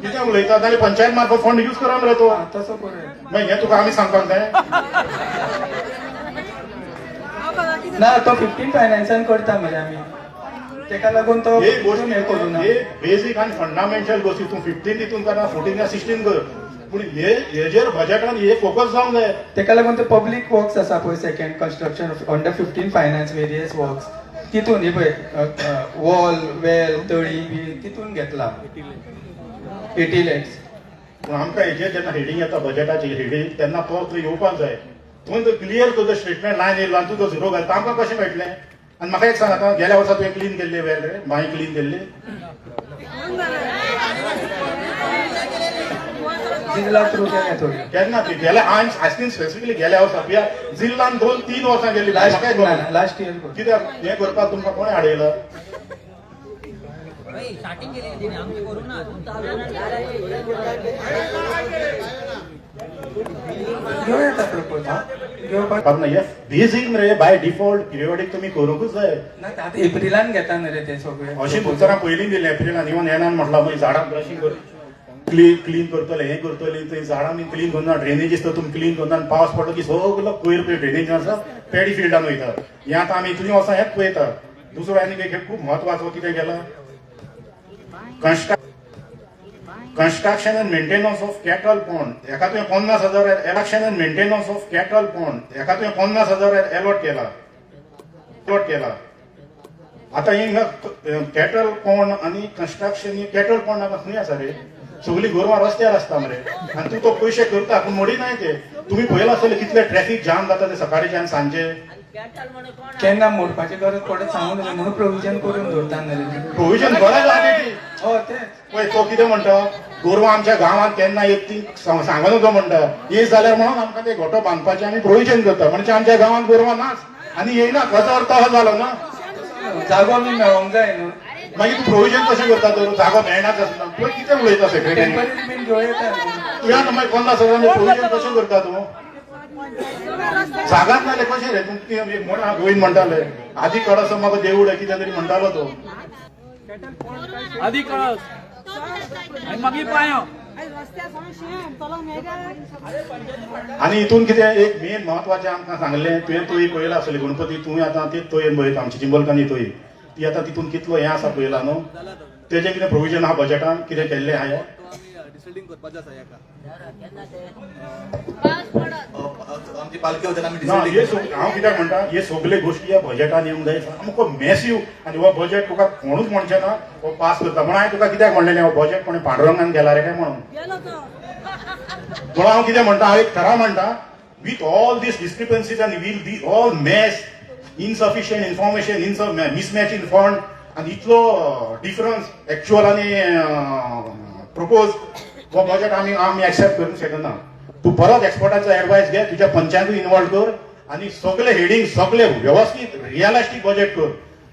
कितें उलयता जाल्यार पंचायत मार्फत फंड यूज करा मरे तो तसो करूया. मागीर हें तुका आमी सांगपाक जाय. ना तो 15 फायनान्सान करता मरे आमी, तेका लागून तो एक गोष्ट हें करूं ना. हे बेसीक आनी फंडामेंटल गोष्टी तूं 15 हितून करा 14 या 16 कर, पूण हेजेर बजेटान हे फोकस जावंक जाय. तेका लागून ते पब्लीक वर्क्स आसा पळय second construction under 15 finance various works तितून हे पळय वॉल वेल तळी बी तितून घेतला 80 lakhs. पूण आमकां हेजेर जेन्ना हेडींग येता बजेटाची हेडींग तेन्ना तो येवपाक जाय. तुवें तो क्लियर तुजो स्टेटमेंट लायन येयलो आनी तुजो झिरो घालता आमकां कशें मेळटलें. आनी म्हाका एक सांग आतां गेल्या वर्सा तुवें क्लीन केल्ले वेल रे मागीर क्लीन केल्ले जिल्ला थ्रू केल्या थोडी केन्ना ती गेल्या आयस्क्रीम स्पेसिफिकली गेल्या वर्सा पिया जिल्लान 2-3 वर्सां गेल्ली लास्ट इयर कित्याक हें करपाक तुमकां कोणें हाडयलं. स्टार्टिंग केली तिने आमची करू ना घेऊन येता प्रपोजल घेवपाक हे बेसीक मरे बाय डिफॉल्ट पिरियोडीक तुमी करूंकच जाय. ना आतां एप्रिलान घेता न्ही रे ते सगळे अशीं उतरां पयलीं दिलें एप्रिलान इवन येनान म्हटलां मागीर झाडां ब्रशींग कर क्लीन करतले हें करतले थंय झाडां बी क्लीन करना ड्रेनेजीस तर तुमी क्लीन करना आनी पावस पडलो की सगळो कोयर पळय ड्रेनेज आसा पॅडी फिल्डान वयता. हें आतां आमी इतलीं वर्सां हेंच पळयता. दुसरो आनी एक खूब म्हत्वाचो कितें गेला construction end maintenance of cattle pond हेका तुवें 50,000 action end maintenance of cattle pond हेका तुवें 50,000 अलॉट केला. आतां हिंगा कॅटल पॉन्ड आनी कंस्ट्रक्शन कॅटल पॉन्ड आतां खंय आसा रे सगळीं गोरवां रस्त्यार आसता मरे आनी तूं तो पयशे करता पूण मोडिनाय ते. तुमी पळयलां आसतलें कितले ट्रॅफिक जाम जाता ते सकाळचे आनी सांजे. केन्ना मोडपाची गरज पडत सांगून नये म्हणून प्रोविजन करून दवरता न्ही प्रोविजन गरज आहा ती. हो ते पळय तो कितें म्हणटा गोरवां आमच्या गांवांत केन्ना एक ती सांगो नजो म्हणटा येयत जाल्यार म्हणून आमकां ते गोठो बांदपाचें आमी प्रोविजन करता म्हणजे आमच्या गांवांत गोरवां नाच आनी येयनात हाचो अर्थ हो जालो ना. जागो बी मेळोंक जाय न्हू. मागीर तूं प्रोविजन कशें करता तर जागो मेळनाच आसता पळय कितें उलयता सेक्रेटरी टेम्पररी बीन घेवन येता न्हू. तुवें मागीर 50,000 प्रोविजन कशें करता तूं जागाच नाले कशें रे तुमचें म्हणा गोविंद म्हणटाले आदी कळस म्हाका देवूळ कितें तरी म्हणटालो तो आधी कळस आणि मागीर पांयो. आनी हितून कितें एक मेन म्हत्वाचें आमकां सांगलें तुवें तोय पळयला आसली गणपती तुवें आतां ती तोयन पळयता आमची चिंबलकांनी तोय ती आतां तितून कितलो हें आसा पळयला न्हू तेजें कितें प्रोविजन आहा बजेटान कितें केल्लें आहा डिसल्डिंग करपाचें आसा हेका आमची पालखी वचून आमी ना हांव कित्याक म्हणटा हे सगळे गोश्टी ह्या बजेटान येवंक जाय सामको मॅसिव आनी हो बजेट तुका कोणूच म्हणचे ना हो पास करता म्हणून हांवें तुका कित्याक म्हणलेलें हो बजेट कोणें पांडुरंगान गेला रे काय म्हणून हांव कितें म्हणटा हांव एक खरा म्हणटा विथ ऑल दीस डिस्क्रिपन्सीज आनी will the all mess insufficient information mismatch in fund आनी इतलो डिफरन्स एक्च्युअल आनी प्रपोज हो बजेट आमी एक्सेप्ट करूंक शकना. तूं परत एक्सपर्टाचो एडवायस घे तुज्या पंचायतूय इनवॉल्व कर आनी सगळे हेडींग सगळे व्यवस्थीत रियलिस्टीक बजेट कर.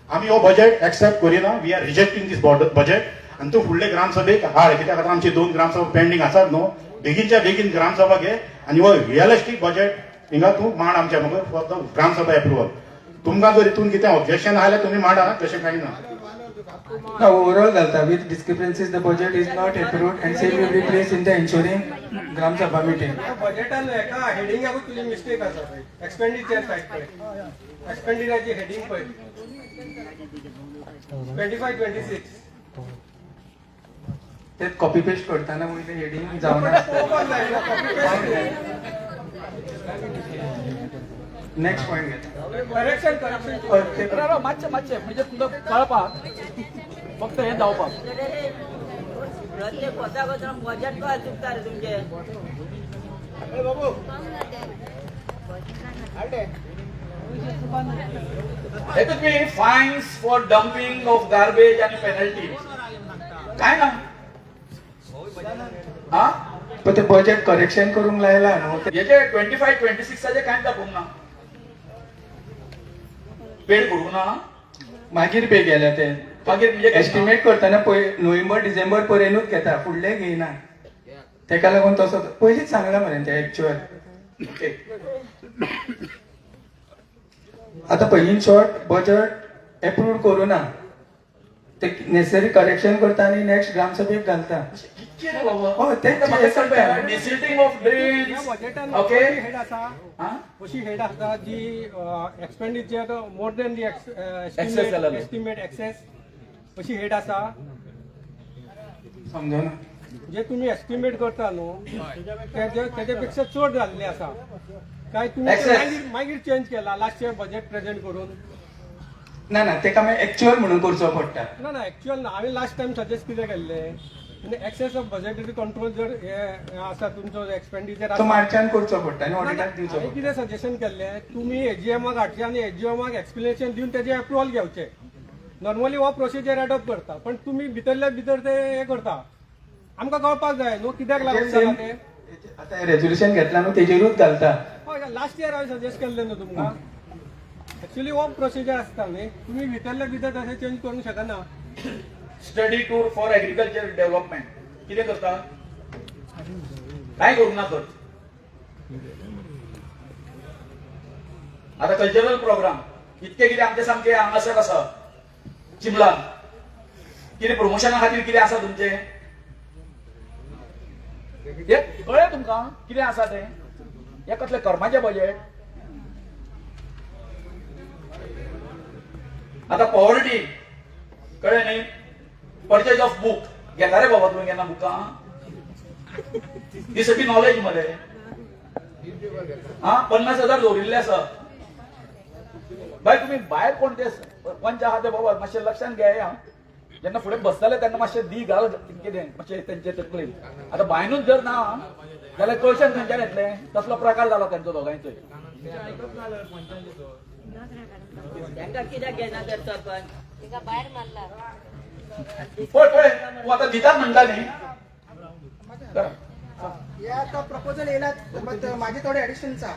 आमी हो बजेट एक्सेप्ट करिना we are rejecting these budget आनी तूं फुडले ग्रामसभेक हाड कित्याक आतां आमची 2 ग्रामसभा पेंडींग आसात न्हू बेगीनच्या बेगीन ग्रामसभा घे आनी हो रियलिस्टीक बजेट हिंगा तूं मांड आमच्या मगर फॉर द ग्रामसभा एप्रुवल. तुमकां जर हितून कितें ऑब्जेक्शन आहा जाल्यार तुमी मांडा तशें कांय ना. ना ओवरऑल घालता with discrepancies the budget is not approved and same will be place in the ensuring gram sabha meeting. बजेटान एका हेडिंगाकूच तुजी मिस्टेक आसा पळय एक्सपेंडिचर सायड पळय एक्सपेंडिचराची हेडिंग पळय 25-26 तेच कॉपी पेस्ट करताना म्हणजे हेडिंग जावना. नेक्स्ट पॉइंट घेता करेक्शन मातशें म्हणजे तुका कळपाक फक्त हें जावपाक प्रत्येक वर्सा बजेट काय चुकता रे तुमचे Let it be fines for dumping of garbage and penalties. काय ना हा पण ते बजेट करेक्शन करूंक लायला न्हू. याचे 25-26 काय दाखवूंक ना पेड करूंक ना मागीर पे गेले ते मागीर म्हणजे एस्टिमेट करताना नोव्हेंबर डिसेंबर पर्यंतूच घेता फुडले घेयना तेका लागून तसो पयलींच सांगला मरे ते एक्च्युअल. आतां पळय इन शॉर्ट बजेट एप्रूव्ड करूं ना ते नेसेसरी करेक्शन करता आनी नेक्स्ट ग्रामसभेक घालता. कितें बाबा हय, तेंच म्हाका सांगता. सांगता डिसिल्टिंग ऑफ ह्या ड्रेन्स बजेटान ओके अशी हेड आसा हा अशी हेड आसा जी एक्सपेंडिचर मोर देन दी Excess जालेलो. एस्टिमेट एक्सेस अशी हेड आसा समजना जे तुम्ही एस्टिमेट करता न्हू तेच्या पेक्षा चड जाल्ले आसा काय तुम्ही ते Excess. मागीर चेंज केला लास्ट इयर बजेट प्रेझेंट करून ना ना तेका मागीर एक्च्युअल म्हणून करचो पडटा ना एक्च्युअल ना हांवें लास्ट टायम सजेस्ट कितें केल्लें म्हणजे एक्सेस ऑफ बजेटरी कंट्रोल जर हे आसा तुमचो एक्सपेंडिचर तो मार्चान करचो पडटा आनी ऑडिटाक दिवचो हांवें पडटा कितें सजेशन केल्लें तुमी एजीएमाक हाडचे आनी एजीएमाक एक्सप्लेनेशन दिवन तेजे अप्रुवल घेवचे नॉर्मली हो प्रोसिजर एडॉप्ट करता पण तुम्ही भितरल्या भितर ते हे करता आमकां कळपाक जाय न्हू कित्याक लागून जाला ते आता रेझोल्युशन घेतला न्हू तेजेरूच घालता हय लास्ट इयर हांवें सजेस्ट केल्लें न्हू तुमकां एक्चुअली हो प्रोसिजर आसता न्ही तुमी भितरल्या भितर तशें चेंज करूंक शकना study tour for agriculture development कितें करता कांय करूंक ना तर आता कल्चरल प्रोग्राम इतके कितें आमचे सामके हांगासर आसा चिंबला कितें प्रमोशना खातीर कितें आसा तुमचे कळ्ळें तुमकां कितें आसा तें हे कसलें कर्माचें बजेट आता पॉवर्टी कळ्ळें न्ही परचेज ऑफ बुक घेता रे बाबा तुम्ही केन्ना बुकां दिस नॉलेज मध्ये हा 50,000 दवरिल्ले आसा बाय तुम्ही भायर कोण ते पंच आहा ते बाबा मातशें लक्षात घ्या हा जेन्ना फुडें बसतले तेन्ना मातशें दी घाल कितें मातशें तेंचे तकलेन आतां भायनूच जर ना जाल्यार कळशान खंयच्यान येतले तसलो प्रकार जाला तेंचो दोगांयचो तांकां कित्याक घेना तर सरपंच तिका बाहेर मारला पळय पळय तूं आतां दितात म्हणटा न्ही करा. हे आता प्रपोजल येयलात बट माझे थोडे ऍडिशनचा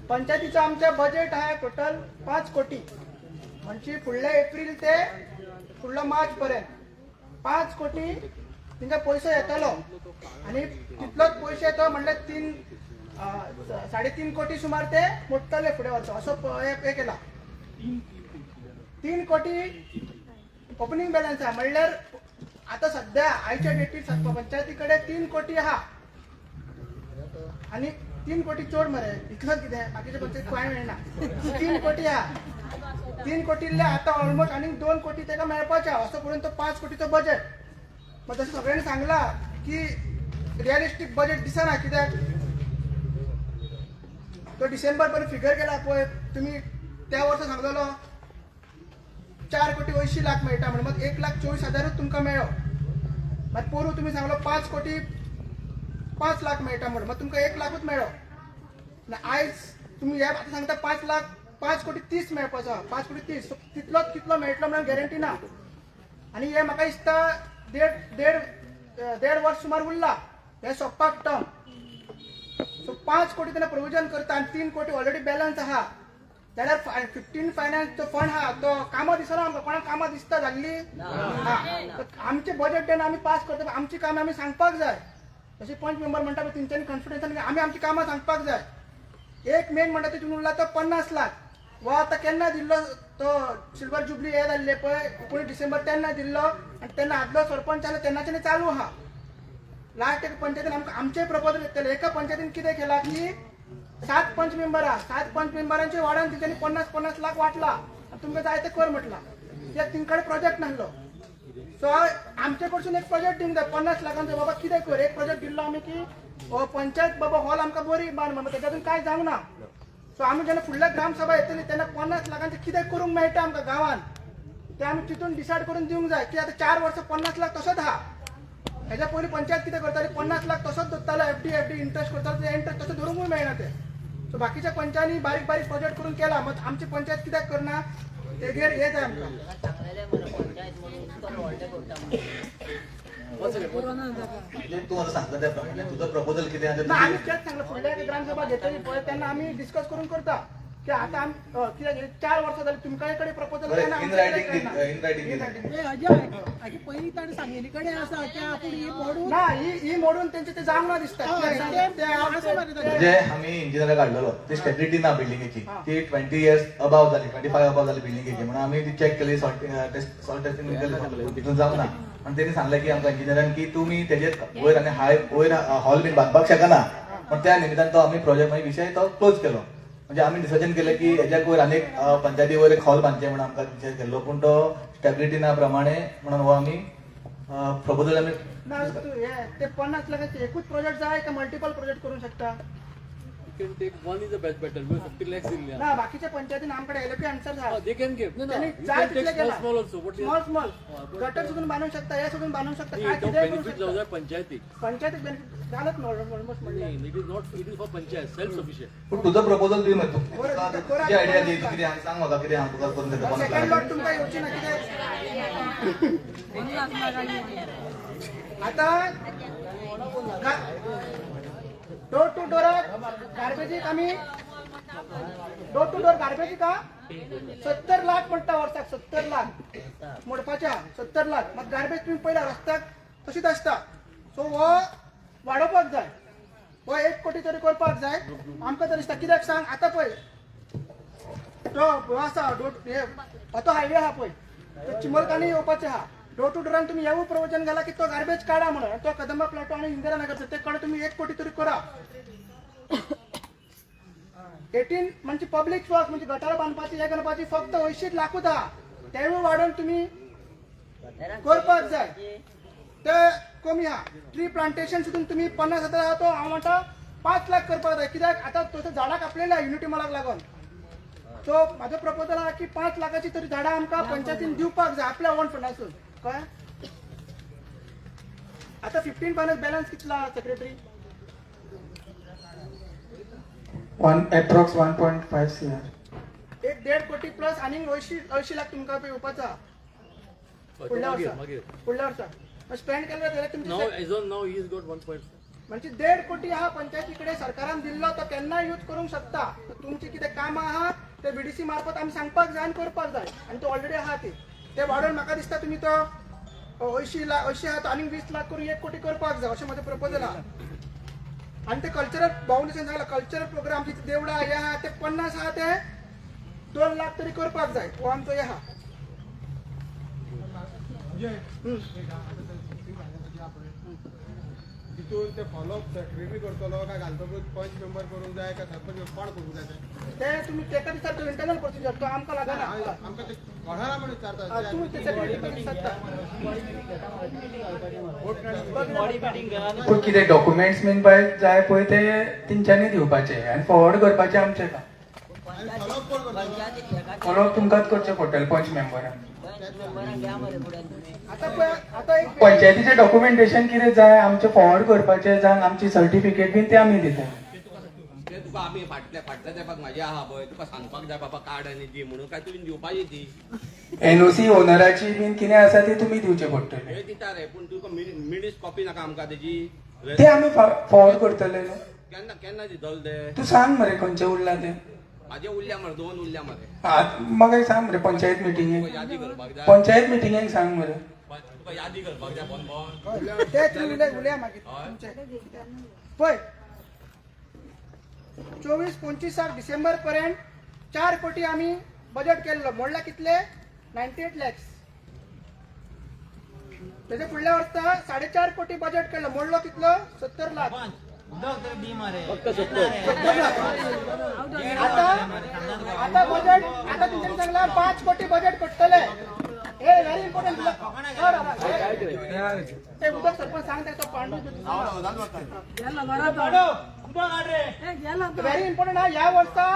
पंचायतीचं आमच्या बजेट आहे टोटल 5 कोटी म्हणजे फुडल्या एप्रिल ते फुडलो मार्च पर्यंत 5 कोटी तिंका पैसो येतलो आणि तितलोच पैसे येतो म्हणल्यार 3.5 कोटी सुमार ते मोडटले फुडें वचो असो हे केला 3 कोटी ओपनिंग बॅलन्स आहे म्हणल्यार आता सध्या आयच्या डेटीर पंचायतीकडे 3 कोटी आहा आणि 3 कोटी चोड मरे इतलं कितें बाकीच्या पंचायत कांय मेळना 3 कोटी आहा 3 कोटीले आता ऑलमोस्ट आनीक 2 कोटी ताका मेळपाचे आहा असो करून तो 5 कोटीचो बजेट मग तसं सगळ्यांनी सांगला की रिअलिस्टीक बजेट दिसना कित्याक तो डिसेंबर पर्यंत फिगर केला पळय तुम्ही त्या वर्सा सांगलेलो 4 कोटी 80 लाख मेळटा म्हणून मग 1,24,000 तुमकां मेळ्ळो मागीर पोरू तुम्ही सांगलो 5 कोटी 5 लाख मेळटा म्हणून मग तुमकां 1 लाखूच मेळ्ळो आयज तुम्ही हे आता सांगता 5 लाख 5 कोटी 30 मेळपाचो 5 कोटी 30 तितलोच कितलो मेळटलो म्हणून गॅरंटी ना आणि हे म्हाका दिसता देड वर्ष सुमार उरला हे सोंपपाक टर्म सो 5 कोटी त्यांना प्रोविजन करता आणि 3 कोटी ऑलरेडी बॅलन्स आहा जाल्यार 15 फायनान्सचो फंड आहा तो कामां दिसना आमकां कोणाक कामां दिसता जाल्ली आमचे बजेट देवन आमी पास करता आमची कामां आमी सांगपाक जाय तशें पंच मेंबर म्हणटा पळय तेंच्यांनी कॉन्फिडन्सान आमी आमची कामां सांगपाक जाय एक मेन म्हणटा तितून उरला तो 50 लाख वो आतां केन्ना दिल्लो तो सिल्वर जुबली हे जाल्ले पळय 19 डिसेंबर तेन्ना दिल्लो आनी तेन्ना आदलो सरपंच आसलो तेन्नाच्यान चालू आहा लास्ट एक पंचायतीन आमकां आमचे प्रपोजल येतले एका पंचायतीन कितें केला की 7 पंच मेंबर आहा 7 पंच मेंबरांचे वाडान तिच्यांनी 50 लाख वाटला तुमकां जाय ते कर म्हटला कित्याक तिंकडे प्रोजेक्ट नासलो सो आमचे कडसून एक प्रोजेक्ट दिवंक जाय 50 लाखांचो बाबा कितें कर एक प्रोजेक्ट दिल्लो आमी की पंचायत बाबा हॉल आमकां बरी बांद म्हणून तेच्यातून कांय जावंक ना सो आमी जेन्ना फुडल्या ग्रामसभा येतली तेन्ना 50 लाखांचे कितें करूंक मेळटा आमकां गांवांत ते आमी तितून डिसायड करून दिवंक जाय की आतां 4 वर्सां 50 लाख तसोच आहा हेच्या पयलीं पंचायत कितें करताली 50 लाख तसोच दवरतालो एफडी इंटरेस्ट करतालो ते इंटरेस्ट तसो धरूंकूय मेळना ते सो बाकीच्या पंचायतींनी बारीक बारीक प्रोजेक्ट करून केला मग आमची पंचायत कित्याक करना तेजेर हे जाय आमकां तू मला सांगता त्या प्रमाणे तुझं प्रपोजल किती आहे ना आम्ही तेच सांगलं फुडल्या ग्रामसभा घेतली पळय तेन्ना आम्ही डिस्कस करून करता की आता आमी कित्याक 4 वर्सां जाली तुमकां कडेन प्रपोजल इन रायटिंग पहिली ताण सांगेली कडे आसा की आपण ही मोडून ना ही मोडून त्यांचे ते जावंक ना दिसता म्हणजे आम्ही इंजिनियर काढलेलो ती स्टेबिलिटी ना बिल्डिंगेची ती 20 इयर्स अबाव झाली 25 अबाव झाली बिल्डिंगेची म्हणून आम्ही ती चेक केली सॉल्ट टेस्टिंग केली तिथून जाऊ ना आणि त्यांनी सांगलें की आमकां इंजिनियरान की तुमी तेजेर वयर आनी वयर हॉल बीन बांदपाक शकना, पण त्या निमित्तान तो आमी प्रोजेक्ट मागीर विशय तो क्लोज केलो. म्हणजे आमी डिसिजन केलें की हेज्याक वयर आनी पंचायती वयर एक हॉल बांदचें म्हणून आमकां विचार केल्लो, पूण तो स्टॅबिलिटी ना प्रमाणे म्हणून हो आमी प्रपोजल आमी ना तू हे ते 50 लाखाचे एकूच प्रोजेक्ट जाय का मल्टिपल प्रोजेक्ट करू शकता can take one is the best better. We have 50 lakhs in there. ना बाकीच्या पंचायतीन आमकडे एलपी आन्सर झाला They can give. No, no. त्यांनी You जाय can तितले take गेला small, small also. What is small small gutter सोडून बांधू शकता, हे सोडून बांधू शकता, काय the कितें करू benefit शकता. जाऊ जाय पंचायतीक. पंचायतीक बेनिफिट झालंच ऑलमोस्ट म्हणलं. It is not. It is for panchayat, self-sufficient. पूण तुजो प्रपोजल दी मरे तूं बरं, तुजी आयडिया दी, तूं कितें आनी सांग म्हाका कितें हांव तुका करून देता सेकंड 50 लॉट लाख. तुमकां येवची ना कितें आता डोर टू डोर गार्बेजीक आमी डोर टू डोर गार्बेजीक का 70 लाख म्हणटा वर्साक 70 लाख मोडपाच्या 70 लाख. मग गार्बेज तुम्ही पहिला रस्त्याक तशीच आसता, सो हो वाडोवपाक जाय, हो 1 कोटी तरी करपाक जाय. आमकां तर दिसता कित्याक सांग, आतां पळय तो आसा तो हायवे आहा पळय, तो चिमलकांनी येवपाचे आहा. डोर टू डोरान तुम्ही येवू प्रवचन घाला की तो गार्बेज काढा म्हणून, तो कदंबा प्लाटो आणि इंदिरा नगरचा ते कडे तुम्ही 1 कोटी तरी करा. 18 म्हणजे पब्लिक वर्क म्हणजे गटार बांधपाची हे करपाची फक्त 80 लाखूच आहा, तेवूय वाडोवन तुम्ही करपाक जाय. ते कमी आहा. ट्री प्लांटेशन सुद्दां तुम्ही 50,000 आहा, तो हांव म्हणटा 5 लाख करपाक जाय. कित्याक आतां तसं झाडां कापलेली आहा युनिटी मॉलाक लागून. सो म्हाजो प्रपोजल आहा की 5 लाखाची तरी झाडां आमकां पंचायतीन दिवपाक जाय आपल्या ओन फंडासून. कळ्ळें? आता 15 फायनान्स बॅलन्स कितला सेक्रेटरी? Approx 1.5 CR. 1.5 कोटी प्लस आणि 80 लाख तुमकां येवपाचा फुडल्या वर्सा स्पेंड केलं जाल्यार Now, तुमचे as on now, he has got 1.5. म्हणजे 1.5 कोटी आहा पंचायतीकडे सरकारान दिल्लो, तो केन्ना यूज करूंक शकता. तुमची कितें कामां आहा ते बीडीसी मार्फत आमी सांगपाक जाय आनी करपाक जाय, आणि तो ऑलरेडी आहा ते वाडोवन म्हाका दिसता तुमी तो 80 आहा तो आनी 20 लाख करून 1 कोटी करपाक जाय अशें म्हजें प्रपोजल आहा. आणि ते कल्चरल बाउंडेशन सांगला कल्चरल प्रोग्राम जिथे देवळा हे आहा ते 50 आहा ते 2 लाख तरी करपाक जाय. हो आमचो हे आहा. तितून ते फॉलोअप सेक्रेटरी करतलो काय घालतकूच पंच मेंबर करूंक जाय काय सरपंच कोण करूंक जाय ते तुम्ही तेका दिसता तो इंटरनल प्रोसिजर तो आमकां लागना. आमकां ते कोणाला म्हणून विचारता तुम्ही ते सेक्रेटरी सकता. पूण कितें डॉक्युमेंट्स बीन पळय जाय पळय ते तेंच्यांनी दिवपाचे आनी फॉरवर्ड करपाचे आमचे काम. फॉलोअप तुमकांच करचें पडटलें पंच मेंबरान. आता एक पंचायतीचे डॉक्युमेंटेशन कितें जाय आमचे फॉरवर्ड करपाचे जावन आमची सर्टिफिकेट बीन ते आमी दिता. ते तुका आमी फाटल्या तेपाक म्हाजी आहा पळय तुका सांगपाक जाय बाबा कार्ड आनी दी म्हणून काय तुवें दिवपाची ती NOC ओनराची बीन कितें आसा ती तुमी दिवचे पडटले. हे दिता रे पूण तुका मिनीस कॉपी नाका आमकां तेजी ते आमी फॉरवर्ड करतले न्हू. केन्ना केन्ना दितलो ते तूं सांग मरे खंयचे उरला ते. म्हाजे उरल्या मरे 2 उरल्या मरे म्हाका सांग मरे पंचायत मिटिंगेक यादी करपाक जाय पंचायत मिटिंगेक सांग मरे. तुका यादी करपाक जाय बोन ते उलया मागीर तुमचे पळय 24-25 डिसेंबर पर्यंत 4 कोटी आमी बजेट केल्लो. मोडला कितले 98 लॅक्स. त्याच्या फुडल्या वर्सा 4.5 कोटी बजेट केल्लो. मोडलो कितलो 70 लाख. फक्त 70. आता बजेट आता तुमच्यानी सांगला 5 कोटी बजेट पडटले. हे व्हेरी इम्पॉर्टंट. ते उदक सरपंच सांगता तो पांडू व्हेरी इम्पॉर्टंट हा. या वर्षा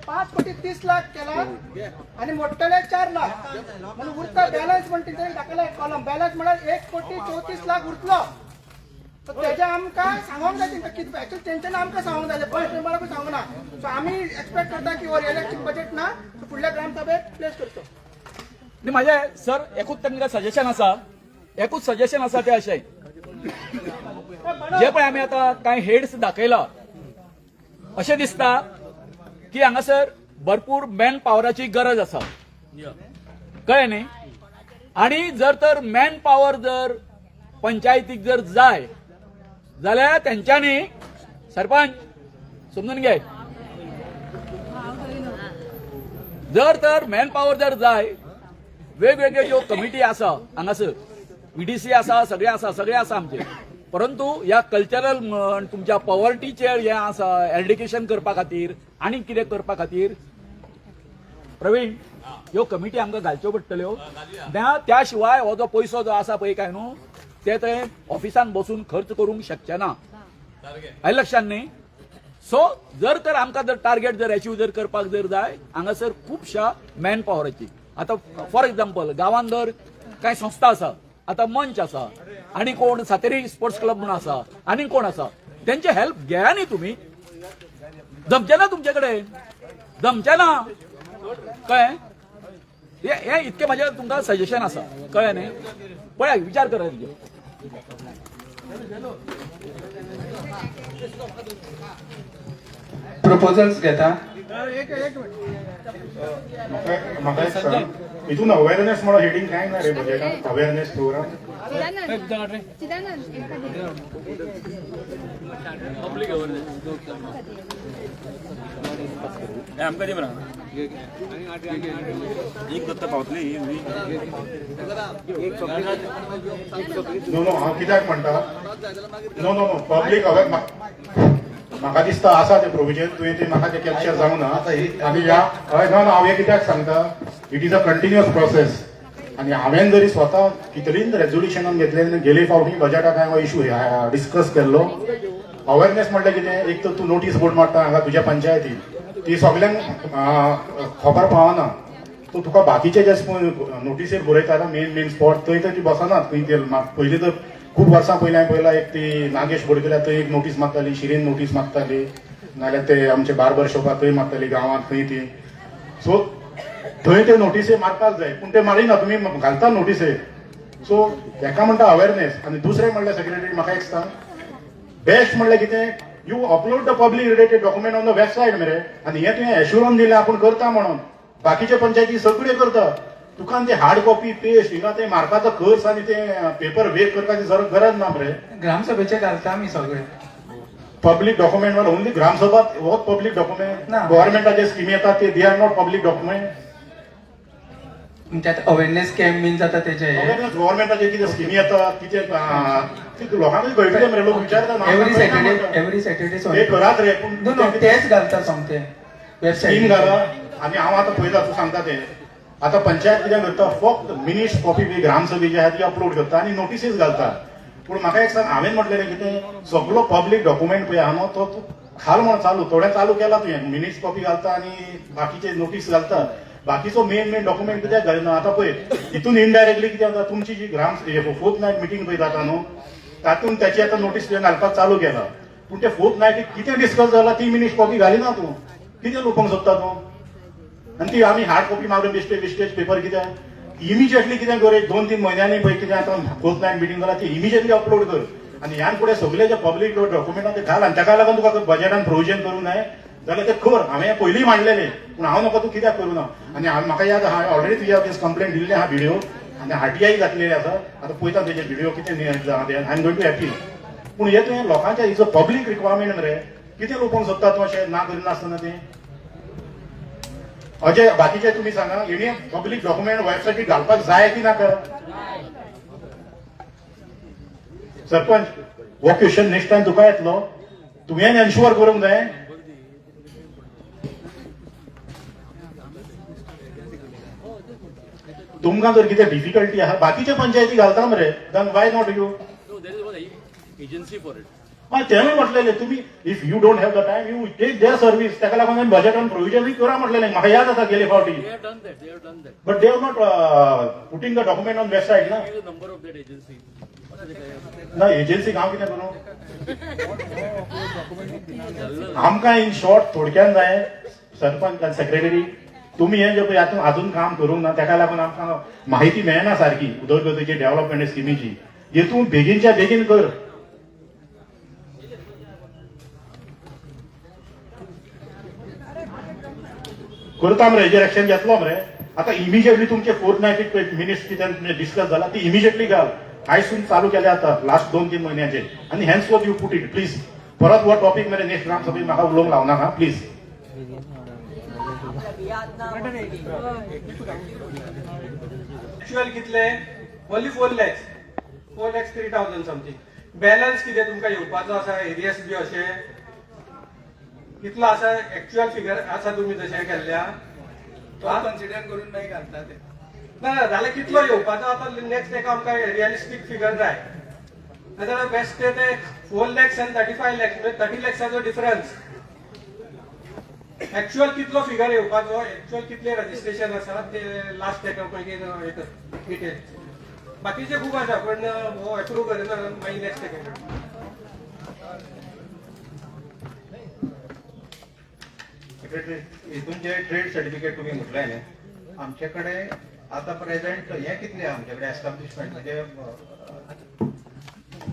5 कोटी 30 लाख केला आणि मोठले 4 लाख म्हणून उरता बॅलन्स म्हणून तिथे टाकला एक कॉलम. बॅलन्स म्हळ्यार 1 कोटी 34 लाख उरतलो. तर त्याच्या आमकां सांगूंक जाय तेंकां कितें एक्चुअली तेंच्यानी आमकां सांगूंक जाय फर्स्ट मेंबराकूय सांगूं ना. सो आमी एक्सपेक्ट करता की हो इलेक्शन बजेट ना फुडल्या ग्रामसभेत प्लेस करतो. आणि माझे सर एकूच तांकां सजेशन आसा, एकूच सजेशन आसा ते अशें जे पळय आमी आतां कांय हेड्स दाखयला अशें दिसता की हांगासर भरपूर मॅन पॉवराची गरज आसा. कळ्ळें न्ही. आणि जर तर मॅन पॉवर जर पंचायतीक जर जाय जाल्यार तेंच्यांनी सरपंच समजून घे, जर तर मॅन पॉवर जर जाय वेगवेगळ्यो ज्यो कमिटी आसा हांगासर VDC आसा सगळे आसा आमचे, परंतु ह्या कल्चरल तुमच्या पॉवर्टीचेर हें आसा एरडिकेशन करपा खातीर आनी कितें करपा खातीर प्रवीण ह्यो कमिटी आमकां घालच्यो पडटल्यो. त्या शिवाय हो जो पयसो जो आसा पळय काय न्हू ते थंय ऑफिसान बसून खर्च करूंक शकचे ना. आयलें लक्षांत न्ही. सो जर तर आमकां जर टार्गेट जर अचीव जर करपाक जर जाय हांगासर खुबशा मॅन पॉवराची, आतां फॉर एक्झाम्पल गांवांत जर कांय संस्था आसा, आतां मंच आसा आनी कोण सातेरी स्पोर्ट्स क्लब म्हणून आसा आनी कोण आसा, त्यांचे हेल्प घेया न्ही तुमी. जमचे ना तुमचे कडेन, जमचे ना कळ्ळें. हे इतकें म्हाजें तुमकां सजेशन आसा कळ्ळें न्ही. पळया विचार करा तेजेर. प्रपोजल्स घेता. एक मिनिट म्हाका एक सांग, हितून अवेअरनेस म्हणून हेडिंग काय ना रे बजेटान, अवेअरनेस प्रोग्राम. पब्लीक अवेअरनेस आमकां दी मरा एक दत्त पावतली. नो हांव कित्याक म्हणटा, नो पब्लीक अवेअर म्हाका दिसता आसा ते प्रोविजन, तुवें ते म्हाका ते कॅप्चर जावं ना. आनी ह्या हय नो हांव हे कित्याक सांगता, it is a continuous process. आनी हांवें जरी स्वता कितलींच रेजोल्युशनान घेतले, गेले फावटी बजेटाक हांवें हो इशू डिस्कस केल्लो. अवेअरनेस म्हणल्यार कितें, एक तर तूं नोटीस बोर्ड मारता हांगा तुज्या पंचायतीन, ती सगल्यांक खबर पावना. तूं तुका बाकीचे जे नोटीसेर बरयता मेन स्पॉट थंय तर ती बसनात. पयलीं तर खूब वर्सां पयलीं हांवें पळयलां, एक ती नागेश बोडकेल्या थंय एक नोटीस मारताली, शिरीन नोटीस मारताली, नाल्यार ते आमचे बार्बर शॉपार थंय मारताली गांवांत खंय ती. सो थंय ते नोटीसे मारपाक जाय, पूण ते मारिना, तुमी घालता नोटीसे. सो हेका म्हणटा अवेअरनेस. आनी दुसरें म्हणल्यार सेक्रेटरी म्हाका एक सांग, बेस्ट म्हणल्यार कितें, you upload the public related document on the website मरे. आनी हें तुवें एश्युरन्स दिलें आपूण करता म्हणून. बाकीचे पंचायती सगळे करता. तुका ते हार्ड कॉपी पेस्ट हिंगा ते मारपाचो खर्च आनी ते पेपर वेग करपाची गरज ना मरे. ग्रामसभेचे घालता आमी सगळे पब्लीक डॉक्युमेंट वर ओनली ग्रामसभा होच पब्लीक डॉक्युमेंट. ना. गव्हर्नमेंटाचे स्किमी येतात ते they are not public document. त्यात अवेअरनेस कॅम्प बीन जाता तेजे. गव्हर्नमेंटाचे कितें स्किमी येतात कितें लोकांकूय कळटलें मरे, लोक विचारता एवरी सॅटर्डे हे करात रे. पूण तेच घालता सोमते स्कीम वेबसायट. घाला. आनी हांव आतां पळयता तूं सांगता तें, आतां पंचायत कितें करता, फक्त मिनिट्स कॉपी ग्रामसभेची आहा ती अपलोड करता आनी नोटीसीस घालता. पूण म्हाका एक सांग, हांवें म्हटलें कितें, सगळो पब्लीक डॉक्युमेंट पळय आहा न्हू तो घाल म्हण चालू. थोडें चालू केला तुवें, मिनिट्स कॉपी घालता आनी बाकीचे नोटीस घालता. बाकीचो मेन डॉक्युमेंट कित्याक घालिना. आतां पळय हितून इनडायरेक्टली कितें जाता, तुमची जी ग्राम फोर्थ नायट मिटींग पळय जाता न्हू, तातूंत त्याची आतां नोटीस तुवें घालपाक चालू केला. पूण ते फोर्थ नायटीक कितें डिस्कस जाला ती मिनिट्स कॉपी घालिना तूं. कितें लोकोंक सोदता तूं. आनी ती आमी हार्ड कॉपी मारून बेस्टेज पेपर कित्याक इमिजिएटली कितें कर, 2-3 म्हयन्यांनी पळय कितें आतां फोर्थ नायट मिटींग जाला ती इमिजिएटली अपलोड कर. आनी ह्यान फुडें सगळे जे पब्लीक डॉक्युमेंटां ते घाल. आनी ताका लागून तुका बजेटान प्रोविजन करूं जाय जाल्यार ते कर. हांवें पयलीं मांडलेलें, पूण हांव नका तूं कित्याक करूं ना. आनी म्हाका याद हांवें ऑलरेडी तुज्या कंप्लेंट दिल्ली आहा व्हिडिओ, आनी RTI घातलेली आसा. आतां पळयता तेजे व्हिडिओ कितें I am going to happy. पूण हे तुवें लोकांच्या इज अ पब्लीक रिक्वायरमेंट मरे. कितें लोकोंक सोदता तूं अशें ना करिनासतना तें. अजय बाकीचे तुम्ही सांगा, हेणी पब्लीक डॉक्युमेंट वेबसायटीक घालपाक जाय की नाका. सरपंच हो क्वेश्चन नेक्स्ट टायम तुका येतलो, तुवें एन्श्युअर करूंक जाय. तुमकां जर कितें डिफिकल्टी आहा बाकीचे पंचायती घालता मरे, then why not you. Agency for it. हय तेणें म्हटलेलें तुमी if you don't have the time you take their service. ताका लागून हांवें बजेटान प्रोविजनूय करा म्हटलेलें. म्हाका याद आसा गेले फावटी. They have done that. But they have not putting the document on website ना. Give the number of that agency. ना एजन्सीक हांव कितें करूं. आमकां इन शॉर्ट थोडक्यान जाय सरपंच सेक्रेटरी, तुम्ही हे जे पळय अजून काम करूंक ना ताका लागून आमकां माहिती मेळना सारकी उदरगतीची डेव्हलपमेंट स्किमीची. हेतून बेगीनच्या बेगीन कर. करता मरे, हेजेर एक्शन घेतलो मरे. आता इमिजिएटली तुमचे फोर्थ नायटीक मिनिट्स कितें डिस्कस जाला ती इमिजिएटली घाल. आयसून चालू केले आता लास्ट 2-3 महिन्याचे. आणि hence fourth you put it please. परत हो टॉपिक मरे नेक्स्ट ग्रामसभेत म्हाका उलोवंक लावनाका प्लीज. एक्च्युअल कितले ओनली 4 lakhs 3,000 समथींग बॅलन्स कितें तुमकां येवपाचो आसा एरियस बी अशें कितलो आसा एक्च्युअल फिगर आसा तुमी तशें केल्ल्या तो कन्सिडर करून मागीर घालता ते ना जाल्यार कितलो येवपाचो आतां नेक्स्ट एक आमकां रिअलिस्टीक फिगर जाय नाजाल्यार बेस्ट ते 4 lakhs and 35 lakhs म्हणजे 30 lakhsचो डिफरन्स एक्च्युअल कितलो फिगर येवपाचो एक्च्युअल कितले रजिस्ट्रेशन आसा ते लास्ट एका मागीर डिटेल बाकीचे खूप आसा पण हो अप्रूव्ह करिना मागीर नेक्स्ट एका हितून जे ट्रेड सर्टिफिकेट तुम्ही म्हटलंय न्ही आमच्याकडे आता प्रेझेंट हे कितले आमच्याकडे एस्टॅब्लिशमेंट म्हणजे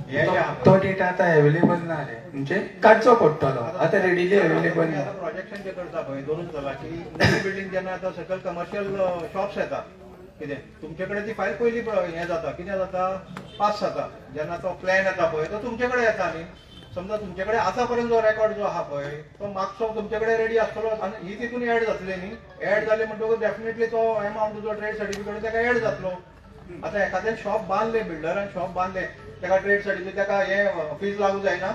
हे जे आहा तो डेटा आता अवेलेबल ना रे म्हणजे काडचो पडटलो आता रेडीली अवेलेबल ना प्रोजेक्शन जे करता पळय दोनूच जाला की नवी बिल्डिंग जेन्ना आता सकयल कमर्शियल शॉप्स येता कितें तुमच्याकडे ती फायल पयली हे जाता कितें जाता पास जाता जेन्ना तो प्लॅन येता पळय तो तुमच्याकडे येता न्ही समजा तुमच्याकडे आतापर्यंत जो रेकॉर्ड जो आहा पळय तो मागचो तुमच्याकडे रेडी आसतलो आनी ही तितून ऍड जातली न्ही ऍड जाले म्हणटकूच डेफिनेटली तो अमाउंट जो ट्रेड सर्टिफिकेट ताका ऍड जातलो आता एखाद्यान शॉप बांदले बिल्डरान शॉप बांदले ताका ट्रेड सर्टिफिकेट ताका हे फीज लागू जायना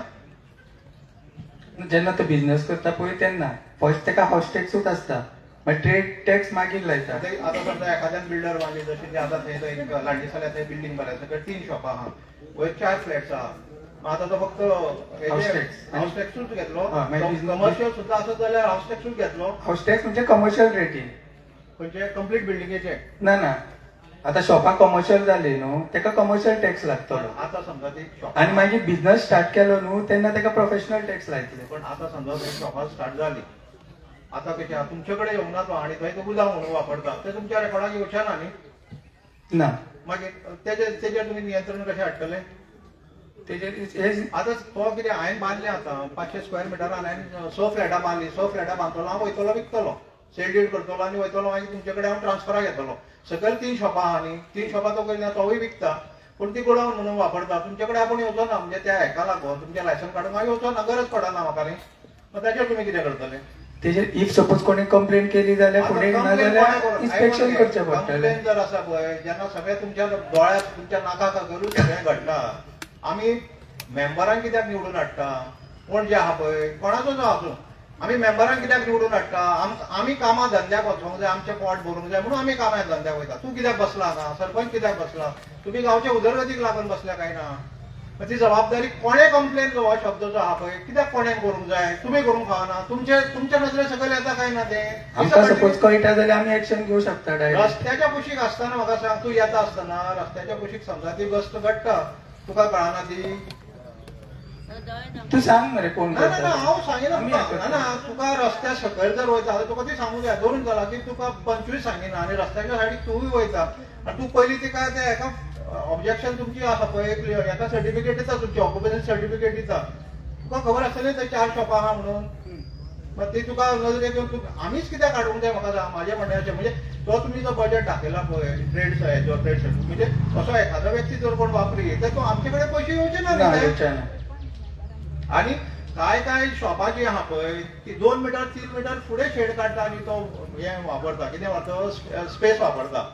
जेन्ना तो बिझनेस करता पळय तेन्ना फर्स्ट ताका हाऊस टॅक्सूच आसता मागीर ट्रेड टॅक्स मागीर लायता आता समजा एखाद्यान बिल्डर बांदले जशें ते आता थंय लांडीसाल्या थंय बिल्डिंग बांदल्या सकयल 3 शॉपां आहा वयर 4 फ्लॅट्स आहा आता तो फक्त हाऊस टॅक्सूच घेतलो कमर्शियल सुद्धा असत जाल्यार हाऊस टॅक्सूच घेतलो हाऊस टॅक्स म्हणजे कमर्शियल रेटीन म्हणजे कम्प्लीट बिल्डिंगेचे ना ना आता शॉपां कमर्शियल जाली न्हू ताका कमर्शियल टॅक्स लागतलो आता समजा ती आणि मागीर बिझनेस स्टार्ट केलो न्हू तेन्ना ताका प्रोफेशनल टॅक्स लायतले पण आता समजा थंय शॉपां स्टार्ट जाली आता कशें आहा तुमचे कडेन येवंक ना तो आणि थंय तो गुदाम म्हणून वापरता ते तुमच्या रेकॉर्डाक येवचे ना न्ही ना मागीर तेजेर तुमी नियंत्रण कशें हाडटले तेजेर आता तो कितें हांवें बांदलें आतां 500 स्क्वेअर मिटरान हांवें 100 फ्लॅटां बांदली 100 फ्लॅटां बांदतलो हांव वयतलो विकतलो सेल डीड करतलो आनी वयतलो मागीर तुमचे कडेन हांव ट्रान्सफराक येतलो सकयल 3 शॉपां आहा न्ही 3 शॉपां तो करिना तोवूय विकता पूण ती गोडाऊन म्हणून वापरता तुमचे कडेन आपूण येवचो ना म्हणजे त्या हेका लागून तुमचें लायसन काडून हांव येवचो ना गरज पडना म्हाका न्ही मग ताचेर तुमी कितें करतले तेजेर इफ सपोज कोणी कंप्लेंट केली जाल्यार फुडें ना जाल्यार इन्स्पेक्शन करचें पडटलें कंप्लेन जर आसा पळय जेन्ना सगळें तुमच्या दोळ्याक तुमच्या नाका करून सगळें घडटा आमी मेंबरांक कित्याक निवडून हाडटा कोण जे आहा पळय कोणाचो जो आसूं आमी मेंबरांक कित्याक निवडून हाडटा आमी कामां धंद्याक वचोंक जाय आमचें पोट भरूंक जाय म्हणून आमी कामां धंद्याक वयता तूं कित्याक बसला हांगा सरपंच कित्याक बसला तुमी गांवचे उदरगतीक लागून बसल्या काय ना ती जबाबदारी कोणे कंप्लेन हो शब्द जो आहा पळय कित्याक कोणें करूंक जाय तुमी करूंक फावना तुमच्या नजरे सकयल येता काय ना ते आमकां सपोज कळटा जाल्यार आमी एक्शन घेवं शकता डायरेक्ट रस्त्याच्या कुशीक आसतना म्हाका सांग तूं येता आसतना रस्त्याच्या कुशीक समजा ती गस्त घडटा तुका कळना ती तू सांग मरे कोण ना ना ना हांव सांगिना ना ना तुका रस्त्या सकयल जर वयता जाल्यार तुका ती सांगूंक जाय धरून जाला की तुका 25 सांगिना आनी रस्त्याच्या सायडीक तूंय वयता आनी तूं पयलीं तिका ते हेका ऑब्जेक्शन तुमची आसा पळय हेका सर्टिफिकेट दिता तुमची ऑक्युपेशन सर्टिफिकेट दिता तुका खबर आसतलें थंय 4 शॉपां आहा म्हणून मग ती तुका नजरेक येवन आमीच कित्याक काडूंक जाय म्हाका सांग म्हाज्या म्हणण्याचें म्हणजे तो तुमी जो बजेट दाखयला पळय ट्रेड हेचो ट्रेड सर्टिफिकेट म्हणजे असो एखादो व्यक्ती जर कोण वापरी तर तो आमचे कडेन पयशे येवचे ना न्ही आणि काय शॉपां जी आहा पळय ती 2 मीटर 3 मीटर फुडें शेड काडटा आनी तो हे वापरता कितें वापरता स्पेस वापरता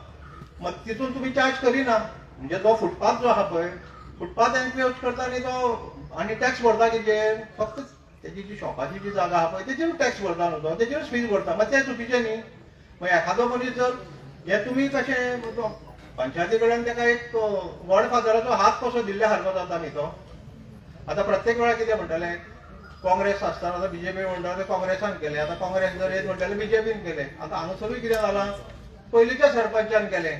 मग तितून तुमी चार्ज करिना म्हणजे तो फुटपाथ जो आहा पळय फुटपाथ एनक्लोज करता आनी तो आनी टॅक्स भरता कितें फक्त तेजी जी शॉपाची जी जागा आहा पळय तेजेर टॅक्स भरता न्हू तो तेजेर फीज भरता मागीर तें चुकीचें न्ही मग एखादो मनीस जर हे तुमी कशें पंचायती कडल्यान ताका एक वॉर्ड फादराचो हात कसो दिल्ल्या सारको जाता न्ही तो आता प्रत्येक वेळा कितें म्हणटाले काँग्रेस आसतना आतां बीजेपी म्हणटा ते काँग्रेसान केले आता काँग्रेस जर येत म्हणटाले बीजेपीन केले आता हांगासरूय कितें जालां पयलींच्या सरपंचान केलें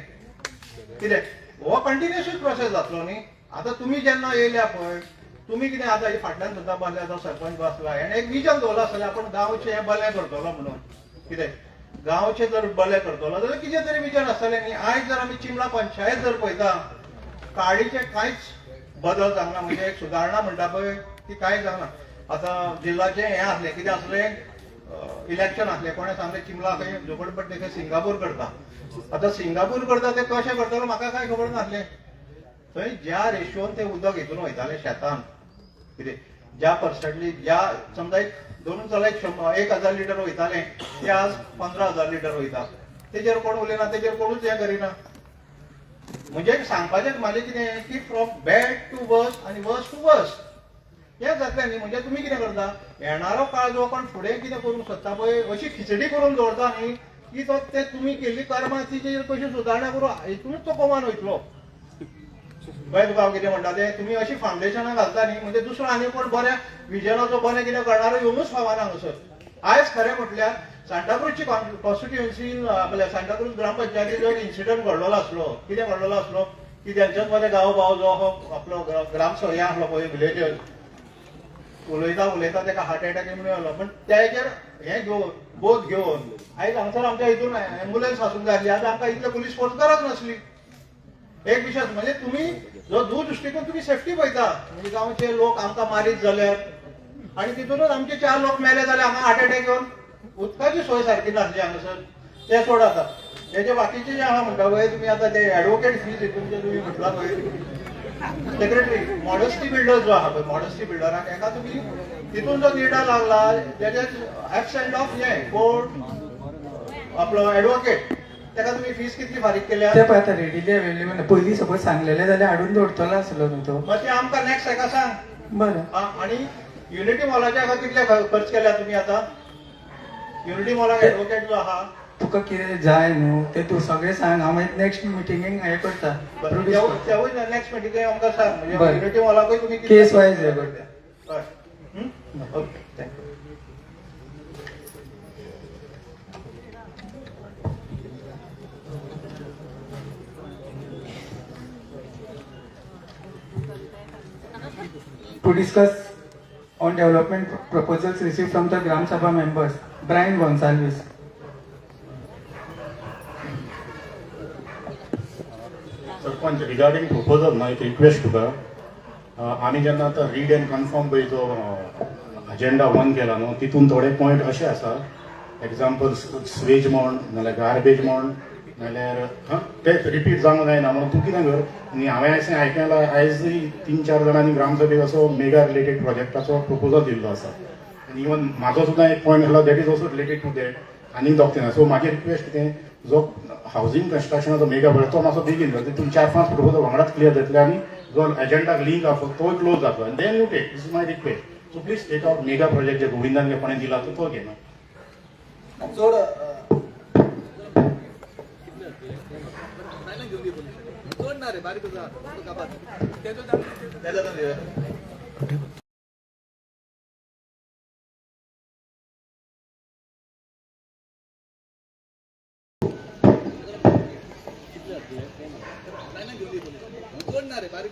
कितें हो कंटिन्युअस प्रोसेस जातलो न्ही आता तुमी जेन्ना येयल्या पळय तुमी कितें आतां फाटल्यान सुद्दां बांदल्या तो सरपंच बसला हेणें एक विजन दवरला आसतलें आपूण गांवचें हें बलें करतलो म्हणून कितें गांवचें जर बलें करतलो जाल्यार कितें तरी विजन आसतलें न्ही आयज जर आमी चिमला पंचायत जर पळयता काडीचें कांयच बदल जावना म्हणजे एक सुदारणा म्हणटा पळय ती कांय जावना आतां जिल्ल्याचें हें आसलें कितें आसलें इलेक्शन आसलें कोणें सांगलें चिमला खंय झोपडपट्टी खंय सिंगापूर करता आतां सिंगापूर करता ते कशें करतलो म्हाका कांय खबर नासलें थंय ज्या रेशोन ते उदक हितून वयतालें शेतान कितें ज्या पर्संटली ज्या समजा एक धरून चला 1,000 लिटर वयतालें ते आज 15,000 लिटर वयता तेजेर कोण उलयना तेजेर कोणूच हें करिना म्हणजे सांगपाचें म्हाजें कितें की फ्रॉम बॅड टू वर्स आनी वर्स टू वर्स हें जातलें न्ही. म्हणजे तुमी कितें करता येणारो काळ जो कोण फुडें कितें करूंक सोदता पळय अशी खिचडी करून दवरता न्ही की तो ते तुमी केल्ली कर्मां तिचेर कशी सुदारणा करून हितूनच तो कमान वयतलो. पळय तुका हांव कितें म्हणटा तें तुमी अशी फावंडेशनां घालता न्ही म्हणजे दुसरो आनी कोण बऱ्या विजनाचो बरें कितें करणारो येवनूच फावना हांगासर. आयज खरें म्हटल्यार सांताक्रूजची कॉन्स्टिट्युएन्सीन आपल्या सांताक्रूज ग्रामपंचायतीन जो इन्सिडंट घडलेलो आसलो कितें घडलेलो आसलो की त्यांच्याच मध्ये गांव भाव जो आपलो ग्रामसभा हें आसलो पळय विलेजर उलयता ताका हार्ट एटॅक म्हणून आलो. पण त्याचेर हें घेवन बोध घेवन आयज हांगासर आमच्या हितून एम्बुलन्स आसूंक जाय आसली. आतां आमकां इतले पुलीस फोर्स गरज नासली. एक विशय म्हणजे तुम्ही जो दृश्टिकोन तुम्ही सेफ्टी पळयता म्हणजे गांवचे लोक आमकां मारीत जाल्यार आनी तितूनच आमचे 4 लोक मेले जाल्यार हांगा हार्ट एटॅक येवन उदकाची सोय सारकी नासली हांगासर. ते सोड आतां तेजे बाकीचे जे हांगा म्हणटा पळय तुमी आतां ते एडवोकेट फीज हितून जे तुमी म्हटला पळय सेक्रेटरी मॉडस्टी बिल्डर जो आहा पळय मॉडस्टी बिल्डराक एका तुमी तितून जो निर्णय लागला तेजे ऍबसेंट ऑफ हे कोर्ट आपलो एडवोकेट त्याका तुम्ही फीस कितली फारीक केल्या ते पळय आतां रेडीली अवेलेबल पयलीं सपोज सांगलेले जाल्यार हाडून दवरतलो आसलो न्हू तो. मग ते आमकां नेक्स्ट हेका सांग. बरें आणि युनिटी मॉलाच्या हाका कितले खर्च केल्या तुम्ही आता युनिटी मॉलाक एडवोकेट जो आहा तुका कितें जाय न्हू ते तूं सगळें सांग हांव मागीर नेक्स्ट मिटिंगेक हें करता तेवूय नेक्स्ट मिटिंगेक आमकां सांग म्हणजे बरें. युनिटी मॉलाकूय तुमी केस वायज हें करता. Okay thank you. To discuss on development proposals received from the Gram Sabha members, Brian Gonsalves. Sarpanch regarding proposal ना एक रिक्वेस्ट तुका आमी जेन्ना आतां रीड एंड कन्फर्म पळय जो अजेंडा 1 केला न्हू तितून थोडे पॉयंट अशे आसा एग्जाम्पल स्वेज म्हण नाल्यार गार्बेज म्हण नाल्यार ते रिपीट जावंक जायना म्हणून तूं कितें कर आनी हांवें अशें आयकलां आयज 3-4 जाणांनी ग्रामसभेक असो मेगा रिलेटेड प्रोजेक्टाचो प्रपोजल दिल्लो आसा आनी इवन म्हाजो सुद्दां एक पॉयंट आसलो that is also related to that आनी दोग सो म्हाजी रिक्वेस्ट कितें जो हावजींग कन्स्ट्रक्शनाचो मेगा प्रोजेक्ट तो मातसो बेगीन कर तितून 4-5 प्रपोजल वांगडाच क्लियर जातले आनी जो एजेंडाक लिंक आसा तो क्लोज जातलो आनी then you take this is my request so please take out mega project जे गोविंदान कोणें दिला तो घेना चड सोडणार रे बारीक सोडणार रे बारीक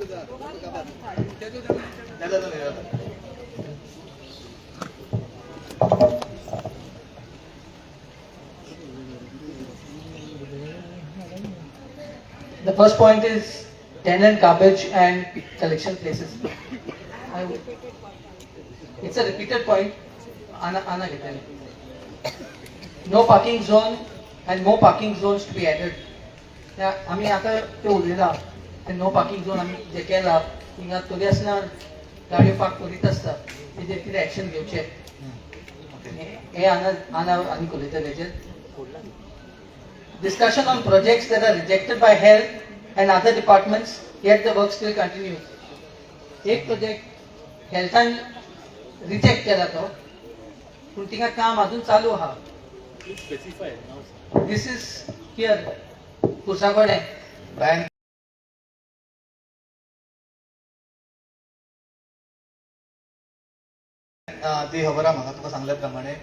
The first point is tenant garbage and collection places. It's a repeated point. Ana getele. No parking zone and more parking zones to be added. आम्ही आता ते उरलेला ते नो पार्किंग झोन आम्ही जे केला हिंगा तरी आसना गाडयो पार्क करीत आसता तेजेर कितें एक्शन घेवचें हे आना आनी उलयता तेजेर. Discussion on projects that are rejected by health and other departments, yet the work still continues. एक प्रोजेक्ट हेल्थान रिजेक्ट केला तो पूण तिंगा काम अजून चालू आहा. दिस इज हियर कुसाकोडे. ती खबर आहा म्हाका तुका सांगल्या प्रमाणे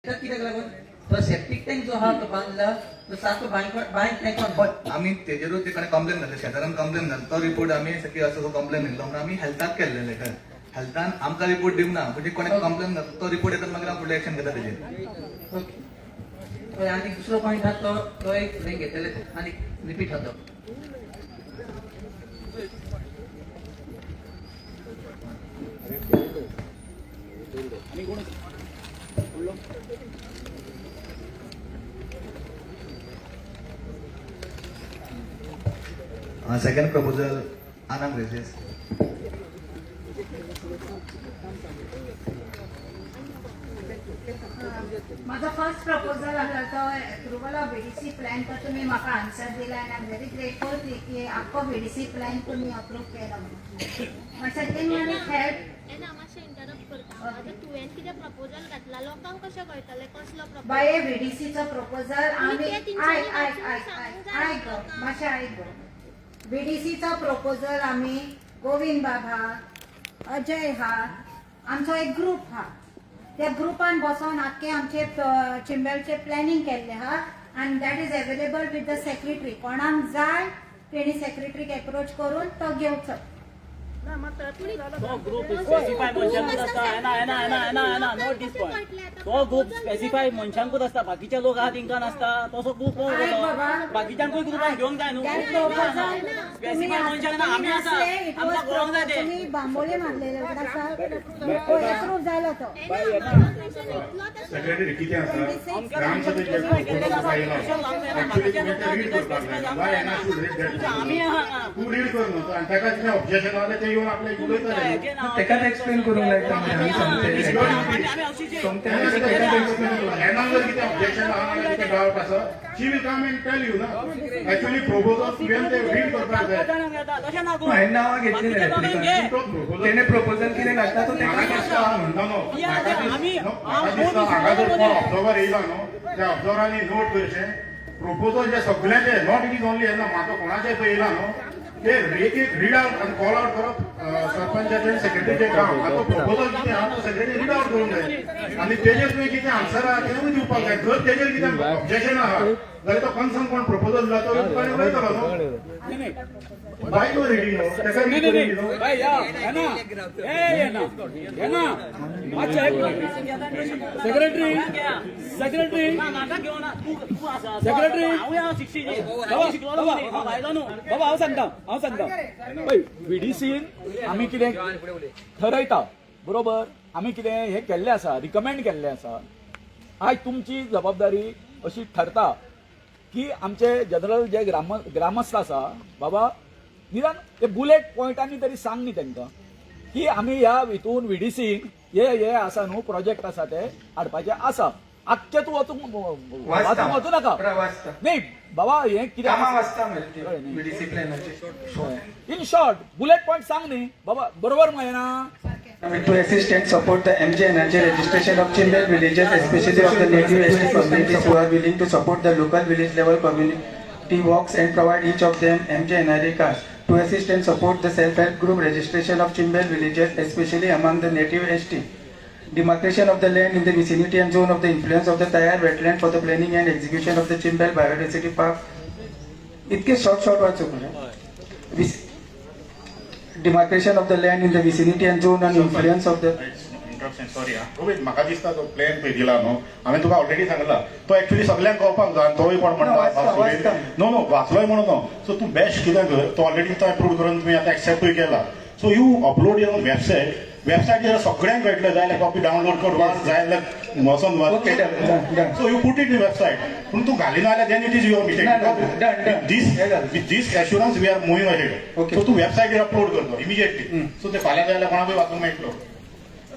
कित्याक लागून तो सेप्टीक टँक जो आहा तो बांदला तो सारको बांयक टँकान आमी तेजेरूच तिकडे कंप्लेन घातले शेजारान कंप्लेन घातला तो रिपोर्ट आमी सगळी असो कंप्लेन दिलो म्हणून आमी हेल्थाक केल्ले लेटर हेल्थान आमकां रिपोर्ट दिवना म्हणजे कोणें कंप्लेन घातला तो रिपोर्ट येता मागीर हांव फुडलें एक्शन घेता तेजेर. ओके आनी दुसरो पॉयंट आहा तो एक फुडें घेतले आनी रिपीट जाता. Second proposal आनंद रेजेस. माझा फर्स्ट प्रपोजल आसा तो अप्रुवल ऑफ बीडीसी प्लॅन तो तुम्ही म्हाका आन्सर दिला आनी आय एम व्हेरी ग्रेटफुल की आख्खो बीडीसी प्लॅन तुम्ही अप्रूव केलो. सेकंड वन इज हेल्प मातशें इंटरप्ट करता. आतां तुवें कितें प्रपोजल घातला लोकांक कशें कळटलें कसलो प्रपोजल? बाये बीडीसीचो प्रपोजल आमी आयक मातशें आयक गो. बीडीसीचो प्रपोजल आमी गोविंद बाबा अजय हा आमचो एक ग्रुप हा. त्या ग्रुपान बसोन आख्खे आमचे चिंबेलचे प्लॅनिंग केल्ले हा आनी that is available with the secretary. कोणाक जाय तेणी सेक्रेटरीक एप्रोच करून तो घेवचो. तो ग्रुप स्पेसिफाय मनशांकूच आसता. नोट दिस पॉयंट. तो ग्रुप स्पेसिफाय मनशांकूच आसता. बाकीचे लोक आहा तिंका नासता. तसो ग्रुप बाकीच्यांकूय ग्रुपान घेवंक जाय न्हू. स्पेसिफाय मनशांक ना आमी आसा आमकां कळोंक जाय ते. तुम्ही बांबोळे मारलेले अप्रूव जालो तो. सेक्रेटरी कितें आसा ग्रामसभेचे प्रोटोकॉल फायला एक्चुअली तुवें ते रीड करपाक जाय. वाय एना शूड रीड दॅट. आमी आहा तूं रीड कर न्हू आनी ताका कितें ऑब्जेक्शन आसलें तें येवन आपल्याक उलयतले. तेकाच एक्सप्लेन करूंक लायता आमी सोमते एना जर कितें ऑब्जेक्शन आहा ना कितें डावट आसा she will come and tell you ना. एक्चुअली प्रोपोजल तुवें ते रीड करपाक जाय. हांवें नांवां घेतली तेणे प्रपोजल कितें घातला तो म्हाका तेका दिसता म्हणटा न्हू म्हाका दिसता हांगा जर कोण ऑब्जर्वर येयला न्हू त्या ऑब्जर्वरांनी नोट करचें प्रोपोजल जे सगळ्यांचे नॉट इट इज ओनली येना म्हाका कोणाचें पळय येयला न्हू ते एक एक रीड आउट आनी कॉल आउट करप सरपंचाचे आनी सेक्रेटरीचे काम. आतां प्रोपोजल कितें आहा तो सेक्रेटरी रीड आउट करूंक जाय आनी तेजेर तुवें कितें आन्सर आहा तेवूय दिवपाक जाय. जर तेजेर कितें ऑब्जेक्शन आहा जाल्यार तो कन्सर्न कोण प्रोपोजल दिला तो तुका उलयतलो न्हू. बाय तो रेडी न्हू तेका रीड करून न्हू. बाबा हांव सांगता बीडीसीन आमी कितें ठरयता बरोबर. आमी कितें हे केल्लें आसा रिकमेंड केल्लें आसा. आयज तुमची जबाबदारी अशी ठरता की आमचे जनरल जे ग्रामस्थ आसा बाबा निदान ते बुलेट पॉयंटांनी तरी सांग न्ही तांकां की आमी ह्या हितून व्हीडीसीक हे आसा न्हू प्रोजेक्ट आसा ते हाडपाचे आसा. आख्खे तूं वचूं नाका न्ही बाबा हे कितें इन शॉर्ट बुलेट पॉयंट सांग न्ही बाबा बरोबर मळना. To assist and support the MJ Energy registration of Chimbel villages, especially of the native ST communities who are willing to support the local village level community works and provide each of them MJ NRI cards. To assist and support the self-help group registration of Chimbel villages, especially among the native ST. Demarcation of the land in the vicinity and zone of the influence of the Tayar wetland for the planning and execution of the Chimbel biodiversity park. इतके short वाचू. Demarcation of the land in the vicinity and zone and influence of the. Sorry Rohit म्हाका दिसता तो plan पळय दिला न्हू हांवें तुका already सांगला तो एक्चुअली सगळ्यांक कळपाक जाय. तोय कोण म्हणटा नो वाचलोय म्हणून न्हू. सो तूं बेस्ट कितें कर तो ऑलरेडी तो अप्रूव करून तुमी आतां एक्सेप्टूय केला. सो यू अपलोड युअर वेबसायटीर सगळ्यांक कळटलें जाय कॉपी डावनलोड कर वाच जाय जाल्यार वचून वाच. So you put it in website पूण तूं घालिना जाल्यार then it is your mistake. With this assurance we are moving ahead. So तूं वेबसायटीर अपलोड करतो इमिजिएटली. सो ते फाल्यां जाय जाल्यार कोणाकूय वाचूंक मेळटलो.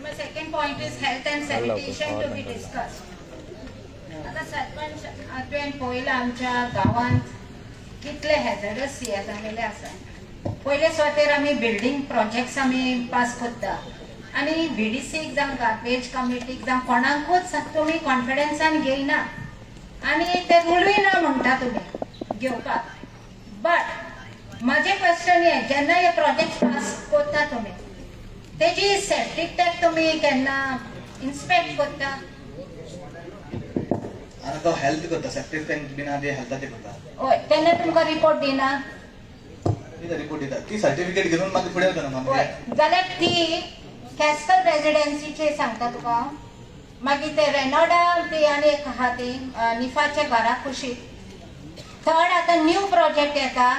My second point is health and sanitation to be discussed. आता सरपंच तुवें पळयलां आमच्या गांवांत कितले हॅझर्डस सी जालेले आसा. पयले सुवातेर आमी बिल्डींग प्रोजेक्ट्स आमी पास करता आनी बीडीसीक जावं गार्बेज कमिटीक जावं कोणाकूच तुमी कॉन्फिडन्सान घेयना आनी ते रुलूय ना म्हणटा तुमी घेवपाक. बट म्हाजें क्वेश्चन हे जेन्ना हे प्रोजेक्ट पास करता तुमी तेजी सेप्टीक टँक तुमी केन्ना इन्स्पेक्ट करता. आनी तो हेल्थ करता सेप्टीक टँक बीन आहा ते हेल्थाचे करता. हय तेन्ना तुमकां रिपोर्ट दिना. कितें रिपोर्ट दिता ती सर्टिफिकेट घेवन मागीर फुडें वता जाल्यार ती कॅस्कल रेजिडेन्सीचे सांगता तुका. मागीर ते रेनोडा ती आनी एक आहा ती निफाचे घरा कुशीक थर्ड आतां न्यू प्रोजेक्ट येता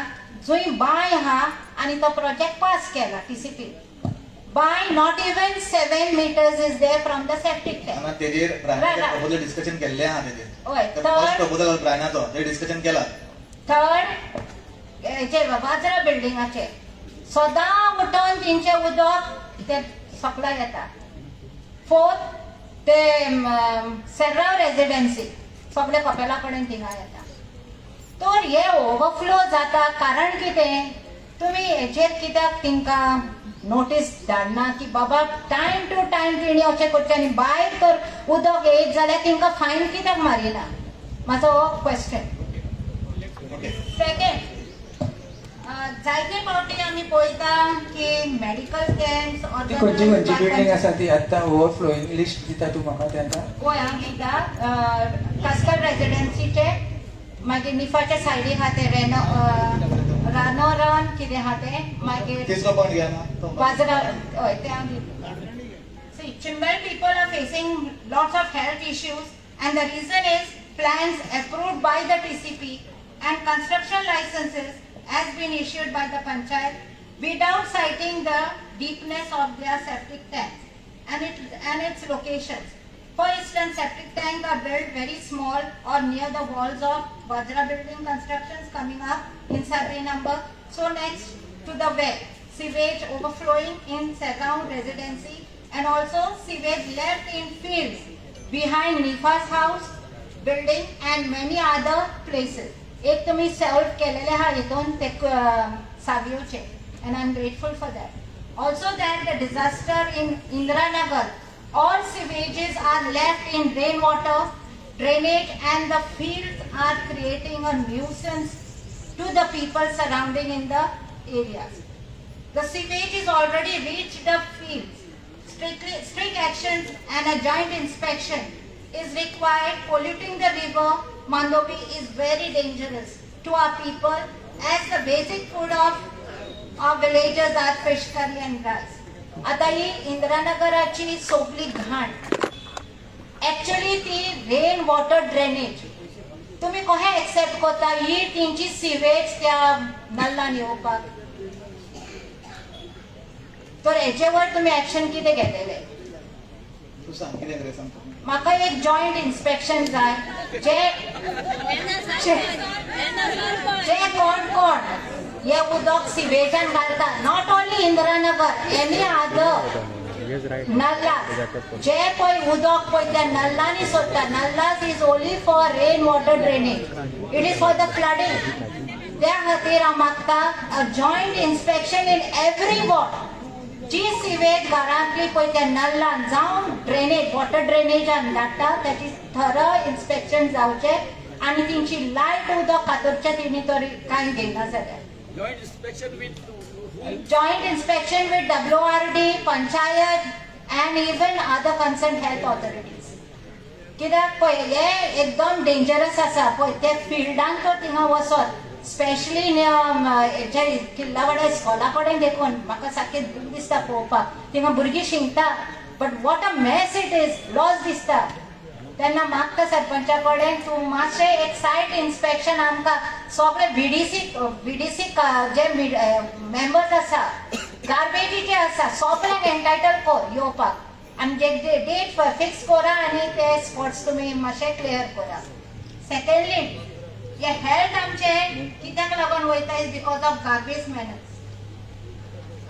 जंय बांय आहा आनी तो प्रोजेक्ट पास केला TCP. By not even 7 meters is there from the septic tank. हांगा तेजेर प्रपोजल डिस्कशन केल्लें आहा तेजेर. हय फर्स्ट प्रपोजल ब्रायनाचो ते डिस्कशन केला. थर्ड जे वाजरा बिल्डिंगाचे सदां उठोन तेंचे उदक ते सकला येता. फोर्थ ते सेर्राव रेजिडेन्सी सगळे कपेला कडेन थिंगा येता. तर हे ओव्हरफ्लो जाता कारण कितें? तुम्ही हेचेर कित्याक तिंकां नोटीस धाडना की बाबा टायम टू टायम तेणी अशें करचें आनी भायर तर उदक येयत जाल्यार तिंकां फायन कित्याक मारिना? म्हाजो हो क्वेश्चन. सेकंड, जायते फावटी आमी पळयता की मेडिकल कॅम्प्स ती खंयची खंयची बिल्डींग आसा ती आतां ओवरफ्लोईंग लिस्ट दिता तूं म्हाका तेंका? गोंयांत दिता कास्कल रेजिडेन्सीचे, मागीर निफाच्या सायडीक आहा ते रानोरान कितें आहा ते, मागीर तिसरो पॉयंट घ्या ना तो. बाजरा हय ते हांव See, Chimel people are facing lots of health issues and the reason is plans approved by the TCP and construction licenses has been issued by the panchayat without citing the deepness of their septic tanks and its locations. For instance, septic tanks are built very small or near the walls of Vajra building constructions coming up in survey number so next to the well. Sewage overflowing in surround residency and also sewage left in fields behind Nifa's house building and many other places. एक तुम्ही solve केलेले आहा हितून ते सावियोचे and I'm grateful for that. Also that the disaster in Indiranagar, all sewages are left in rainwater drainage and the fields are creating a nuisance to the people surrounding in the areas. The sewage is already reached the fields. Strict actions and a joint inspection is required. Polluting the river Mandovi is very dangerous to our people as the basic food of our villagers are fish curry and rice. आता ही इंदिरानगराची सोपली घाण actually ती rain water drainage तुम्ही कशें accept करता? ही तेंची sewage त्या नल्लान येवपाक, तर हेचेवर तुम्ही एक्शन कितें घेतलेले? तू सांग कितें करे सांग. म्हाका एक जॉईंट इन्स्पेक्शन जाय जे कोण हे उदक सिवेजान घालता, not only Indiranagar, any other नल्ला जे पळय उदक पळय त्या नल्लांनी सोडटा. नल्लास is only for rain water drainage, it is for the flooding. त्या खातीर हांव मागता joint inspection in every ward. जी सिवेज घरांतली पळय त्या नल्लान जावं ड्रेनेज वॉटर ड्रेनेजान धाडटा त्याची थरय इन्स्पेक्शन जावचे आनी तेंची लायट उदक कातरचे तेणी तरी कांय घेयना जाल्यार. Joint inspection with Joint inspection with WRD, Panchayat and even other concerned health authorities. कित्याक पळय हे एकदम डेंजरस आसा पळय ते फिल्डान तर थिंगा वचत स्पेशली हेचे किल्लावाडा स्कॉला कडेन देखून म्हाका सारकें दूख दिसता पळोवपाक. थिंगा भुरगीं शिंकता but what a mess it is, loss दिसता. तेन्ना मागता सरपंचा कडेन तूं मातशें एक सायट इन्स्पेक्शन आमकां सगळे VDC जे मेंबर्स आसा गार्बेजीचे आसा सगळ्यांक एन्टायटल कर येवपाक आनी जे डेट फिक्स करा आनी ते स्पॉट्स तुमी मातशें क्लियर करा. सेकंडली हे हेल्थ आमचे कित्याक लागून वयता is because of garbage manners.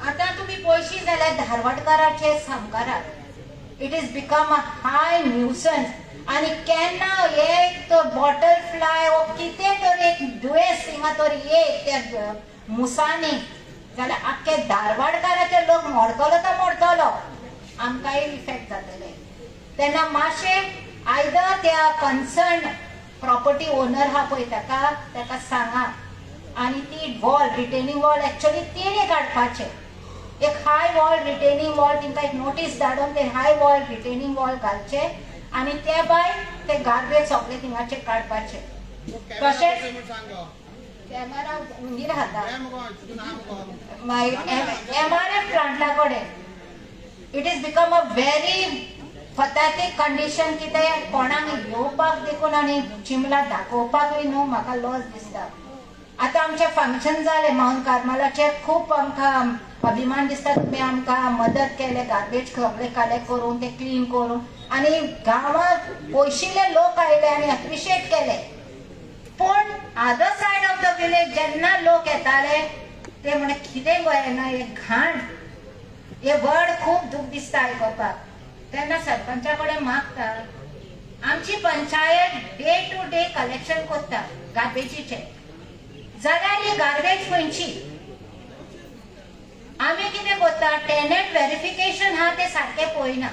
आतां तुमी पळयशी जाल्यार धारवाडकाराचे सामकाराक it is become a high nuisance आनी केन्ना एक बॉटल फ्लाय वो कितें तर एक दुयेंस थिंगा तर एक त्या मुसांनी जाल्यार आख्खे धारवाडकाराचे लोक मोडटलो तो मोडटलो, आमकांय इफेक्ट जातले. तेन्ना मातशें आयदर त्या कन्सर्न प्रॉपर्टी ओनर हा पळय ताका सांगा आनी ती वॉल रिटेनिंग वॉल ऍक्च्युअली तेणी काडपाचे. एक हाय वॉल रिटेनिंग वॉल तिंका एक नोटीस धाडून ते हाय वॉल रिटेनिंग वॉल घालचे आनी ते भायर ते गार्बेज सगळे थिंगाचे काडपाचे. तशेंच कॅमेरा हुंदीर खाता MRF प्लांटा कडेन it is become a very pathetic condition. कितें कोणाक येवपाक देखून आनी चिमला दाखोवपाकूय न्हू म्हाका लॉस दिसता. आतां आमचे फंक्शन जाले माउंट कार्मेलाचे, खूब आमकां अभिमान दिसता तुमी आमकां मदत केले गार्बेज सगळे कलेक्ट करून ते क्लीन करून आनी गांवांत पयशिल्ले लोक आयले आनी अप्रिशिएट केले. पूण other said of the village जेन्ना लोक येताले ते म्हणे कितें गोंयना हे घाण हे वर्ड खूप दुख दिसता आयकोपाक. तेन्ना सरपंचा कडेन मागता आमची panchayat day to day collection करता गार्बेजीचे, जाल्यार ही गार्बेज खंयची? आमी कितें करता टेनंट व्हेरिफिकेशन हा ते सारखे पळयना.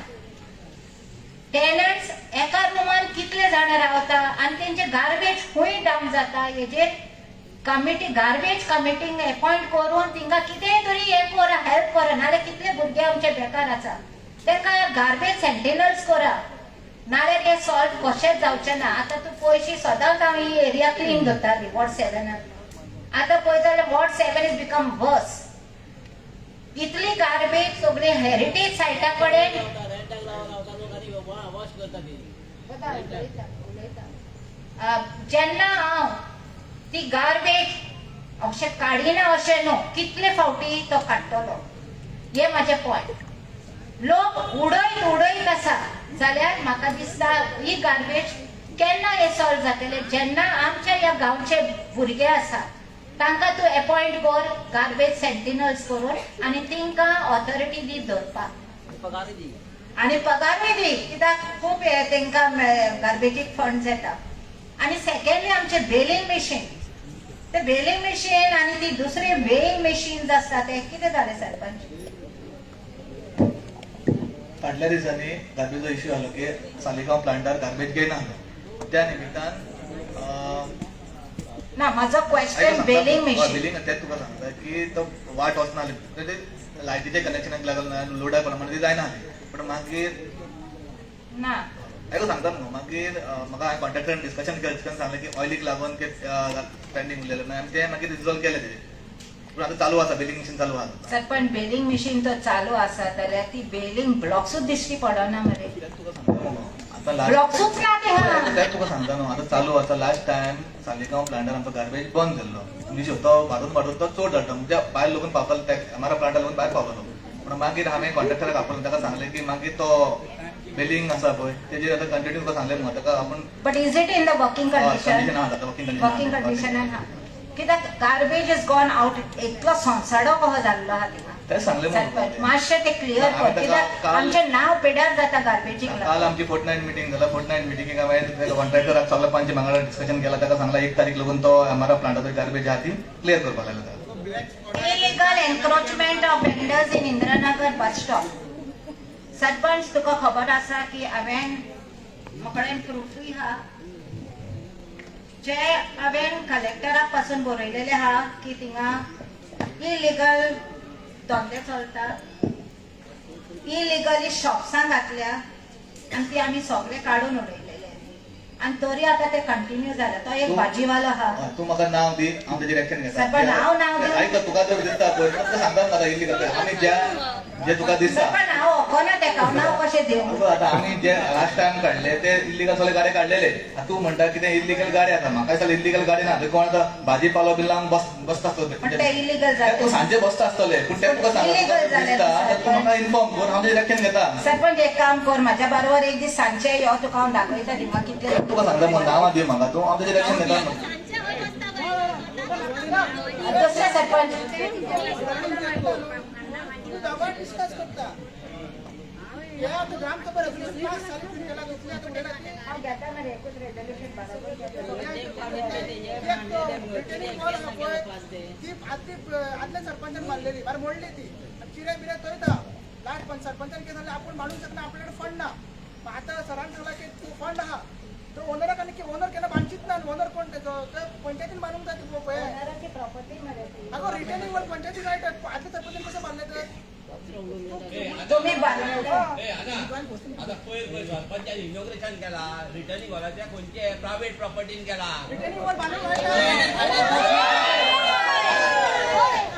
टेनंट्स एका रुमान कितले जाण रावता आनी तेंचे गार्बेज खंय डावन जाता हेजेर कमिटी गार्बेज कमिटींक अपॉइंट करून तिंका कितेंय तरी हे करा, हेल्प करा. नाल्यार कितले भुरगे आमचे बेकार आसा तेंका गार्बेज सेंटिनल्स करा, नाल्यार हे सॉल्व कशेंच जावचें ना. आतां तूं पयशी सदांच हांव ही एरिया क्लीन दवरताली वॉर्ड 7. आतां पळयत जाल्यार वॉर्ड 7 इज बिकम वर्स. इतली गार्बेज सगळी हेरिटेज सायटा कडेन जेन्ना हांव ती गार्बेज अशें काडिना अशें न्हू, कितले फावटी तो काडटलो हे म्हाजे पॉयंट. लोक उडयत आसा जाल्यार म्हाका दिसता ही गार्बेज केन्ना हे सॉल्व जातले जेन्ना आमच्या ह्या गांवचे भुरगे आसा तांकां तूं अपॉइंट कर गार्बेज सेंटिनल्स करून आनी तिंकां ऑथॉरिटी दी दवरपाक आनी पगारूय दी, कित्याक खूब तांकां गार्बेजीक फंड्स येता. आनी सेकंडली आमचे बेलिंग मशीन, ते बेलिंग मशीन आनी ती दुसरी वेइंग मशीन्स आसता ते कितें जालें सरपंच? फाटल्या दिसांनी गार्बेजो इश्यू आलो की सालिगांव प्लांटार गार्बेज घेयना त्या निमित्तान ना माझो क्वेश्चन बेलिंग मशीन बिलिंग तेच तुका सांगता की तो वाट वचना लायटीचे कनेक्शनाक लागला लोडा प्रमाणे ती जायना पण मागीर ना आयको सांगता न्हू. मागीर म्हाका हांवें कॉन्ट्रॅक्टरान डिस्कशन केलें सांगलें की ऑयलीक लागून पेंडींग उरलेलें आनी तें मागीर रिजॉल्व केलें तेजें. पूण आतां चालू आसा बेलिंग मशीन चालू आसा. सर पण बेलिंग मशीन तो चालू आसा जाल्यार ती बेलिंग ब्लॉक्सूच दिश्टी पडना मरे. ब्लॉक्सूच ना तें तुका सांगता न्हू. आतां चालू आसा. लास्ट टायम सालिगांव प्लांटार आमचो गार्बेज बंद जाल्लो इश्यू तो वाडून तो चड जाता म्हणजे भायर लोकून पावतालो आमच्या प्लांटार लागून भायर पावतालो. पूण मागीर हांवें कॉन्ट्रॅक्टराक आपयलो ताका सांगलें की मागीर तो बेलिंग आसा पळय तेजेर आतां कंटिन्यू तुका सांगलें न्हू ताका आपण but is it in the working condition? Working कंडिशनान हा कित्याक गार्बेज इज गॉन आउट. इतलो संसाडो कहो जाल्लो आहा थिंगा. तें सांगलें मातशें ते क्लियर कर कित्याक आमचें नांव पिड्यार जाता गार्बेजीक लागून. काल आमची फोर्टनायट मिटींग जाला. फोर्टनायट मिटींगेक हांवें कॉन्ट्रॅक्टराक सगळ्या पंच वांगडा डिस्कशन केला. ताका सांगला 1 तारीख लागून तो आमच्या प्लांटाचो गार्बेज आहा ती क्लियर करपाक लागला. Illegal encroachment of vendors in Indranagar bus stop. Sarpanch तुका खबर आसा की हांवें म्हकडेन प्रूफूय आहा जे हांवें कलेक्टराक पासून बरयलेले आहा की थिंगा इलिगल धंदे चलतात, इलिगली शॉप्सां घातल्या आनी ती आमी सगळे काडून उडयलेले आनी तरी आतां ते कंटिन्यू जाला. तो एक भाजीवालो आहा. तू म्हाका नाव दी हांव तेजेर एक्शन घेता. सरपंच नाव दी. आयक तुका जर दिसता पळय तुका सांगता म्हाका इल्लीगल आमी जे तुका दिसता सरपंच हांव ओकोना तेका नांव कशें दिवं. आतां आमी जे लास्ट टायम काडले ते इल्लीगल सगळे गाडे काडलेले. तूं म्हणटा कितें इल्लीगल गाडी आसा. म्हाका दिसता इल्लीगल गाडी ना. कोण आतां भाजी पालो बी लावन बसता पण ते इलिगल जाता. तूं सांजे बसता आसतले पूण ते तुका Illegal सांगता जालें दिसता तूं म्हाका इन्फॉर्म कर हांव तेजेर एक्शन घेता. सरपंच एक काम कर म्हाज्या बरोबर एक दीस सांजचे यो तुका हांव दाखयता थिंगा कितले. तुका सांगता मग नांवां दी म्हाका तूं हांव तेजेर एक्शन घेता. दुसरे सरपंच डिस्कस करता हे आता ग्रामसभा रेझोल्यूशन पास झाली तुम्ही त्याला घेतली आता उद्या हांव घेता मरे एकूच रेझोल्यूशन आदल्या सरपंचान मारलेली बरं मोडली ती चिरे बिरे तोयता लास्ट पण सरपंचान कितें जालें आपूण मारूंक शकना आपल्याकडे फंड ना. आता सरान सांगला की तू फंड आहा तो ओनराक आनी ओनर केला बांदचीत ना. ओनर कोण त्याचो ते पंचायतीन मारूंक जाय ती ओनराची प्रॉपर्टी मरे ती. अगो रिटर्निंग वर पंचायती जाय आदल्या सरपंचान कशें मारले ते तुम्ही बांदलेले. आता पयर सरपंचान इनॉग्रेशन केला रिटर्निंग हॉलाच्या खंयचे प्रायव्हेट प्रॉपर्टीन केला. रिटर्निंग वर बांदूंक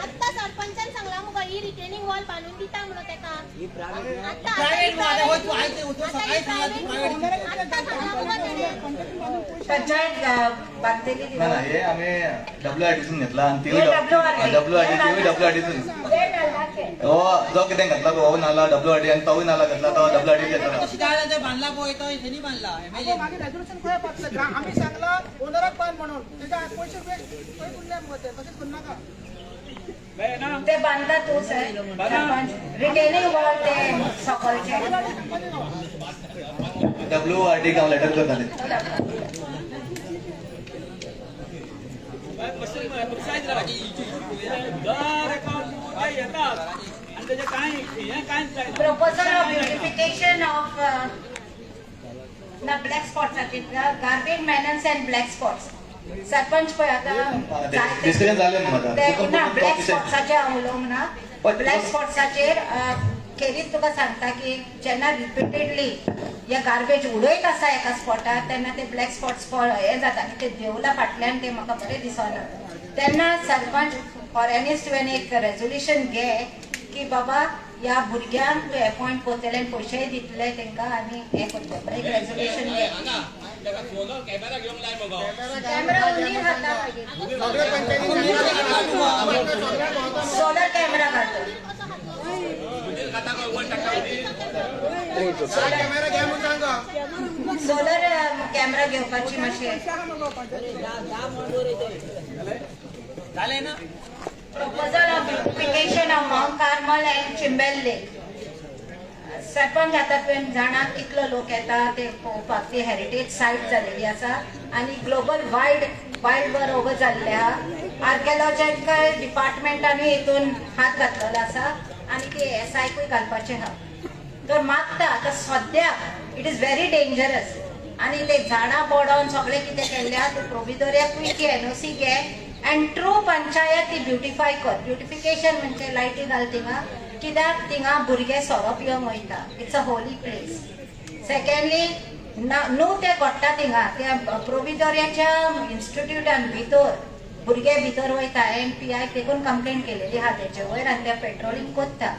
आत्ता सरपंचान सांगला मुगो ही रिटेनिंग वॉल बांधून दिता म्हणून तेका. पंचायत बांधलेली ना हे आम्ही WRTसून घेतला आणि ती WRTसून हो जो कितें घातला तो नाला WRT आणि तोय नाला घातला तो WRT घेतला. बांधला पळय तो हेनी बांधला. मागीर रेझोल्यूशन खंय पावतलें आमी सांगला ओनराक बांद म्हणून तेच्या पयशे वेस्ट खंय उरले मग ते तशेंच करनाका. ते बांधता तू सरपंच रिटेनिंग वॉल ते सकलचे WRT का लेटर करताले proposal of beautification of the black spots are garbage maintenance and black spots. Sarpanch पळय आता डिस्कशन झालं ना माझा ना ब्लॅक स्पॉट्साचेर उलोवंक ना ब्लॅक स्पॉट्साचेर खेरीत तुका सांगता की जेन्ना रिपिटेडली हे गार्बेज उडयत आसा एका स्पॉटार तेन्ना ते ब्लॅक स्पॉट्स हे जाता आनी ते देवला फाटल्यान ते म्हाका बरें दिसना तेन्ना सरपंच फॉर एनी तुवें एक रेजोल्युशन घे की बाबा ह्या भुरग्यांक तूं अपॉइंट करतले आनी पयशेय दितले तांकां आनी हें करतले एक रेजोल्युशन घे कॅमेरा घेऊन लाय मगो कॅमेरा उंदीर हाता सोलर कॅमेरा घालतो सोलर कॅमेरा घेवपाची मातशें झाले ना proposal of beautification of Mount Carmel and Chimbel Lake. Sarpanch आता तुवें जाणा कितलो लोक येता ते पळोवपाक ती हेरिटेज सायट जालेली आसा आनी ग्लोबल वायल्ड वर ओवर जाल्ले आहा आर्किओलॉजिकल डिपार्टमेंटानूय हितून हात घातलेलो आसा आनी ती SIकूय घालपाचें आहा तर मागता आतां सद्याक इट इज व्हेरी डेंजरस आनी ते झाडां बोडोवन सगळें कितें केल्लें आहा तूं प्रोविदोरियाकूय ती NOC घे अँड ट्रू पंचायत ती ब्युटिफाय कर ब्युटिफिकेशन म्हणजे लायटी घाल थिंगा कित्याक थिंगा भुरगे सोरो पिवंक वयता it's a holy place secondly न्हू ते घडटा थिंगा त्या प्रोविदोरियाच्या इन्स्टिट्यूटान भितर भुरगे भितर वयता NPI देखून कंप्लेंट केलेली आहा तेचे वयर आनी ते पेट्रोलिंग कोत्ता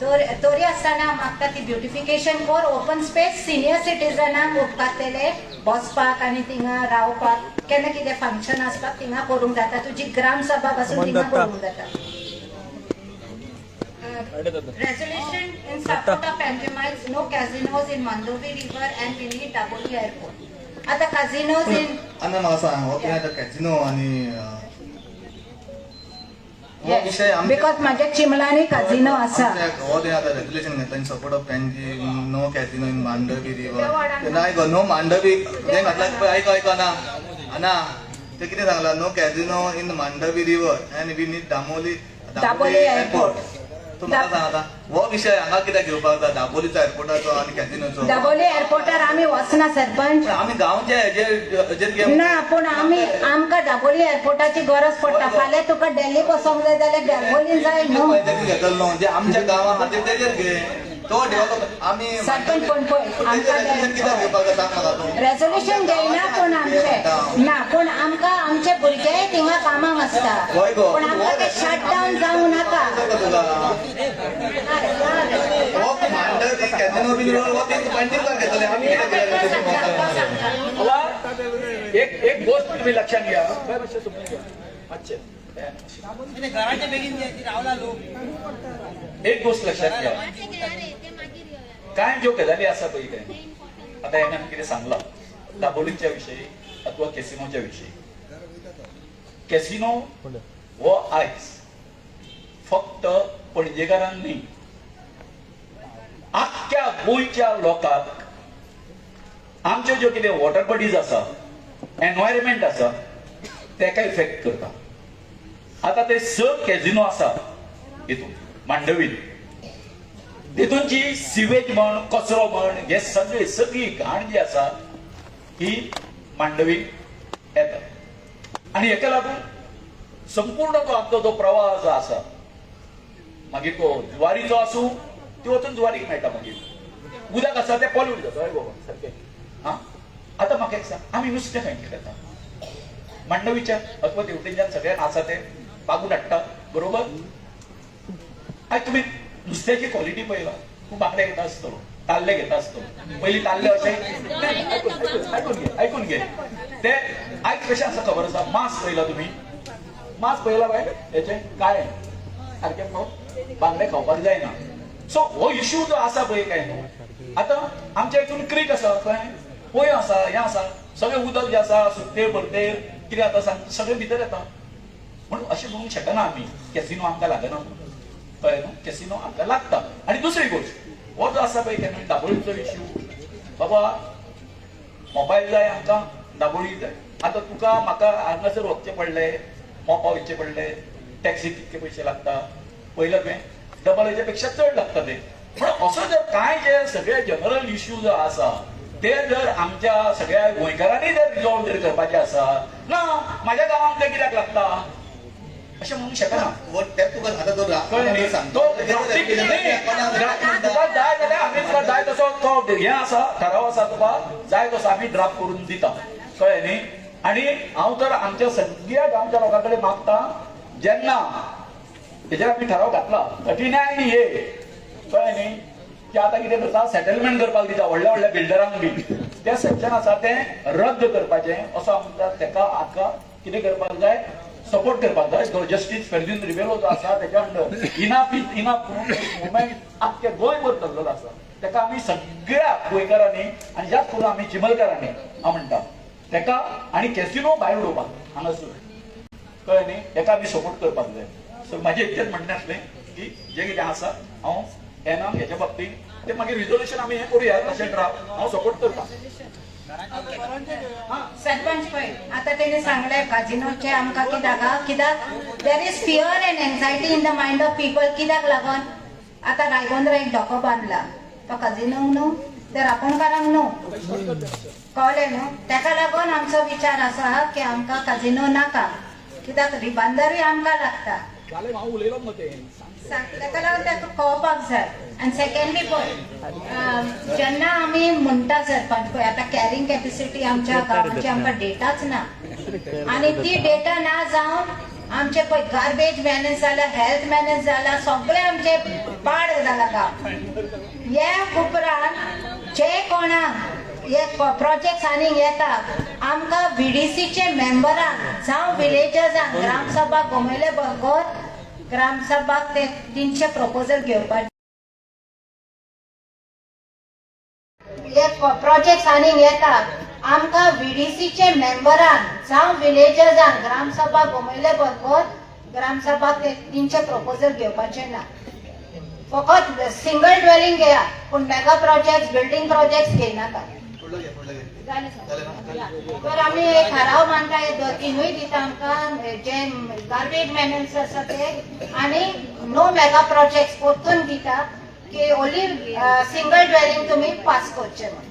तरी आसतना म्हाका ती ब्युटिफिकेशन कर ओपन स्पेस सिनियर सिटीजनाक उपकारतले बसपाक आनी थिंगा रावपाक केन्ना कितें फंक्शन आसपाक थिंगा करूंक जाता तुजी ग्रामसभा पासून थिंगा करूंक जाता resolution in support of Panjamites, no casinos in Mandovi River and we need Daboli Airport. आता casinos in अन्ना म्हाका सांग हो तुवें आतां कॅसिनो आनी हो विषय आमच्या because माझ्या चिमलांनी casino आसा हो तुवें आतां रेग्युलेशन घेतला in support of Panaji no casino in Mandovi river नाही गो नो मांडवी तुवें घातला आयको ना ते कितें सांगला no casino in Mandovi river and we need Dabolim airport तूं म्हाका सांग आतां हो विशय हांगा कित्याक घेवपाक जाता दाबोलीचो एअरपोर्टाचो आनी कॅसिनोचो दाबोली एअरपोर्टार आमी वचना सरपंच आमी गांवचे हेजेर ना पूण आमकां दाबोली एअरपोर्टाची गरज पडटा फाल्यां तुका दिल्ली वचोंक जाय जाल्यार दाबोली जाय न्हू घेतलो म्हणजे आमच्या गांवा खातीर तेजेर घे तो डेव्हलप आमी सरपंच पण पळय कित्याक घेवपाक सांग म्हाका तूं रेजोल्युशन घेयना पूण आमचे ना पूण आमकां आमचे भुरगे थिंगा कामाक आसता होय गो पूण आमकां ते शट डावन जावं नाका हो मांडवी कॅसिनो बी हो ते पेंडिंग घेतले आमी एक गोष्ट तुम्ही लक्षात घ्या घराच्या बेगीन रावला लोक एक गोष्ट लक्षात घ्या काय ज्यो गजाली आसा पळय ते आता हांवें कितें सांगला दाबोलीच्या विशयी अथवा कॅसिनोच्या विशयी कॅसिनो हो आयज फक्त पणजेकारांक न्ही आख्ख्या गोंयच्या लोकांक आमच्यो ज्यो कितें वॉटर बॉडीज आसा एनवायरमेंट आसा तेका इफेक्ट करता आता ते स कॅसिनो आसा हितून मांडवीत तितून जी सिवेज म्हण कचरो म्हण हे सगळी घाण जी आसा ही मांडवीत येता आनी हेका लागून संपूर्ण तो आमचो जो प्रवाह जो आसा मागीर तो जुवारीचो आसूं त्यो वचून जुवारीक मेळटा मागीर उदक आसा तें पॉल्यूट जाता हय बाबा सारकें हा आता म्हाका एक सांग आमी नुस्तें खंय खाता मांडवीच्या अथवा देवटेच्यान सगळ्यान आसा ते बागून हाडटा बरोबर आयज तुमी नुस्त्याची क्वॉलिटी पळयला तूं बांगडे घेता आसतलो ताल्ले घेता आसतलो पयलीं ताल्ले अशें आयकून घे ते आयज कशें आसा खबर आसा मांस पळयला तुमी मांस पळयला बाय हेचे काळे सारकें बांगडे खावपाक जायना सो हो इश्यू जो आसा पळय काय न्हू आतां आमच्या हितून क्रीक आसा खंय पोय आसा हें आसा सगळें उदक जें आसा सुकतेर भरतेर कितें जाता सांग सगळें भितर येता म्हणून अशें म्हणूंक शकना आमी कॅसिनो आमकां लागना कळ्ळें न्हू, कॅसिनो आमकां लागता. आनी दुसरी गोश्ट हो जो आसा पळय केन्ना दाबोळीचो इश्यू, बाबा मोबायल जाय आमकां, दाबोळी जाय. आतां तुका म्हाका हांगासर वचचें पडलें, मोपा वयचें पडलें, टॅक्सी कितके पयशे लागता पयलें तुवें, डबल हेच्या पेक्षा चड लागता ते. पण असो जर कांय जे सगळे जनरल इश्यू जो आसा ते जर आमच्या सगळ्या गोंयकारांनी जर रिजॉल्व जर करपाचे आसा, ना म्हाज्या गांवांत ते कित्याक लागता अशें म्हणूंक शकना. तुका आता तो कळ्ळें न्ही? तो ड्राफ्टींग न्ही, तुका जाय जाल्यार आमी तुका जाय तसो तो हें आसा, ठराव आसा, तुका जाय तसो आमी ड्राफ्ट करून दिता. कळ्ळें न्ही? आनी हांव तर आमच्या सगळ्या गांवच्या लोकां कडेन मागता, जेन्ना हेजेर आमी ठराव घातला कठिनाय न्ही हे, कळ्ळें न्ही, की आतां कितें करता सेटलमेंट करपाक दिता व्हडल्या व्हडल्या बिल्डरांक बी, तें सेक्शन आसा तें रद्द करपाचें असो आमकां तेका आमकां कितें करपाक जाय, सपोर्ट करपाक जाय. जो जस्टीस फेर्जिन रिबेलो जो आसा तेच्या अंडर इनाफ मुवमेंट आख्खे गोंयभर चल्लेलो आसा. तेका आमी सगळ्या गोंयकारांनी आनी जास्त करून आमी चिमलकारांनी हांव म्हणटा तेका आनी कॅसिनो भायर उडोवपाक हांगासर, कळ्ळें न्ही, हेका आमी सपोर्ट करपाक जाय. सो म्हाजें इतकेंच म्हणणें आसलें की जें कितें आसा हांव येना हेच्या बाबतींत ते मागीर रिजोल्युशन आमी हें करुया, तशें ड्राफ्ट हांव सपोर्ट करता. सरपंच पळय आता तेणे सांगले काजिनोचे आमकां कित्याक there is fear end anxiety in the mind of people. कित्याक लागून आता रायगोंद्रा एक धोको बांदला, तो काजिनोक न्हू, ते राखणकारांक न्हू, कळ्ळें न्हू. तेका लागून आमचो विचार आसा की आमकां काजिनो नाका, कित्याक रिबांदरूय आमकां लागता. हांव उलयलो न्हू तें, तेका लागून तेका कळपाक जाय. आनी सेकंडली पळय जेन्ना आमी म्हणटा सरपंच पळय आतां कॅरिंग कॅपेसिटी आमच्या गांवांची आमकां डेटाच ना, आनी ती डेटा ना जावन आमचे पळय गार्बेज मॅनेज जाला, हेल्थ मॅनेज जाला, सगळे आमचे पाड जाला गांव. हे उपरांत जे कोणाक हे प्रोजेक्ट आनीक येता आमकां VDCचे मेंबरांक जावं विलेजर्सांक ग्रामसभा घुमयले बरोबर ग्रामसभाक ते तेंचे प्रपोजल घेवपाचे. एक प्रोजेक्ट आनीक येता आमकां VDCचे मेंबरांक जावं विलेजर्सांक ग्रामसभा घुमयले बरोबर ग्रामसभाक ते तेंचे प्रपोजल घेवपाचे ना. फकत सिंगल ड्वेलिंग घेया पूण मेगा प्रोजेक्ट बिल्डिंग प्रोजेक्ट घेयनाका. तर आमी एक ठराव मांडटा, हे तिनूय दिता आमकां जे गार्बेज मॅनेज आसा ते, आनी नो मेगा प्रोजेक्ट परतून दिता की ओन्ली सिंगल ड्वेलिंग तुमी पास करचे म्हणून.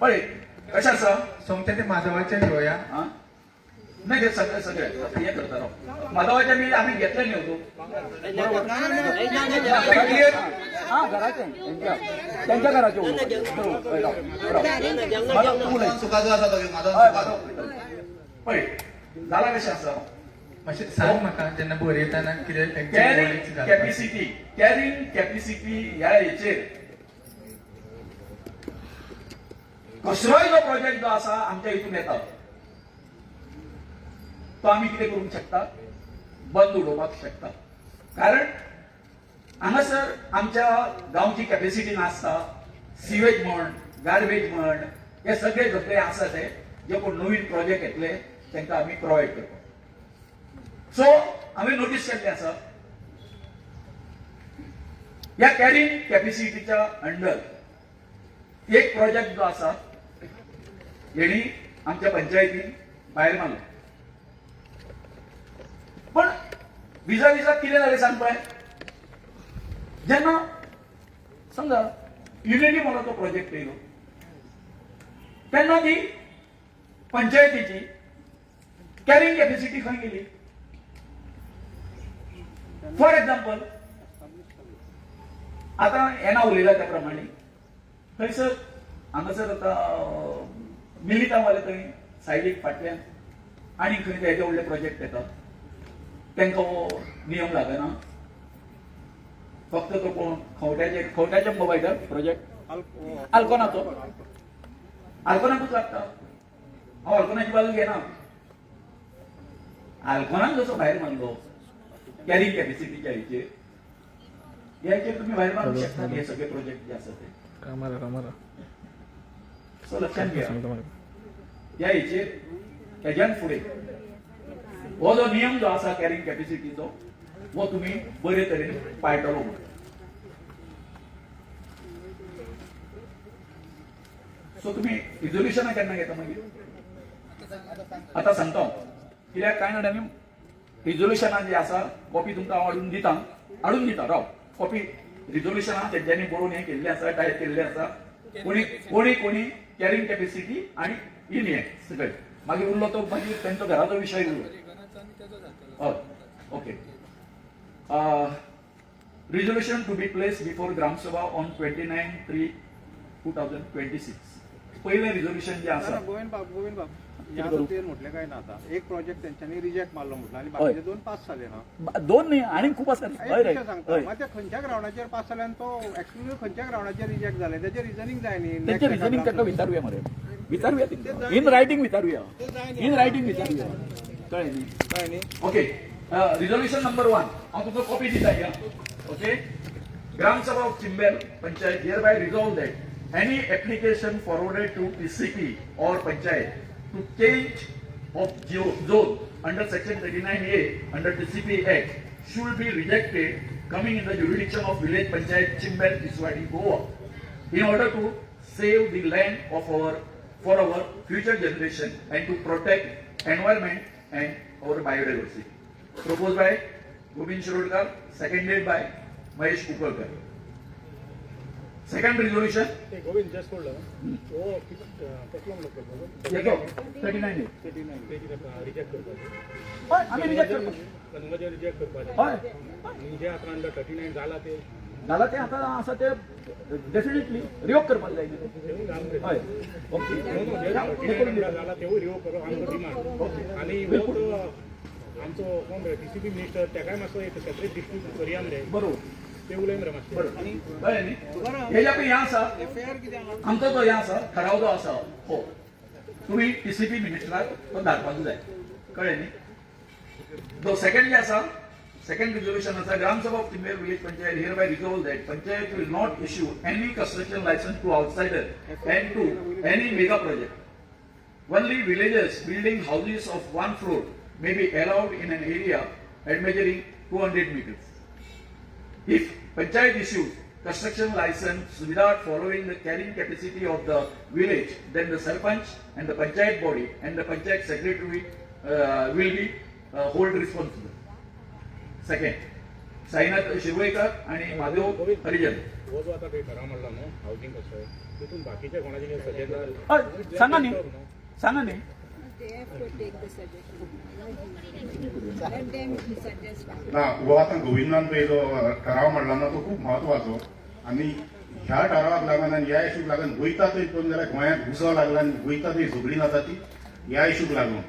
पळय कशें आसा, सोमतें ते माधवाचें घेवया. नाही ते सगळे सगळे हे करता राव माधवाच्या मी आम्ही घेतले नाही होतो हा घराचे त्यांच्या घराचे पळय झाला कशें आसा मातशें सांग म्हाका जेन्ना बरयतना कितें कॅरिंग कॅपिसिटी ह्या हेचेर कसलोय जो प्रोजेक्ट जो आसा आमच्या हितून येता तो आम्ही कितें करूंक शकता बंद उडोवपाक शकता कारण हांगासर आमच्या गांवची कॅपेसिटी नासता सिवेज म्हण गार्बेज म्हण हे सगळे आसा ते जे कोण नवीन प्रोजेक्ट येतले तांकां आमी प्रोवायड करता सो आम्ही नोटीस केल्ले आसा ह्या कॅरिंग कॅपेसिटीच्या अंडर एक प्रोजेक्ट जो आसा हेणी आमच्या पंचायतीन भायर मारलो पण विजा कितें जालें सांग पळय जेन्ना समजा युनिटी म्हणून तो प्रोजेक्ट येयलो तेन्ना ती पंचायतीची कॅरिंग कॅपेसिटी खंय गेली फॉर एक्झाम्पल आता येना उलयला त्या प्रमाणे थंयसर हांगासर आता मिलिटावाले थंय सायडीक फाटल्यान आनी खंय हेजे व्हडले प्रोजेक्ट येता तांकां हो नियम लागना. फक्त तो कोण खवट्याचे मोबायलार प्रोजेक्ट आल्कोनाचो आल्कोनाकूच लागता. हांव आल्कोनाची बाजू घेना. आल्कोनाक जसो भायर मारलो कॅरिंग कॅपेसिटीच्या ह्याचेर तुम्ही भायर मारूंक शकता हे सगळे प्रोजेक्ट जे आसा ते. सो लक्षात घ्या ह्या हेचेर हेज्यान फुडें हो जो नियम जो आसा कॅरिंग कॅपेसिटीचो हो तुम्ही बरे तरेन पाळटलो. सो तुम्ही रिझोल्युशनां केन्ना घेता मागीर आतां सांगता कित्याक कांय जाणांनी रिझोल्युशनां जी आसा कॉपी तुमकां हांव हाडून दिता राव कॉपी रिझोल्युशनां तेंच्यांनी बरोवन हें केल्लें आसा टायप केल्लें आसा. कोणी कॅरिंग कॅपेसिटी आनी इन हें सगळें मागीर उरलो तो मागीर तेंचो घराचो विशय उरलो. हय okay. Resolution to be placed before Gram Sabha on 29/3/2026. पहिले रिझोल्युशन जे आसा गोविंद बाब म्हटलें काय ना आता एक प्रोजेक्ट त्यांच्यानी रिजेक्ट मारलो म्हटलं आणि बाकीचे 2 पास झाले ना. 2 न्ही आनी खूप आसा. सांगता मग त्या खंयच्या ग्राउंडाचेर पास जाले आनी तो एक्चुअली खंयच्या ग्राउंडाचेर रिजेक्ट जाले त्याचे रिजनिंग जाय न्ही. तेंचे रिजनिंग ताका विचारूया मरे विचारूया इन रायटिंग विचारूया कळ्ळें न्ही. ओके रिझोल्युशन नंबर 1 हांव तुका कॉपी दिता या. Okay. Gram Sabha of Chimbel Panchayat hereby resolve that any application forwarded to TCP or Panchayat to change of zone under section 39A under TCP Act should be rejected coming in the jurisdiction of village Panchayat Chimbel Iswadi Goa in order to save the land of for our future generation and to protect environment and our biodiversity. Proposed by Govind Shirodkar, seconded by Mahesh Kukalkar. Second resolution. Govind just hold ओ कसलो येतो 39 reject करपाचे हय आमी reject करता. म्हणजे reject करपाचे हय म्हणजे आता अंडर 39 झाला ते आता आसा ते डेफिनेटली रिवोक करपाक जाय. हय ओके झाला तेवूय रिवो करो आमचो डिमांड. आणि आमचो कोण रे टीसीपी मिनिस्टर ताकाय मातसो एक सेपरेट डिस्ट्रीब्यूट करया मरे. बरोबर ते उलय मरे मातशें. कळ्ळें न्ही. हेज्या पळय हें आसा आमचो जो हें आसा ठराव जो आसा हो तुम्ही टीसीपी मिनिस्टराक तो धाडपाक जाय. कळ्ळें न्ही. जो सेकंड जे आसा सेकंड रिझोल्युशन आसा gram sabha of Chimbel village panchayat hereby resolve that Panchayat will not issue any construction license to outsider and to any mega project. Only villagers building houses of 1 floor may be allowed in an area at measuring 200 meters. If Panchayat issues construction license without following the carrying capacity of the village, then the Sarpanch and the Panchayat body and the Panchayat secretary will be hold responsible. Second, Sainath Shirwalkar आणि माधव हरिजन. हो जो आता ते ठराव म्हणला न्हू housing कसो आहे तितून बाकीच्या कोणाचे सजेस्ट सांगा न्ही ना हो आता गोविंदान पळय जो ठराव मांडला ना तो खूप महत्वाचो आणि ह्या ठरावाक लागून आनी ह्या इशूक लागून वयता थंय कोण जाल्यार गोंयांत घुसो लागला आनी वयता थंय झगडीं जाता ती ह्या इशूक लागून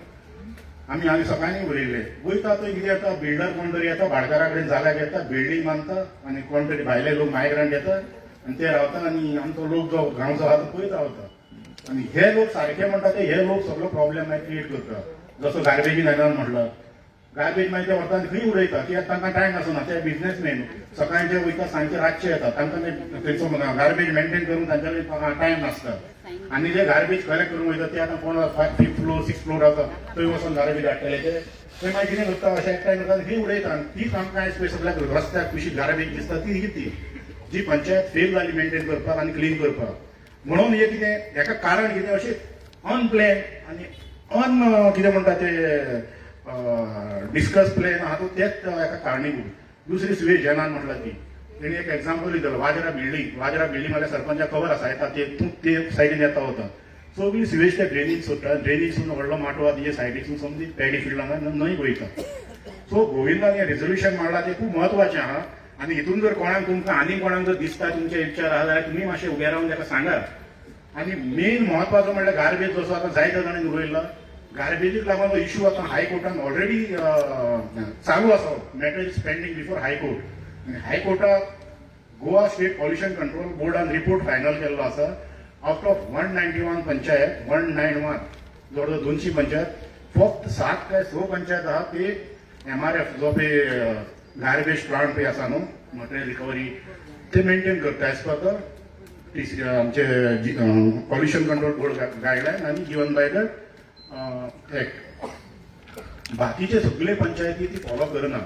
आमी हांवें सकाळीं उलयल्ले. वयता थंय कितें जाता बिल्डर कोण तरी येता भाटकारा कडेन जाल्यार घेता बिल्डींग बांदता आनी कोण तरी भायले लोक मायग्रंट येता आनी ते रावता आनी आमचो लोक जो गांवचो आहा तो पयस रावता. आनी हे लोक सारखे म्हणटा ते हे लोक सगळो प्रॉब्लेम मागीर क्रिएट करता. जसो गार्बेजीन आयदन म्हटलं गार्बेज मागीर ते व्हरता खंय उडयता कित्याक तांकां टायम आसना. ते बिझनेसमॅन सकाळचे वयता सांजचे रातचे येता तांकां थंयचो गार्बेज मेंटेन करून तांच्या टायम नासता. आनी जे गार्बेज कलेक्ट करून वयता ते आतां कोण 5th फ्लोर 6th फ्लोर रावता थंय वचून गार्बेज हाडटले ते मागीर कितें करता अशें एकठांय करता खंय उडयता. आनी तीच आमकां आयज पळय सगळ्याक रस्त्याक कशी गार्बेज दिसता ती कितें जी पंचायत फेल जाली मेंटेन करपाक आनी क्लीन करपाक. म्हणून हे कितें हेका कारण कितें अशें अनप्लॅन आनी कितें म्हणटा ते डिस्कस प्लॅन आहा तो तेच हेका कारणीभूत. दुसरी सुवेज जॅनान म्हटलं ती तेणी एक एक्झाम्पल दिलं वाजरा बिल्डींग जाल्यार सरपंचाक खबर आसा येता ते सायडीन येता वता सगळी सुवेज ते ड्रेनीज सोडटा ड्रेनीजसून व्हडलो माटो आहा तेजे सायडीसून समजी पॅडी फिल्डांत न्हंय वयता. सो गोविंदान हें रिझोल्युशन मारला तें खूब म्हत्वाचें आहा. आनी हितून जर कोणाक तुमकां आनी कोणाक जर दिसता तुमचे विचार आहा जाल्यार तुमी मातशें उबे रावन ताका सांगात आणि मेन महत्वाचं म्हणल्यार गार्बेज जसो आता जायत्या जाणांनी उलयला गार्बेजीक लागून तो इश्यू आता हायकोर्टान ऑलरेडी चालू आसा matter is pending before high court आणि हायकोर्टाक गोवा स्टेट पॉल्युशन कंट्रोल बोर्डान रिपोर्ट फायनल केल्लो आसा आउट ऑफ 191 पंचायत 191 जवळ 200 पंचायत फक्त 7 काय 6 पंचायत आहा ते MRF जो पळय गार्बेज प्लांट पळय आसा न्हू मटेरियल रिकवरी ते मेंटेन करता एज पर द आमचे पॉल्युशन कंट्रोल बोर्ड गायडलायन आणि गिवन बाय द एक्ट बाकीचे सगळे पंचायती ती फॉलो करना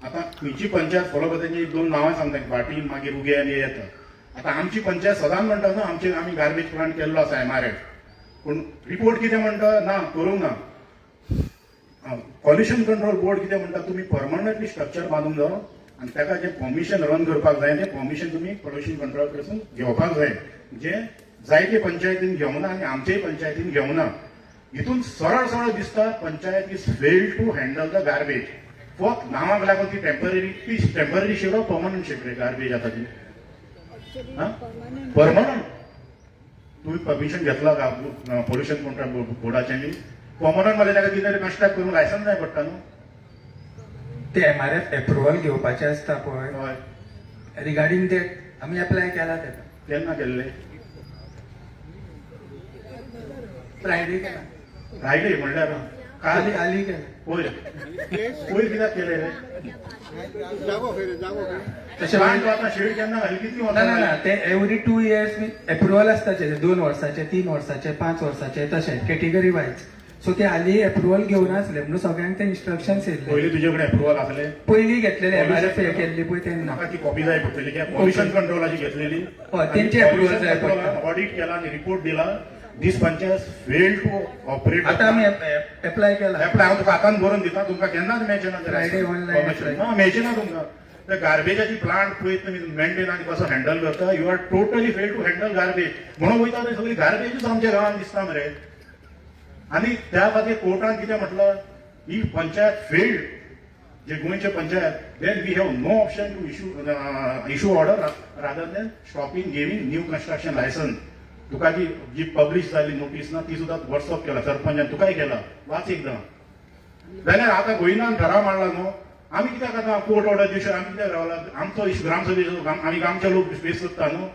आता खंयची पंचायत फॉलो करता तेची 2 नांवां सांगता बाटी मागीर उगे आनी येता आता आमची पंचायत सदांच म्हणटा ना आमी गार्बेज प्लांट केल्लो आसा MRF पूण रिपोर्ट कितें म्हणटा ना करूंक ना पॉल्युशन कंट्रोल बोर्ड कितें म्हणटा तुमी परमनंटली स्ट्रक्चर बांदूंक जाय आणि ताका जे परमिशन रन करपाक जाय तें परमिशन तुमी पॉल्युशन कंट्रोल कडसून घेवपाक जाय जे जायते पंचायतीन घेवना आनी आमचेय पंचायतीन घेवना हितून सरळ सरळ दिसता panchayat is failed to handle the garbage फक्त नावाक लागून ती टेम्पररी शिरो परमनंट शिप रे गार्बेज आता ती परमनंट तुम्ही परमिशन घेतला का पॉल्युशन कंट्रोल बोर्डाचे परमनंट मध्ये ताका कितें कन्स्ट्रक्ट करून लायसन्स जाय पडटा न्हू ते MRF अप्रुवल घेवपाचे असता पळय रिगार्डिंग ते आम्ही अप्लाय केला तेका केन्ना केल्ले फ्रायडे केला फ्रायडे म्हणल्यार काल आली केला पयर कित्याक केले रे तशें प्लांट आतां शेड केन्ना घाली कितली ना ना ना ते एवरी 2 years अप्रुवल असताचे 2 वर्साचे 3 वर्साचे 5 वर्साचे तशें कॅटेगरी वायज सो ते हाली अप्रुवल घेवन आसले म्हणून सगळ्यांक ते इन्स्ट्रक्शन्स येयले पयलीं तुजे कडेन अप्रुवल आसले पयलीं घेतलेले MRF केल्ली पळय तेन्ना म्हाका ती कॉपी जाय पडटली कित्याक पॉल्युशन कंट्रोलाची घेतलेली हय तेंचे अप्रुवल जाय पडटा ऑडिट केला आणि रिपोर्ट दिला दीस पंचायत फेल टू ऑपरेट आता आमी अप्लाय केला एप्लाय हांव तुका हातान बरोवन दिता तुमकां केन्नाच मेळचेना Friday online apply. ना मेळचेना तुमकां त्या गार्बेजाची प्लांट पळय तुमी मेंटेन आनी कसो हँडल करता you are totally fail to handle garbage म्हणून वयता थंय सगळी गार्बेजूच आमच्या गांवांत दिसता मरे आनी त्या खातीर कोर्टान कितें म्हटलं ही पंचायत फेल्ड जे गोंयचे panchayat then we have no option to issue order rather than stopping giving new construction licence तुका जी पब्लिश जाल्ली नोटीस ना ती सुद्दां व्हॉट्सअप केला सरपंचान तुकाय केला वाच एकदां जाल्यार आतां गोंयनान ठराव मांडला न्हू आमी कित्याक आतां कोर्ट ऑर्डर दिवचे आमी कित्याक रावला आमचो ग्रामसभेचो आमी गांवचे लोक फेस करता न्हू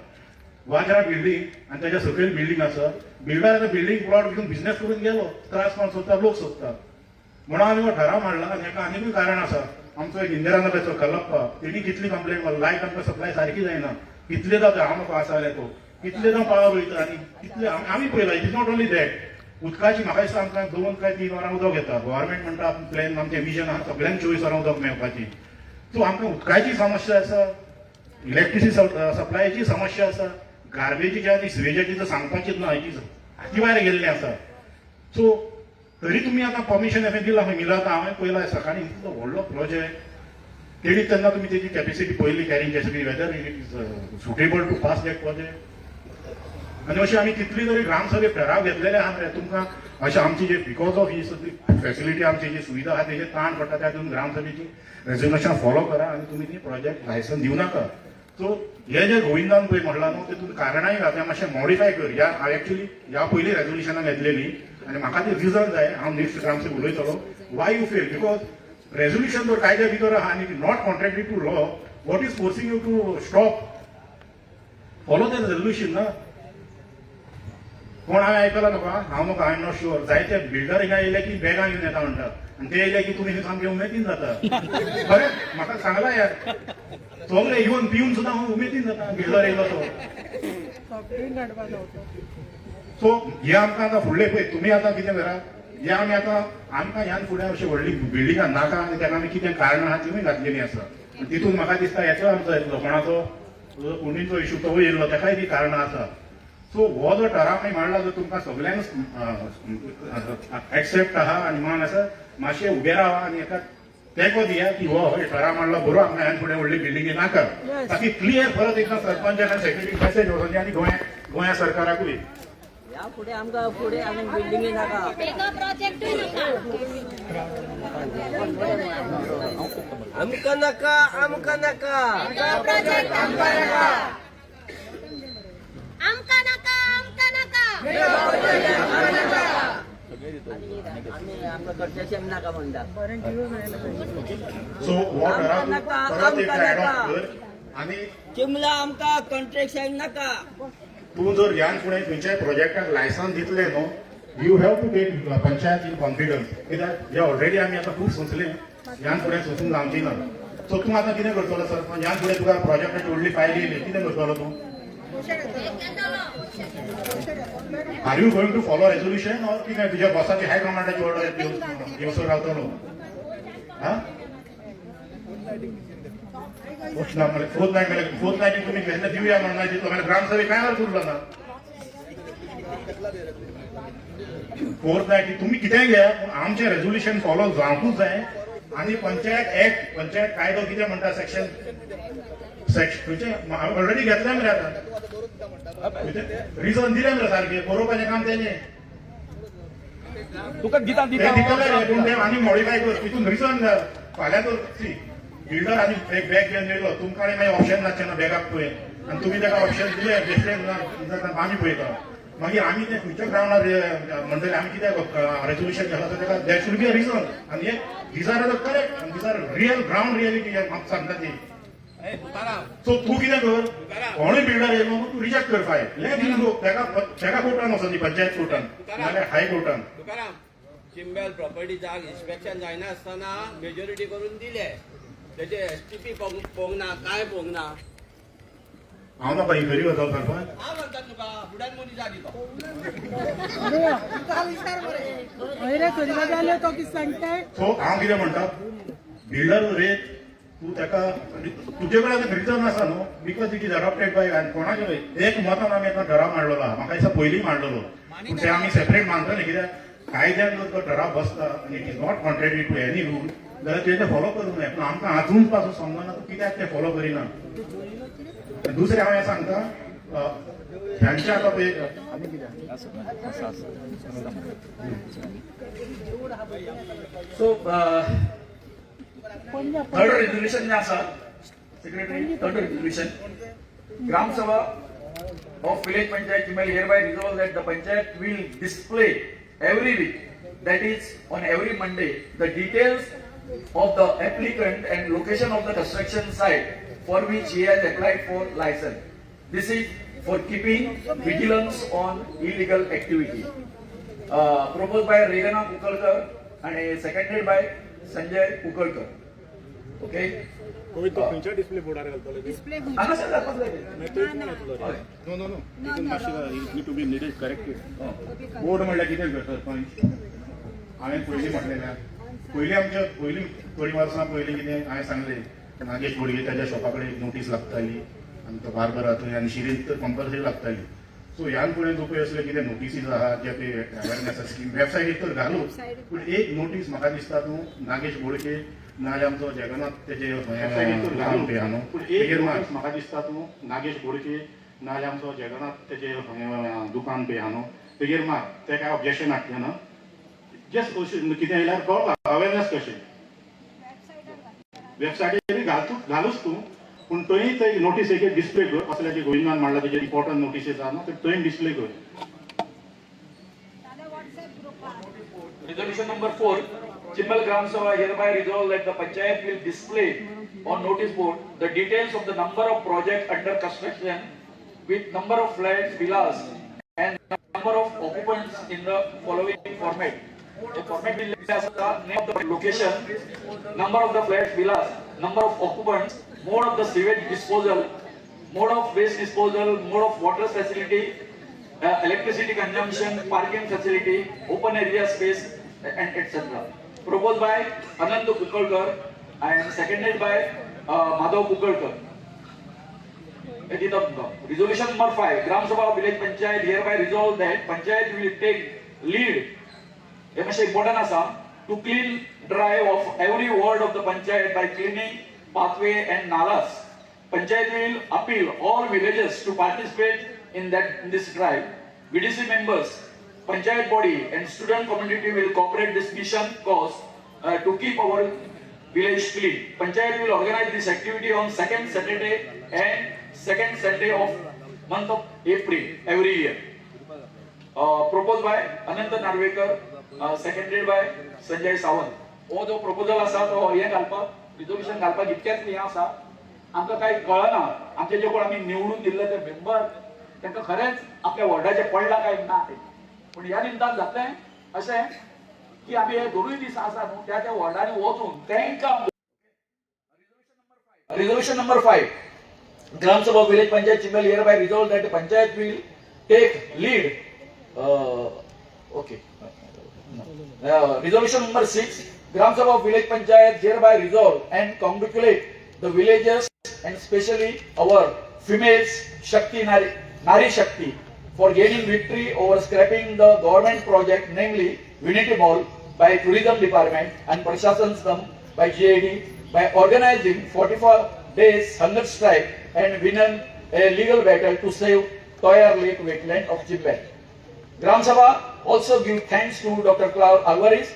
वाजरा बिल्डींग आनी ताच्या सकयल बिल्डींग आसा बिल्डर आतां बिल्डींग प्लॉट घेवन बिझनेस करून गेलो त्रास कोण सोदता लोक सोदता म्हणून आमी हो ठराव मांडला आनी हेका आनीकूय कारण आसा आमचो एक इंदिरानगरचो कल्लप्पा तेणी कितली कंप्लेन मारली लायट आमकां सप्लाय सारकी जायना कितले जाता हांव म्हाका आसा तो कितले जावन पावर वयता आनी कितले आमी पळयला it is not only that उदकाची म्हाका दिसता आमकां 2 काय 3 वरां उदक येता गव्हर्मेंट म्हणटा प्लॅन आमचें मिशन आहा सगळ्यांक 24 वरां उदक मेळपाची सो आमकां उदकाची समस्या आसा इलेक्ट्रिसिटी सप्लायची समस्या आसा गार्बेजीची आनी सिवेजाची तर सांगपाचीच ना हेची हाती भायर गेल्लें आसा सो तरी तुमी आतां परमिशन एफे दिला खंय मिलाता हांवें पयला सकाळी इतलो व्हडलो प्रोजेक्ट तेणी तेन्ना तुमी तेजी कॅपेसिटी पयली कॅरींग सगळी whether it is suitable to pass that project आनी अशें आमी कितली तरी ग्रामसभेक ठराव घेतलेले आहा मरे तुमकां अशें आमची जे बिकॉज ऑफ ही सगळी फॅसिलिटी आमची जी सुविधा आहा तेजेर ताण पडटा त्या तुमी ग्रामसभेची रेजोल्युशन फॉलो करा आनी तुमी ती प्रोजेक्ट लायसन दिवं नाका सो हे जे गोविंदान पळय म्हणला न्हू तेतून कारणाय घातल्या मातशें मॉडिफाय कर हांव एक्चुली ह्या पयली रेजोल्युशनां घेतलेली आनी म्हाका ती रिजन जाय हांव नेक्स्ट ग्रामसभेक उलयतलो why you fail because resolution जर कायद्या भितर आहा आनी not contradictory to law what is forcing you to stop follow the resolution ना कोण हांवें आयकला नका हांव नका आय एम नॉट शुअर जायते बिल्डर हिंगा येयले की बॅगां घेवन येता म्हणटा आनी ते येयले की तुमी सामकें उमेदीन जाता खरें म्हाका सांगला यार सगळे येवन पिवन सुद्दां हांव उमेदीन जाता बिल्डर येयलो सो हे आमकां आतां फुडले पळय तुमी आतां कितें करा हे आमी आतां आमकां ह्यान फुडें अशी व्हडली बिल्डिंगां नाका आनी तेका आमी कितें कारणां आहा तिवूय घातलेलीं आसा तितून म्हाका दिसता हेचो आमचो येतलो कोणाचो कोणीचो इशू तो येयल्लो तेकाय ती कारणां आसा सो हो जो ठराव आमी मांडला जो तुमकां सगळ्यांक एक्सेप्ट आहा आनी मान आसा मातशें उबे रावा आनी हेका तेंको दिया की हो ठराव मांडला बरो आमकां ह्यान फुडें व्हडली बिल्डिंगी नाका ताकी क्लियर परत एकदां सरपंचाक आनी सेक्रेटरीक मॅसेज वचोनी आनी गोंया सरकाराकूय या फुडें आमकां फुडें आनी बिल्डिंगी नाका एका प्रोजेक्टूय नाका आमकां नाका आमकां नाका एका प्रोजेक्ट आमकां नाका आमकां नाका आमकां नाका सो वॉट परत एक ऍड ऑन कर आणि चिमला आमका कॉन्ट्रॅक्शन नाका तू जर ह्यान फुडें खंयच्याय प्रोजेक्टाक लायसन्स दितले न्हू you have to take panchayat in confidence कित्याक हे ऑलरेडी आमी आतां खूब सोंसले ह्यान फुडें सोंसूंक जावची ना सो तूं आतां कितें करतलो सर ह्यान फुडें तुका प्रोजेक्टाची व्हडली फायल येयली कितें करतलो तूं are you going to follow resolution or कितें तुज्या बॉसाची हाय कमांडाची ऑर्डर घेवसर रावतलो हा फोर्थ लाईन तुम्ही घेतलं देऊया म्हणणार दिसलो म्हणजे ग्रामसभेत काय अर्थ उरला ना फोर्थ लाईन तुम्ही कितें घ्या पूण आमचे रेझोल्युशन फॉलो जावंकूच जाय आणि पंचायत कायदो कितें म्हणटा सेक्शन ऑलरेडी घेतल्या मरे आतां रिझन दिलें मरे सारखे बरोवपाचें काम तेजें तुका दिता पूण तें आनी मॉडिफाय कर तितून रिझन घाल फाल्यां तर सी बिल्डर आनी एक बॅग घेवन येयलो तुमकां मागीर ऑप्शन नासचें ना बॅगाक पळय आनी तुमी ताका ऑप्शन दिले बेश्टें आमी पळयता मागीर आमी ते खंयच्या ग्रावंडार म्हणटले आमी कित्याक रेझोल्युशन घाला तर ताका that should be a reason आनी हे दीज आर द करेक्ट आनी these are real ground reality म्हाका सांगता ती सो तूं कितें कर कोणूय बिल्डर येयलो तूं रिजेक्ट कर फायल हे दिल ताका कोर्टान वचोन दी पंचायत कोर्टान नाल्यार हाय कोर्टान तुकाराम चिंबेल प्रॉपर्टीजाक इन्स्पेक्शन जायना आसतना मेजॉरिटी करून दिले त्याचे एसटीपी पोंग ना काय पोंग ना हांव म्हाका ही खरी वचप सरपंच हांव म्हणटा तुका फुड्यान मनीस जाली तो सो हांव कितें म्हणटा बिल्डर रे तूं ताका तुजे कडेन रिजन आसा न्हू because it is adopted by कोणाचे एक मतान आमी आतां ठराव मांडलेलो आहा म्हाका दिसता पयलीं मांडलेलो पूण ते आमी सेपरेट मानतले कित्याक कायद्यान जर तो ठराव बसता आनी it is not contradictory to any rule जाल्यार तुवें ते फॉलो करूंक जाय पूण आमकां आजून पासून समजना तूं कित्याक ते फॉलो करिना दुसरें हांव हें सांगता ह्यांचे आतां पळय सो थर्ड रेझोल्युशन जे आसा सेक्रेटरी थर्ड रेझोल्युशन ग्राम सभा of village panchayat Chimbel hereby resolve that the panchayat will display every week, that is on every Monday, the details of the applicant and location of the construction site for which he has applied for license. This is for keeping vigilance on illegal activity. Proposed by Regana Kukalkar and seconded by Sanjay Kukalkar. Okay. खंयच्या display बोर्डार घालतलो to be needed corrected board म्हणल्यार कितें कर सरपंच हांवें पयलीं म्हटलें पयलीं आमच्या पयलीं थोडीं वर्सां पयलीं कितें हांवें सांगलें नागेश बोडगे ताच्या शॉपा कडेन नोटीस लागताली आनी तो बार्बर थंय आनी शिरीन तर कंपल्सरी लागताली सो ह्यान फुडें जो पळय असले कितें नोटीसीस आहा जे पळय अवेरनेस स्कीम वेबसायटीर तर घालूच पूण एक नोटीस म्हाका दिसता तूं नागेश बोडके नाल्यार आमचो जगन्नाथ तेजे दुकान पे न्हू पूण एक नोटीस म्हाका दिसता तूं नागेश बोडके नाल्यार आमचो जगन्नाथ तेजे दुकान पे न्हू तेजेर मार तें कांय ऑब्जेक्शन हाडटलें ना जस्ट कितें येयल्यार कळटा अवेरनेस कशें वेबसायटीर घालूच तूं पूण थंय थंय नोटीस एक डिस्प्ले कर असल्याचे गोविंदान मांडला तेजे इम्पॉर्टंट नोटीसीस आहा न्हू थंय डिस्प्ले कर Resolution number 4. Chimbel Gram Sabha hereby resolve that the Panchayat will display on notice board the details of the number of projects under construction with number of flats, villas and number of occupants in the following format. The format will list as the name of the location, number of the flats, villas, number of occupants, mode of the sewage disposal, mode of waste disposal, mode of water facility, electricity consumption, parking facility, open area space, and etc. Proposed by Anand Kukalkar and seconded by Madhav Kukalkar. Resolution number 5. Gram Sabha Village Panchayat hereby resolve that Panchayat will take lead. It must be important asa to clean drive of every ward of the Panchayat by cleaning pathway and nalas. Panchayat will appeal all villages to participate in this drive. VDC members, Panchayat body and student community will cooperate this mission cause to keep our village clean. Panchayat will organize this activity on second Saturday and second Sunday of month of April every year. Proposed by Anant Narvekar, seconded by Sanjay Sawant. हो जो proposal आसा तो हे घालपाक resolution घालपाक इतकेच हे आसा. आमकां काही कळना आमचे जे कोण आमी निवडून दिल्ले ते मेंबर तांकां खरेंच आपल्या वॉर्डाचे पडला काय ना ते. पण ह्या निमतान जातलें अशें की आमी हे दोनूय दीस आसा न्हू त्या त्या वॉर्डांनी वचून तांकां Resolution number 5. Gram Sabha Village Panchayat Chimbel hereby resolve that the Panchayat will take lead. Resolution number 6. Gram Sabha Village Panchayat hereby resolve and congratulate the villagers and especially our females Shakti Nari Shakti for gaining victory over scrapping the government project, namely Unity Mall by Tourism Department and Prashasan Slum by GID, by organizing 44 days hunger strike and winning a legal battle to save Toyar Lake wetland of Chimbel. Gram Sabha also give thanks to Dr. Claude Alvarez,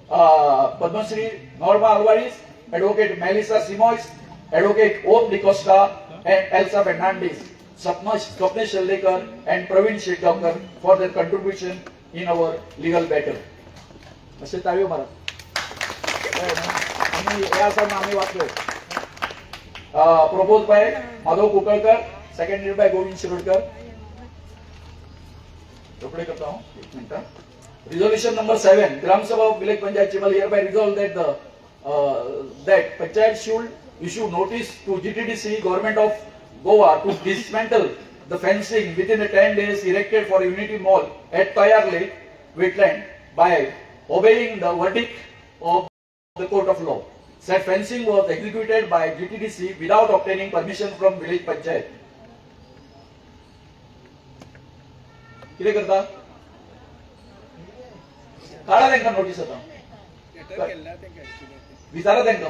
Padma Shri Norma Alvarez, Advocate Melissa Simoes, Advocate Om Di Costa and Elsa Fernandez, Swapnesh Sheldekar and Praveen Shetkar for their contribution in our legal battle. असे ताळयो मारा. Proposed by Madhav Kukalkar, seconded by Govind Shirudkar. Resolution number 7. Gram Sabha of Village Panchayat Chimbel hereby resolve that that Panchayat should issue notice to GTDC Government of Goa to dismantle the fencing within the 10 days erected for Unity Mall at Toyar Lake wetland by obeying the verdict of the Court of Law. Said fencing was executed by GTDC without obtaining permission from village panchayat. किती करता? काढा त्यांना notice आता. विचारा त्यांना.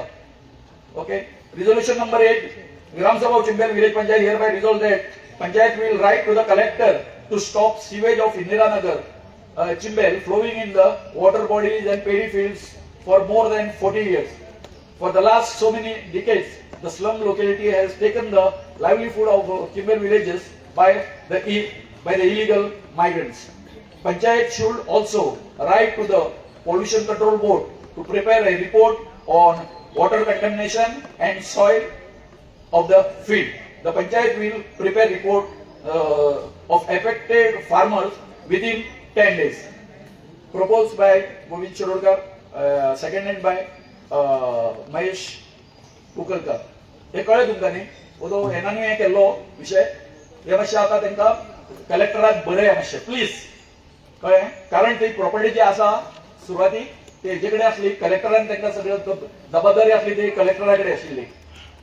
Okay. Resolution number 8. Gram Sabha of Chimbel Village Panchayat hereby resolve that Panchayat will write to the collector to stop sewage of Indira Nagar, Chimbel flowing in the water bodies and paddy fields for more than 40 years. For the last so many decades, the slum locality has taken the livelihood of Chimbel villages by the illegal migrants. Panchayat should also write to the Pollution Control Board to prepare a report on water contamination and soil of the field. The Panchayat will prepare report of affected farmers within 10 days. Proposed by Govind Shirudkar, seconded by Mahesh कुकलकर. हे कळ्ळें तुमकां न्ही? ओदो हेनानी हे केल्लो विशय हे मातशें आतां तांकां कलेक्टराक बरय मातशें प्लीज. कळ्ळें? कारण ती प्रॉपर्टी जी आसा सुरवातीक ती हेजे कडेन आसली, कलेक्टरान तांकां सगळ्यो जबाबदारी आसली ती कलेक्टरा कडेन आशिल्ली.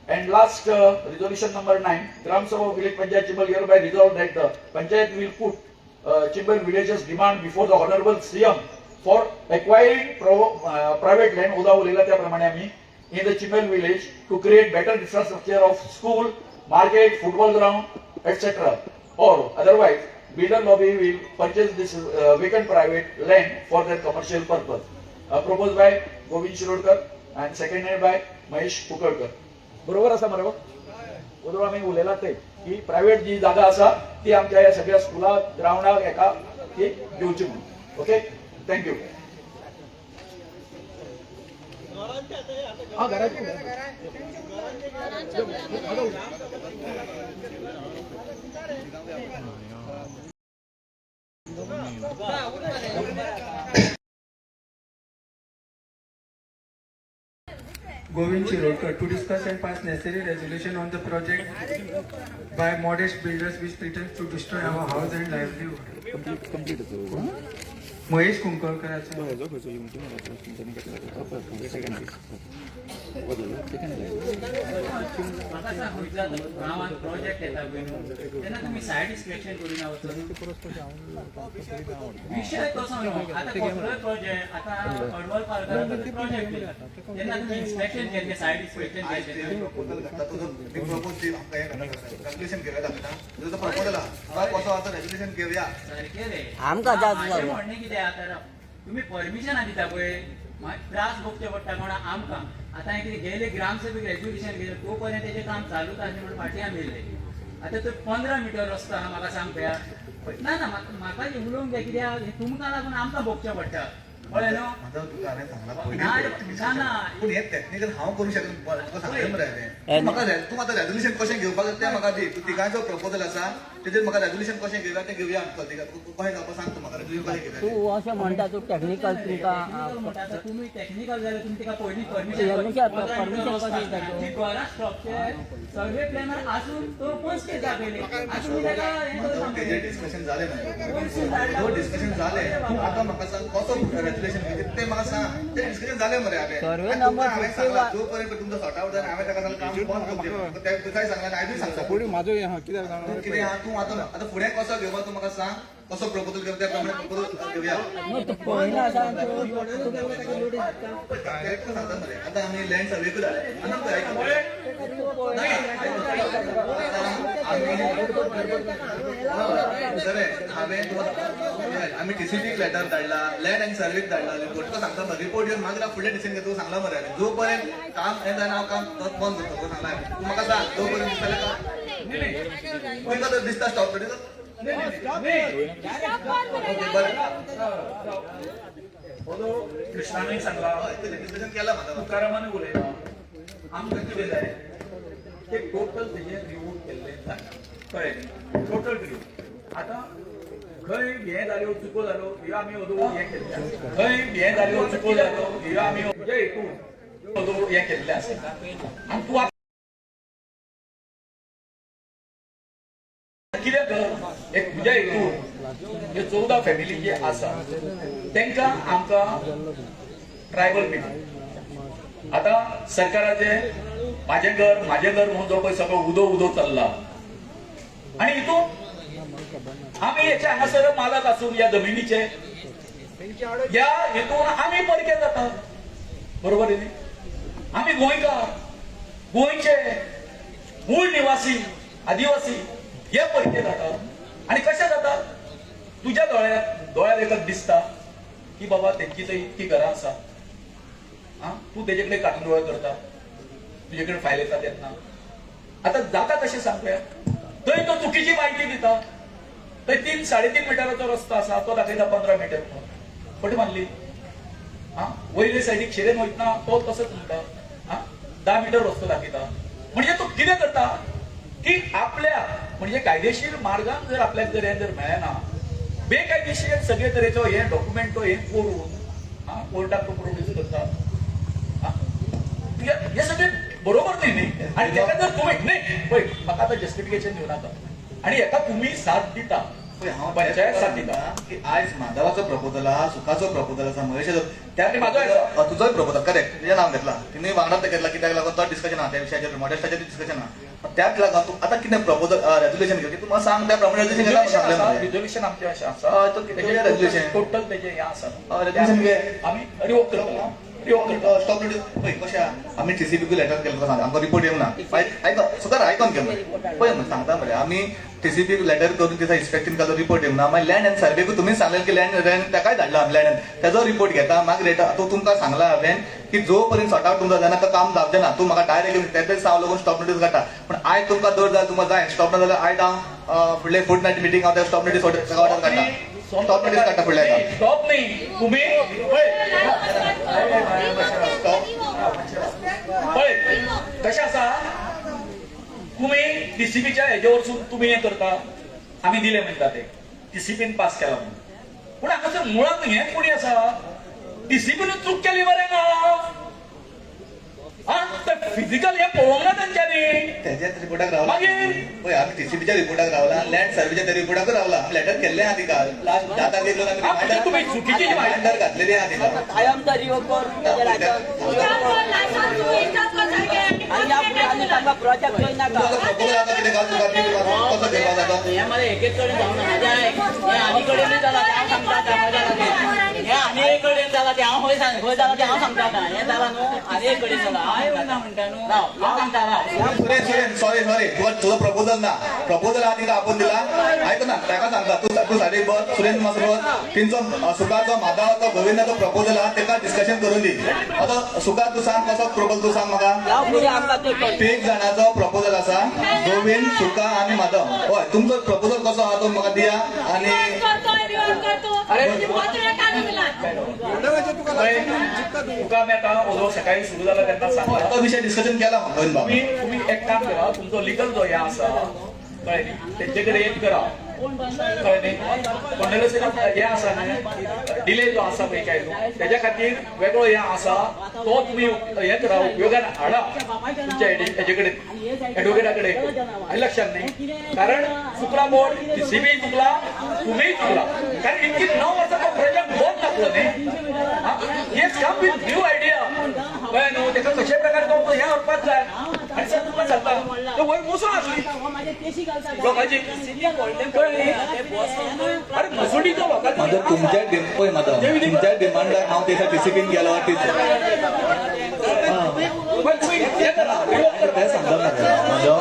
And last resolution number 9. Gram Sabha Village Panchayat Chimbel hereby resolve that the Panchayat will put Chimbel villagers demand before the Honorable CM for acquiring private land उदा उलयला त्या प्रमाणे आमी in the Chimbel village to create better infrastructure of school, market, football ground, etc. Or otherwise, builder lobby will purchase this vacant private land for their commercial purpose. Proposed by Govind Shirudkar and seconded by Mahesh Kukalkar. बरोबर आसा मरे? उदो आमी उलयला ते की private जी जागा आसा ती आमच्या ह्या सगळ्या स्कुलाक ग्राउंडाक एका ती दिवची म्हणून. Okay, thank you. Govind Shirudkar to discuss and pass necessary resolution on the project by modest builders which threatens to destroy our house and livelihood. Mahesh कुंकळकरांचा गावात प्रोजेक्ट येता तेन्ना तुम्ही सायड इन्स्पेक्शन करून विषय कसो न्हू आता कसलोय प्रोजेक्ट आता अडवल पार्काचो प्रोजेक्ट तेन्ना तुम्ही इन्स्पेक्शन केले सायड इन्स्पेक्शन आमकां म्हणणे कितें आतां तुम्ही परमिशन दिता पळय त्रास भोगचे पडटा कोणा आमकां. आतां कितें गेले ग्रामसभेक रेजोल्युशन गेले तो पर्यंत तेजें काम चालूच आसलें म्हणून फाटीं आमी येयले. आतां तो 15 मिटर रस्तो आहा म्हाका सांग पळया ना ना म्हाका उलोवंक जाय कित्याक हे तुमकां लागून आमकां भोगचें पडटा कळ्ळें न्हू माझा तुका हांवें सांगला ना ना पूण हे टेक्निकल हांव करूं शकना तुका सांगलें मरे हांवें म्हाका तूं आतां रेजोल्युशन कशें घेवपाक तें म्हाका दी तूं तिगांचो प्रपोजल आसा तेजेर म्हाका रेजोल्युशन कशें घेवया तें घेवया आमकां कशें जावपाक सांग तूं म्हाका रेजोल्युशन कशें घेवया तूं अशें म्हणटा तूं टॅक्निकल तुमकां तुमी टॅक्निकल जाल्यार तुमी तेका पयलीं परमिशन कशें दिता स्ट्रक्चर सर्वे प्लॅनर आसून तो पयस घेता पयलीं आसून तेका तेजेर डिस्कशन जालें मरे डिस्कशन जालें तूं आतां म्हाका सांग कसो रेजोल्युशन घेवया तें म्हाका सांग तें डिस्कशन जालें मरे हांवें सांगला जो पर्यंत तुमचो सॉर्ट आउट जालें हांवें ताका सांगलें काम बंद करचें तुका काय सांगला आयजूय सांगता पूण म्हाजो हें कित्याक तूं कितें आहा तूं आतां फुडें कसो घेवपा तूं म्हाका सांग कसो प्रपोजल घेवया त्या प्रमाणे प्रपोजल घेवया सांगता मरे आतां आमी लँड सर्वेकूय जालें आनी आम्ही टीसीपी लेटर धाडला लँड आनी सर्वेक धाडला रिपोर्ट सांगता मरे रिपोर्ट घेवन मागीर फुडलें डिसिजन घेता सांगला मरे हांवें जो पर्यंत काम हें जायना हांव काम बंद करता सांगला हांवें तूं म्हाका सांग जो पर्यंत दिसतालें तुमकां तर दिसता स्टॉप कृष्णानूय सांगला डिस्कशन केला म्हाका तुकारामानूय उलयला आमकां कितें जाय ते टोटल तेजें रिव्यू केल्लें जाय कळ्ळें टोटल रिव्यू आतां खंय हें जाल्यो चुको जाल्यो ह्यो आमी ओदो हें केल्लें खंय हें जाल्यो चुको जाल्यो ह्यो आमी म्हणजे हेतून ओदो हें केल्लें आसा आनी तूं कितें कर एक तुज्या हेतून जे 14 फॅमिली जे आसा तांकां आमकां ट्रायबल पीपल आतां सरकाराचे माझे घर म्हणून जो पळय सगळो उदो चल्ला आनी हितून आमी हेचे हांगासर मालक आसून ह्या जमिनीचे ह्या हेतून आमी परके जाता बरोबर न्ही आमी गोंयचे मूळ निवासी आदिवासी हे परके जाता आनी कशें जाता तुज्या दोळ्यार एकच दिसता की बाबा तेंची थंय इतकी घरां आसा तूं तेजे कडेन काटून दोळे करता तुजे कडेन फायल येता तेन्ना आतां जाता कशें सांग पळया थंय तो चुकीची म्हायती दिता थंय 3-3.5 मिटराचो रस्तो आसा तो दाखयता 15 मिटर म्हणून फट मारली वयले सायडीक शिरेन वयतना तो तसोच म्हणटा 10 मिटर रस्तो दाखयता म्हणजे तो कितें करता की आपल्या म्हणजे कायदेशीर मार्गान जर आपल्याक जर हें जर मेळना बेकायदेशीर सगळे तरेचो हे डॉक्युमेंट तो हे करून कोर्टाक तो प्रोड्यूस करता हे सगळे बरोबर न्ही आणि ताका जर तुम्ही नाही पळय म्हाका आतां जस्टिफिकेशन दिवनाका आणि हेका तुम्ही साथ दिता पंचायत साथ दिता की आज माधवाचो प्रपोजल आहा सुखाचो प्रपोजल आसा महेशाचो त्या माझो तुजोय प्रपोजल करेक्ट तुजें नांव घेतला तिनूय वांगडाच घेतला कित्याक लागून तो डिस्कशन आहा त्या विशयाचेर मॉडेस्टाचेर डिस्कशन आहा त्याच लागून तूं आतां कितें प्रपोजल रेजोल्युशन घेवची तूं म्हाका सांग त्या प्रमाणे रिजोल्युशन आमचें अशें आसा रेजोल्युशन टोटल तेजें हें आसा रेजोल्युशन घे आमी रिवोक करतलो स्टॉप नोटीस पळय कशें आहा आमी टीसीपीकूय लेटर केलें तुका सांगता आमकां रिपोर्ट येवंक ना आयकन सुद्दां आयकन घे मरे पळय मरे सांगता मरे आमी टीसीपी लेटर करून तिथं इन्स्पेक्शन केलो रिपोर्ट येवंक ना मागीर लँड आनी सर्वेकूय तुमीच सांगलें की लँड ताकाय धाडला आमी लँड तेजो रिपोर्ट घेता मागीर रेट तो तुमकां सांगला हांवें की जो पर्यंत सॉर्ट आउट तुमचो जायना तो काम जावचें ना तूं म्हाका डायरेक्ट तेच हांव लागून स्टॉप नोटीस काडटा पण आयज तुमकां दर जाय तुमकां जाय स्टॉप ना जाल्यार आयज हांव फुडले फूड नायट मिटींग हांव त्या स्टॉप नोटीस ऑर्डर काडटा स्टॉप नोटीस काडटा फुडल्या हाका स्टॉप न्ही तुम्ही पळय कशें आसा तुम्ही टीसीपीच्या हेजे वरसून तुम्ही हे करता आमी दिले म्हणटा ते टीसीपीन पास केला म्हणून पूण हांगासर मुळात हें कोणी आसा टीसीपीन चूक केली मरे फिजिकल हे पळोवंक ना तेंच्यांनी तेच्याच रिपोर्टाक रावला मागीर पळय आमी टीसीपीच्या रिपोर्टाक रावला लँड सर्वेच्या त्या रिपोर्टाकूय रावला आमी लेटर केल्लें आहा तिका लास्ट 10 तारखेक आमी तुम्ही चुकीची रिमांयडर घातलेली आहा तिका कायम तरी प्रोजेक्ट नाका प्रपोजल आतां कितें घाल तुका कसो घेवपाक जाता हे मला एक कडेन जावं ना हे आनी कडेन जाला ते हांव सांगता हे आनी एक कडेन जाला ते हांव खंय जाला ते हांव सांगता हे जाला न्हू आनी एक कडेन जाला हांव येवना म्हणटा न्हू हांव सांगता सुरेन सॉरी तुजो प्रपोजल ना प्रपोजल आहा तिका आपूण दिला आयक ना ताका सांगता तूं सायडीक बस सुरेन बस तेंचो सुखाचो माधवाचो गोविंदाचो प्रपोजल आहा तेका डिस्कशन करून दी आतां सुखाक तूं सांग कसो प्रपोजल तूं सांग म्हाका आमकां पीक जाणांचो प्रपोजल आसा गोविंद सुका आणि माधव हय तुमचो प्रपोजल कसो आहा तो म्हाका दिया आणि तुका आमी आतां ओलो सकाळी सुरू जाला तेन्ना सांगता तो विषय डिस्कशन केला गोविंद बाबा तुम्ही एक काम करा तुमचो लिगल जो हे आसा कळ्ळें न्ही तेंचे कडेन एक करा कळ्ळें न्ही कॉन्डोलेशन हे आसा न्ही डिले जो आसा पळय काय तेज्या खातीर वेगळो हे आसा तो तुमी हे करा उपयोगान हाडा तुमच्या हेजे कडेन एडवोकेटा कडेन आनी लक्षात न्ही कारण चुकला बोर्ड सीबी चुकला तुम्ही चुकला कारण इतकी 9 वर्सांचो प्रोजेक्ट बंद लागलो न्ही हेच काम विथ न्यू आयडिया कळ्ळें न्हू तेका कशे प्रकारे तो हे व्हरपाक जाय आनी सर तुका सांगता तो वयर मुसळ आसली लोकांची अरे मसुडीचो लोकांचो म्हणजे तुमच्या पळय माधव तुमच्या डिमांडाक हांव तेच्या डिसिप्लीन गेलो ते सांगता माधव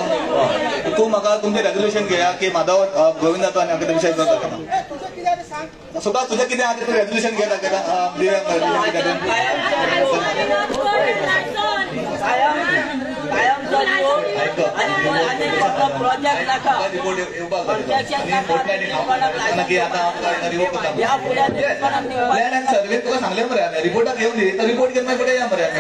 तू म्हाका तुमचें रेजोल्युशन घेया की माधव गोविंद जातो आनी हांव विशय करता तुझं कितें आसा सांग सुका तुझें कितें आहा तूं रेजोल्युशन घेता प्रोजेक्ट नाका रिपोर्ट येवपाक की आतां रिपोर्ट करता प्लॅन आनी सर्वे तुका सांगलें मरे हांवें रिपोर्टाक येवन दी तो रिपोर्ट घेवन मागीर फुडें या मरे आमी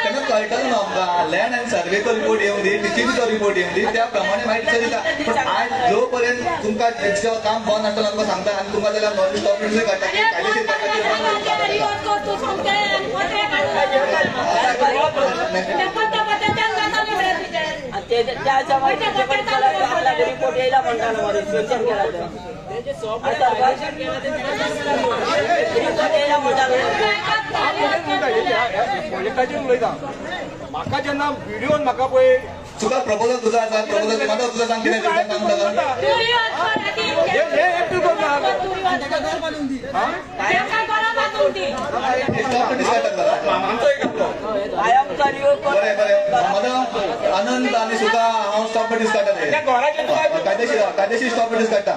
तेन्ना कळटलो न्हू आमकां लँड आनी सर्वेचो रिपोर्ट येवन दी टीसीबीचो रिपोर्ट येवन दी त्या प्रमाणे मागीर दिता पूण आयज जो पर्यंत तुमकां जें काम बंद आसतना आमकां सांगता आनी तुमकां जाल्यार नॉन स्टॉपमेंट काडटा की कायदेशीर रिपोर्ट येयला म्हणटा रिपोर्ट येयला म्हणटा प्रोजेक्टाचेर उलयता म्हाका जेन्ना व्हिडिओन म्हाका पळय तुका प्रपोजल तुझा आसा प्रपोजल माधव तुझा सांग कितें सांग ताका हे एकटू करता बरें बरें माधव आनंद आनी सुका हांव स्टॉप पेटीस काडटा कायदेशीर स्टॉप पेटीस काडटा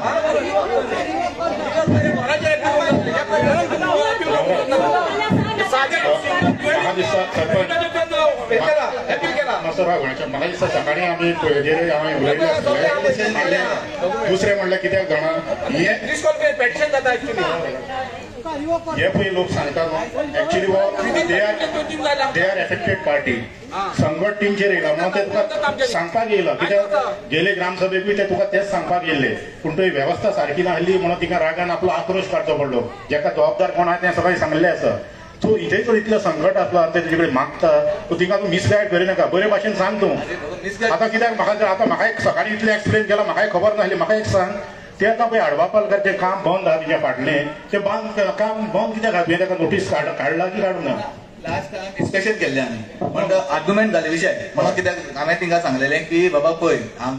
म्हाका दिसता म्हाका दिसता सकाळी आमी पळयलेर हांवें उलयलें आसलें दुसरें म्हणल्यार कित्याक जाणा पेटिशन जाता हे पळय लोक सांगता न्हू actually they are affected party संघट टीमचेर येयला म्हणून ते तुका सांगपाक येयला कित्याक गेले ग्रामसभेकूय ते तुका तेच सांगपाक येयले पूण थंय वेवस्था सारकी नासली म्हणून तिका रागान आपलो आक्रोश काडचो पडलो जेका जबाबदार कोण आहा तें सगळें सांगलें आसा तूं इथे जर इतलो संकट आसलो ते तुजे कडेन मागता तूं तिका तूं मिसगायड करिनाका बरे भाशेन सांग तूं आतां कित्याक म्हाका आतां म्हाका एक सकाळी इतलें एक्सप्लेन केलां म्हाकाय खबर नासली म्हाका एक सांग ते आतां पळय आडवापालकर तें काम बंद आहा तिच्या फाटलें तें काम बंद कित्याक आहा तुवें ताका नोटीस काडला की काडूं ना लास्ट टायम डिस्कशन केल्लें आमी पण आर्ग्युमेंट जाले विशय म्हणून कित्याक हांवें तिंका सांगलेलें की बाबा पळय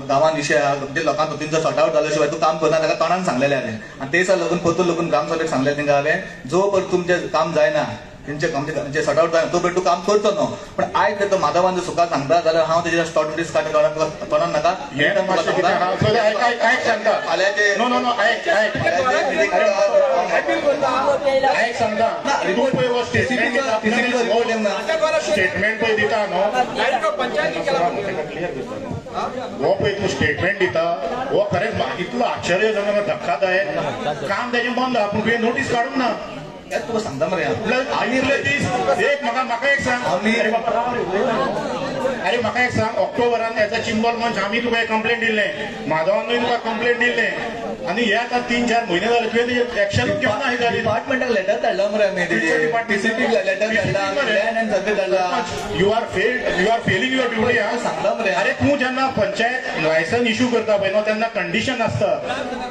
गांवांत विशय आहा म्हणजे लोकांक तुमचो सॉर्ट आवट जाल्या शिवाय तूं काम करना ताका तोंडान सांगलेलें हांवें आनी ते दिसा लागून पोतून लागून ग्रामसभेक सांगलें तिंका हांवें जो पर्यंत तुमचें काम जायना तेंचे सॉर्ट आवट जायना तो पर्यंत तूं काम करचो न्हू पण आयज जर तो माधवान जर सुका सांगता जाल्यार हांव तेजेर स्टॉप नोटीस काडटा तोंडान नाका फाल्यांचे स्टेटमेंट पळय दिता न्हू हो पळय तूं स्टेटमेंट दिता हो खरेंच इतलो आश्चर्यजनक धक्कादायक काम तेजें बंद आहा पूण तुवें नोटीस काडूंक ना तुका सांगता मरे एक म्हाका एक सांग अरे म्हाका एक सांग ऑक्टोबरान याचा चिंबल मंच आमी तुका कंप्लेंट दिल्लें माधवानूय तुका कंप्लेंट दिल्लें आनी हे आतां 3-4 म्हयने जाले तुवें एक्शनूच घेवना ही जाली डिपार्टमेंटाक लेटर धाडला मरे आमी टीसीपीक लेटर धाडला लँड एंड सर्वे धाडला you are failing your duty हा सांगता मरे अरे तूं जेन्ना पंचायत लायसन इश्यू करता पळय न्हू तेन्ना कंडिशन आसता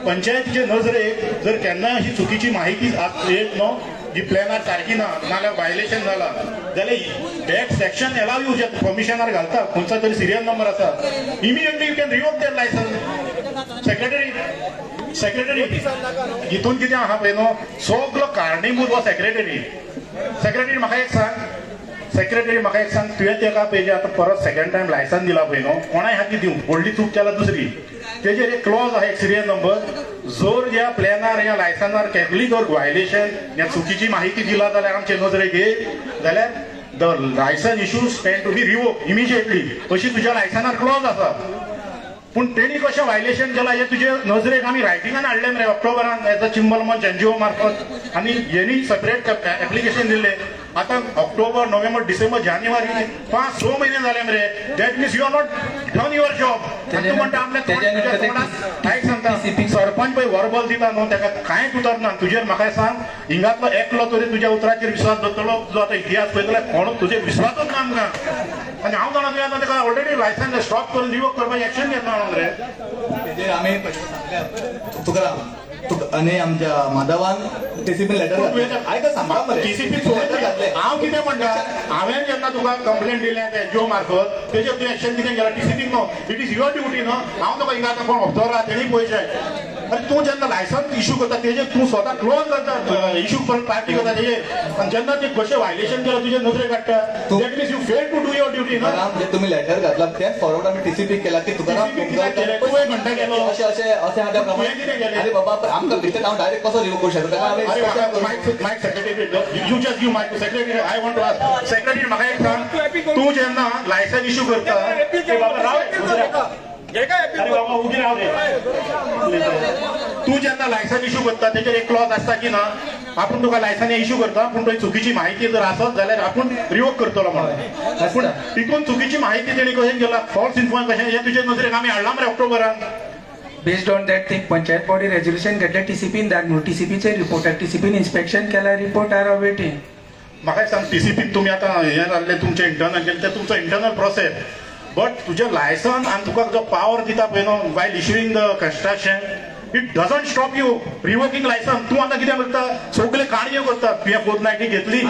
पंचायतीचे नजरेक जर केन्ना अशी चुकीची माहिती येत न्हू जी प्लॅनार सारकी ना नाल्यार वायलेशन जाला जाल्यार दॅट सेक्शन एलाव यू जे कमिशनर घालता खंयचो तरी सिरियल नंबर आसा immediately you can revoke there licence secretary हितून कितें आहा पळय न्हू सगलो कारणीभूत हो सेक्रेटरी म्हाका एक सांग तुवें तेका पळय आतां परत सेकंड टायम लायसन दिला पळय न्हू कोणाय हाती दिवं व्हडली चूक केला दुसरी तेजेर एक क्लॉज आहा एक सिरियल नंबर जर ह्या प्लॅनार ह्या लायसनार केसली जर वायलेशन ह्या चुकीची माहिती दिला जाल्यार आमचे नजरेक येईल जाल्यार द लायसन इश्यूज टेंड टू बी रिवोक इमिजिएटली अशी तुज्या लायसनार क्लॉज आसा. पूण तेणी कशें वायलेशन केलां हे तुजे नजरेक आमी रायटिंगान हाडलें मरे ऑक्टोबरान एज अ चिंबल मंच एनजीओ मार्फत आनी हेणी सेपरेट एप्लिकेशन दिल्लें. आतां ऑक्टोबर नोव्हेंबर डिसेंबर जानेवारी 5-6 महिने जाले मरे. That means you are not done your job. तूं म्हणटा काय सांगता सरपंच पळय वर्बल दिता न्हू ताका कांयच उतर ना. तुजेर म्हाका सांग हिंगातलो एकलो तरी तुज्या उतराचेर विश्वास दवरतलो जो आतां इतिहास पळयतलो कोण तुजेर विश्वासच ना आमकां. आनी हांव जाणा तुवें आतां ताका ऑलरेडी लायसन्स स्टॉप करून रिवोक करपाची एक्शन घेतला रे. तेजेर आमी तुकाराम आनी आमच्या माधवान टीसीपी लेटर आयका सांगता मरे टीसीपी हांव कितें म्हणटा हांवें जेन्ना तुका कंप्लेंट दिलें एनजीओ मार्फत तेजेर तुवें एक्शन कितें केलां टीसीपीक न्हू. इट इज युअर ड्युटी न्हू. हांव तुका हिंगा आतां कोण ऑब्झर्वर आहा तेणी पळयचें. आनी तूं जेन्ना लायसन्स इश्यू करता तेजेर तूं स्वता क्लोज करता इश्यू पार्टी करता तेजेर आनी जेन्ना ते कशें वायलेशन केलां तुजे नजरेक काडटा that means you fail to do your duty न्हू. जे तुम्ही लेटर घातला तेच फॉरवर्ड आम्ही टीसीपी केला की तुकाराम तुवें घंटा केलो अशें अशें अशें हांव त्या प्रमाणे अरे बाबा आमकां भितर हांव डायरेक्ट कसो रिव्यू करू शकता ताका आमी mike secretary you just give mike secretary I want to ask secretary म्हाका एक सांग तूं जेन्ना लायसन इश्यू करता ते बाबा राव अरे बाबा उगी राव रे. तूं जेन्ना लायसन इश्यू करता तेजेर एक क्लॉज आसता की ना आपूण तुका लायसन इश्यू करता पूण थंय चुकीची माहिती जर आसत जाल्यार आपूण रिवोक करतलो म्हणून. पूण तितून चुकीची माहिती तेणी कशें केला फॉल्स इन्फॉर्मेशन कशें हे तुजे नजरेक आमी हाडला मरे ऑक्टोबरान. Based on that thing panchayat body resolution घेतलें टीसीपीन धाड न्हू. टीसीपीचे रिपोर्ट टीसीपीन इन्स्पेक्शन केला रिपोर्ट आर वेटिंग. म्हाका सांग टीसीपीन तुमी आतां हें जाल्लें तुमचें इंटरनल केलें तें तुमचो इंटरनल प्रोसेस बट तुजें लायसन आनी तुका जो पावर दिता पळय न्हू while issuing the construction it doesn't stop you revoking licence. तूं आतां कितें करता सगळे काणयो करता तुवें फोर्टनायटी घेतली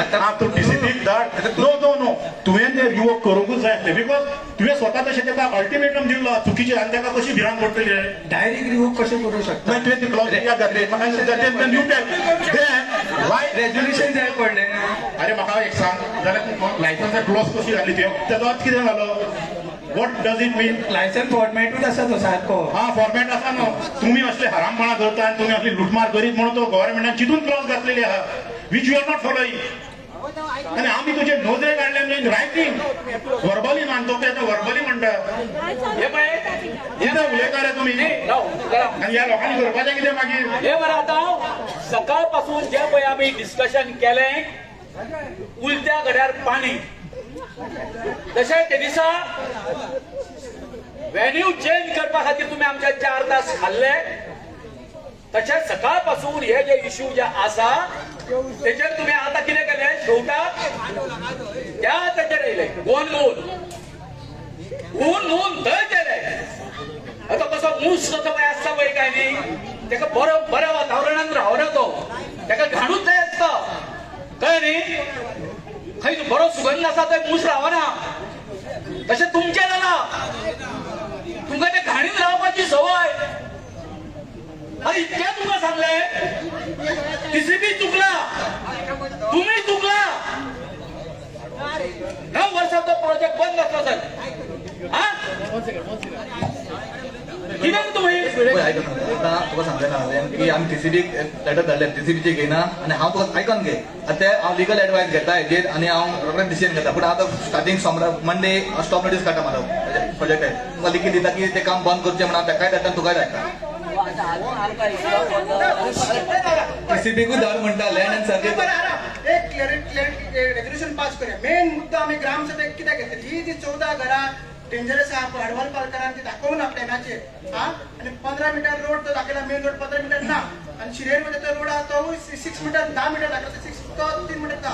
तूं टीसीपीक धाड. नो नो नो तुवें तें रिवोक करूंकूच जाय आसलें बिकॉज तुवें स्वता तशें ताका अल्टिमेटम दिल्लो चुकीचें आनी ताका कशी भिरांत पडटली डायरेक्ट रिवोक कशें करूं शकता. मागीर तुवें ती क्लॉज कित्याक घातली वाय रेजोल्युशन जाय पडलें ना. अरे म्हाका एक सांग जाल्यार लायसन्साक क्लॉज कशी घातली तुवें ताचो अर्थ कितें जालो. What does it mean. Licence फॉर्मेटूच आसा तो सारको. हा फॉर्मेट आसा न्हू. तुमी असले हरामपणा करता आनी तुमी असली लुटमार करीत म्हणून तो गव्हर्मेंटान चिंतून क्लॉज घातलेली आहा which you are not following. आनी आमी तुजे नोंदरे काडले म्हणजे रायटींग वर्बली मानतो ते आतां वर्बली म्हणटा हे पळय कितें उलयता रे तुमी आनी ह्या लोकांनी करपाचें कितें मागीर. हे मरे आतां सकाळ पासून जे पळय आमी डिस्कशन केलें उलट्या घड्यार पाणी तशें ते दिसा व्हेन्यू चेंज करपा खातीर तुमी आमचे 4 तास खाल्ले. तशेंच सकाळ पासून हे जे इश्यू जे आसा तेजेर तुमी आतां कितें केलें शेवटाक त्या तेजेर येयले गोवन नोंद थंय केले. आतां कसो मूस कसो पळय आसता पळय काय न्ही तेका बऱ्या वातावरणान रावना तो तेका घाणूच जाय आसता कळ्ळें न्ही. खंय बरो सुगंध आसा थंय मूस रावना. तशें तुमचें जालां तुमकां ते घाणीन रावपाची संवय. आनी इतकें तुमकां सांगलें टीसीपी चुकला तुमी चुकला. 9 वर्सां तो प्रोजेक्ट बंद आसलो सर. हा कित्याक तुमी तुका सांगलें ना हांवें की आमी टीसीपी लेटर धाडले टीसीपीचे घेयना आनी हांव तुका आयकून घे आतां हांव लिगल एडवायस घेता हेजेर आनी हांव रोखडेंच डिसिजन घेता. पूण आतां starting Somra Monday stop notice काडटा म्हाका प्रोजेक्ट आहे तुका लिखीत दिता की ते काम बंद करचें म्हणून हांव ताकाय धाडटा तुकाय धाडटा. टीसीपीकूय धाड म्हणटा लँड एंड सर्वे. एक रेजोल्युशन पास करूया. मेन मुद्दो आमी ग्रामसभेक कित्याक घेतली ही जी 14 घरां डेंजरस आहा हडवल पालकरान ती दाखवून ना प्लॅनाचेर हा आनी 15 मीटर रोड तो दाखयला मेन रोड 15 मीटर ना आनी शिरेर मध्ये तो रोड आहा तो 6 मीटर 10 मीटर दाखयला 6 तो 3 मीटर ना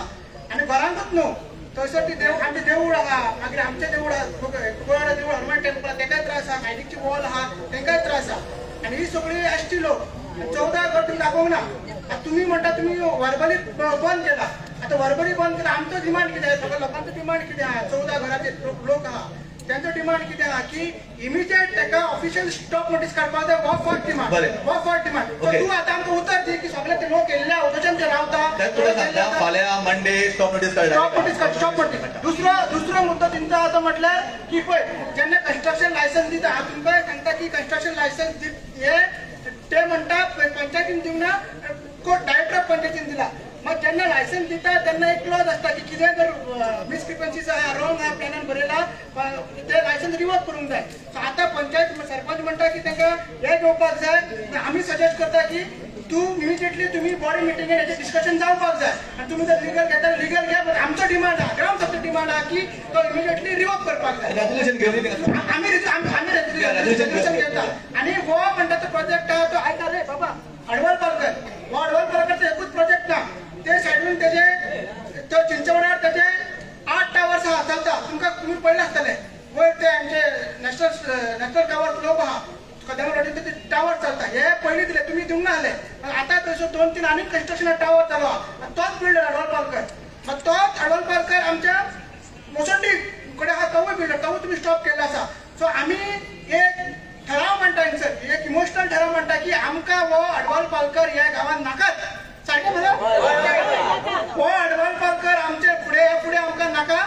आनी घरांकूच न्हू थंयसर ती आमचे देवूळ आहा मागीर आमचे देवूळ आहा गोवाडा देवूळ हनुमान टेंपल तेकाय त्रास आहा मायनीकची वॉल आहा तेंकाय त्रास आहा आनी ही सगळी एसटी लोक 14 घर तुम्ही दाखोवंक ना. तुम्ही म्हणटा तुम्ही वर्बली बंद केला. आता वर्बली बंद केला आमचो डिमांड कितें सगळ्या लोकांचो डिमांड कितें आहा 14 घराचे लोक आहा त्यांचं डिमांड कितें आहा की इमिजिएट ताका ऑफिशियल स्टॉप नोटीस काडपाक जाय. हो फर्स्ट डिमांड हो फर्स्ट डिमांड. तूं आतां आमकां उतर दी की सगळे ते लोक येयल्ले वचन ते रावता फाल्यां मंडे स्टॉप नोटीस काडटा. Stop notice. दुसरो मुद्दो तेंचो आसा म्हटल्यार की पळय जेन्ना कन्स्ट्रक्शन लायसन्स दिता हांव तुमकां सांगता की कन्स्ट्रक्शन लायसन्स हे ते म्हणटा पंचायतीन दिवना डायरेक्टर ऑफ पंचायतीन दिला. मग जेन्ना लायसन्स दिता तेन्ना एक क्लॉज असता की कितें जर मिसक्रिपन्सीज आहा रॉंग आहा प्लॅनान बरयला ते लायसन्स रिवोक करूंक जाय. सो आतां पंचायत सरपंच म्हणटा की तांकां हे घेवपाक जाय. आमी सजेस्ट करता की तूं इमिजिएटली तुम्ही बॉडी मिटिंगेन हेचेर डिस्कशन जावपाक जाय आनी तुमी जर लिगल घेता लिगल घ्या. बट आमचो डिमांड आहा ग्राम सभेचो डिमांड आहा की तो इमिजिएटली रिवोक करपाक जाय. रेजोल्युशन घेवन आम्ही रेजोल्युशन घेता आणि हो म्हणटा तो प्रोजेक्ट आहा तो आयका रे बाबा अडवल पालकर हो अडवल पालकरचो एकूच प्रोजेक्ट ना. ते सायडीन तेजे तो चिंचवड्यार तेजे 8 टावर्स आहा चलता. तुम्ही पळयला आसतले वयर ते आमचे नॅशनल टावर ग्लोब आहा कदमवाडीन ते टावर चलता. हे पयलीं दिले तुमी दिवंक ना आले. आतां तसो 2-3 आनीक कन्स्ट्रक्शन टावर चालू आहा. तोच बिल्डर अडवल पालकर. मग तोच अडवल पालकर आमच्या मोसंडी कडे आहा तोवूय बिल्डर तोवूय तुम्ही स्टॉप केला आसा. सो आमी एक ठराव म्हणटा सर एक इमोशनल ठराव म्हणटा की आमकां हो अडवल पालकर ह्या गांवांत नाकाच. सारकें म्हणा हो अडवल पालकर आमचे फुडें आमकां नाका.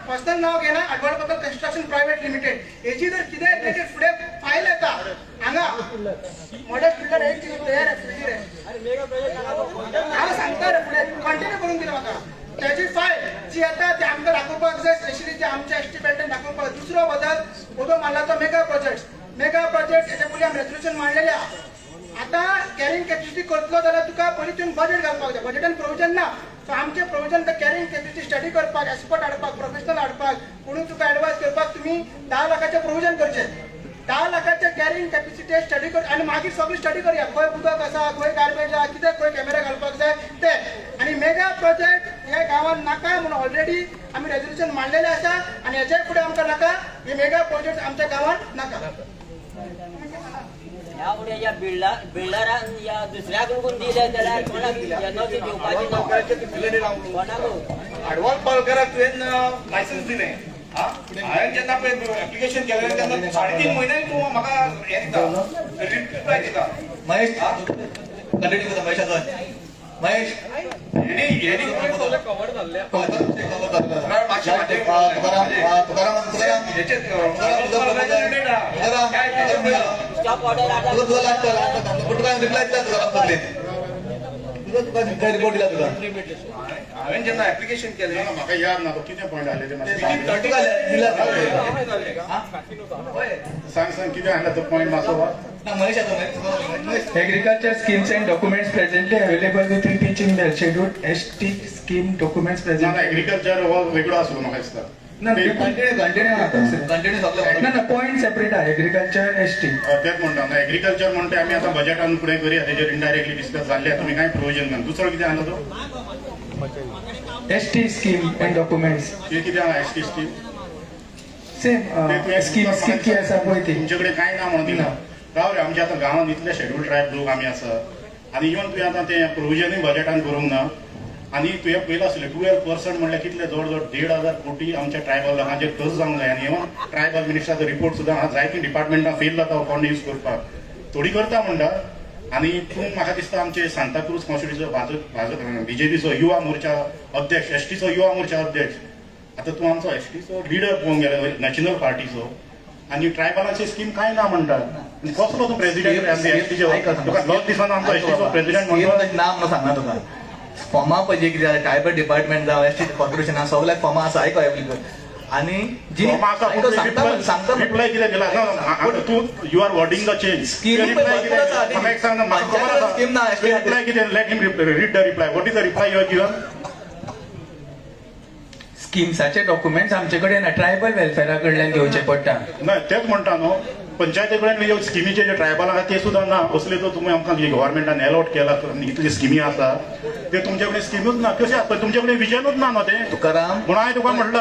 पर्सनल नाव घेना अडवल पालकर कन्स्ट्रक्शन प्रायवेट लिमिटेड. हेची जर कितें रिलेटेड फुडें फायल येता हांगा मॉडेल बिल्डर एक तयार आहे हांव सांगता रे फुडें कंटिन्यू करून दिला म्हाका. त्याची फायल जी येता ती आमकां दाखोवपाक जाय. स्पेशली जे आमच्या एसटी बेल्टान दाखोवपाक. दुसरो बदल उदो मारला तो मेगा प्रोजेक्ट हेच्या पयलीं आमी रेजोल्युशन मांडलेलें आहा. आतां कॅरिंग कॅपॅसिटी करतलो जाल्यार तुका पयलीं तुवें बजेट घालपाक जाय. बजेटान प्रोविजन ना. सो आमचे प्रोविजन ते कॅरिंग कॅपॅसिटी स्टडी करपाक एक्सपर्ट हाडपाक प्रोफेशनल हाडपाक कोणूय तुका एडवायस करपाक तुमी 10 लाखाचें प्रोविजन करचें. 10 लाखाचे कॅरिंग कॅपॅसिटी स्टडी कर आनी मागीर सगळी स्टडी करया खंय उदक आसा खंय गार्बेज आहा कितें खंय कॅमेरा घालपाक जाय ते. आनी मेगा प्रोजेक्ट हे गांवांत नाका म्हणून ऑलरेडी आमी रेजोल्युशन मांडलेलें आसा आनी हेच्या फुडें आमकां नाका. हे मेगा प्रोजेक्ट आमच्या गांवांत नाका. ह्या फुडें या बिल्डरान या दुसऱ्याक लागून दिले जाल्यार कोणाक एनओसी दिवपाची कोणाक अडवल पालकराक तुवें लायसन्स दिलें. हांवें जेन्ना पळय एप्लिकेशन केलें तेन्ना 3.5 म्हयन्यांनी तूं म्हाका हें दिता रिप्लाय दिता. महेश कंटिन्यू करता महेश. महेश कव्हर जाल्ले स्टॉप ऑर्डर रिपोर्ट दिला तुका हांवें जेन्ना एप्लिकेशन केलें म्हाका याद ना तो कितें पॉयंट आले ते सांग कितें आसला तो पॉयंट मातसो. Agriculture schemes and documents presently available within teaching the scheduled ST scheme documents present. Agriculture हो वेगळो आसलो म्हाका दिसता. कंटिन्यू पॉइंट सेपरेट आहे एग्रीकल्चर ST. तेच म्हणटा ना एग्रीकल्चर म्हणटा आमी आतां बजेटान फुडें करुया तेजेर इनडायरेक्टली डिस्कस जाल्ले तुमी कांय प्रोविजन घाल. दुसरो कितें आसलो तो ST scheme and documents. ते कितें आहा एसटी स्कीम सेम स्कीम की आसा पळय ती तुमचे कडेन कांय ना म्हणून दिना. राव रे आमचे आतां गांवांत इतले शेड्यूल ट्रायब लोक आमी आसा आनी इवन तुवें आतां तें प्रोविजनूय बजेटान करूंक ना. आनी तुवें पयलें आसलें 12% म्हणल्यार कितले जवळ जवळ 1,500 कोटी आमच्या ट्रायबल लोकांचेर खर्च जावंक जाय. आनी इवन ट्रायबल मिनिस्टराचो रिपोर्ट सुद्दां जायती डिपार्टमेंटां फेल जाता हो फंड यूज करपाक. थोडी करता म्हणटा. आनी तूं म्हाका दिसता आमचे सांताक्रूज कॉन्स्टिट्युन्सीचो BJPचो युवा मोर्चा अध्यक्ष एसटीचो युवा मोर्चा अध्यक्ष. आतां तूं आमचो एसटीचो लिडर पळोवंक गेलो नॅशनल पार्टीचो आनी ट्रायबलांची स्कीम कांय ना म्हणटा. कसलो तूं प्रेसिडेंट तुका लॉस दिसना आमचो एसटीचो प्रेसिडेंट म्हणून नाम म्हणून सांगना तुका फॉर्मा पळय कितें जालें ट्रायबल डिपार्टमेंट जावं एसटी कॉर्पोरेशन सगळ्याक फॉर्मा आसा आयको एवेलेबल. आनी जी सांगता रिप्लाय कितें दिला तूं you are wording the change म्हाका एक सांग म्हाका खबर आसा स्कीम ना रिप्लाय कितें let him read the reply what is the reply you are given. स्किम्साचे डॉक्युमेंट्स आमचे कडेन ट्रायबल वेलफेअरा कडल्यान घेवचे पडटा. ना तेच म्हणटा न्हू पंचायती कडेन स्किमीचे जे ट्रायबल आहा ते सुद्दां ना. असले तो तुमी आमकां गव्हर्मेंटान अलॉट केला इतली स्किमी आसा ते तुमचे कडेन स्किमूच ना. कशें आसता तुमचे कडेन विजनूच ना न्हू ते तुकाराम म्हणून हांवें तुका म्हटलं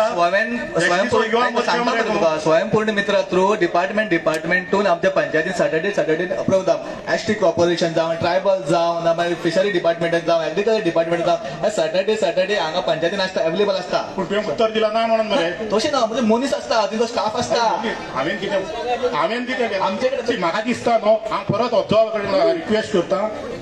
स्वयंपूर्ण मित्र थ्रू डिपार्टमेंटून आमच्या पंचायतीन सॅटर्डे अप्रूव जावं एसटी कॉर्पोरेशन जावं ट्रायबल जावं ना मागीर फिशरी डिपार्टमेंट जावं एग्रीकल्चर डिपार्टमेंट जावं सॅटर्डे हांगा पंचायतीन आसता अवेलेबल आसता. पूण तुवें उत्तर दिला ना म्हणून मरे तशें ना म्हणजे मनीस आसता तिचो स्टाफ आसता. हांवें कितें केलें आमचे कडेन म्हाका दिसता न्हू हांव परत ऑब्जर्व कडेन रिक्वेस्ट करता.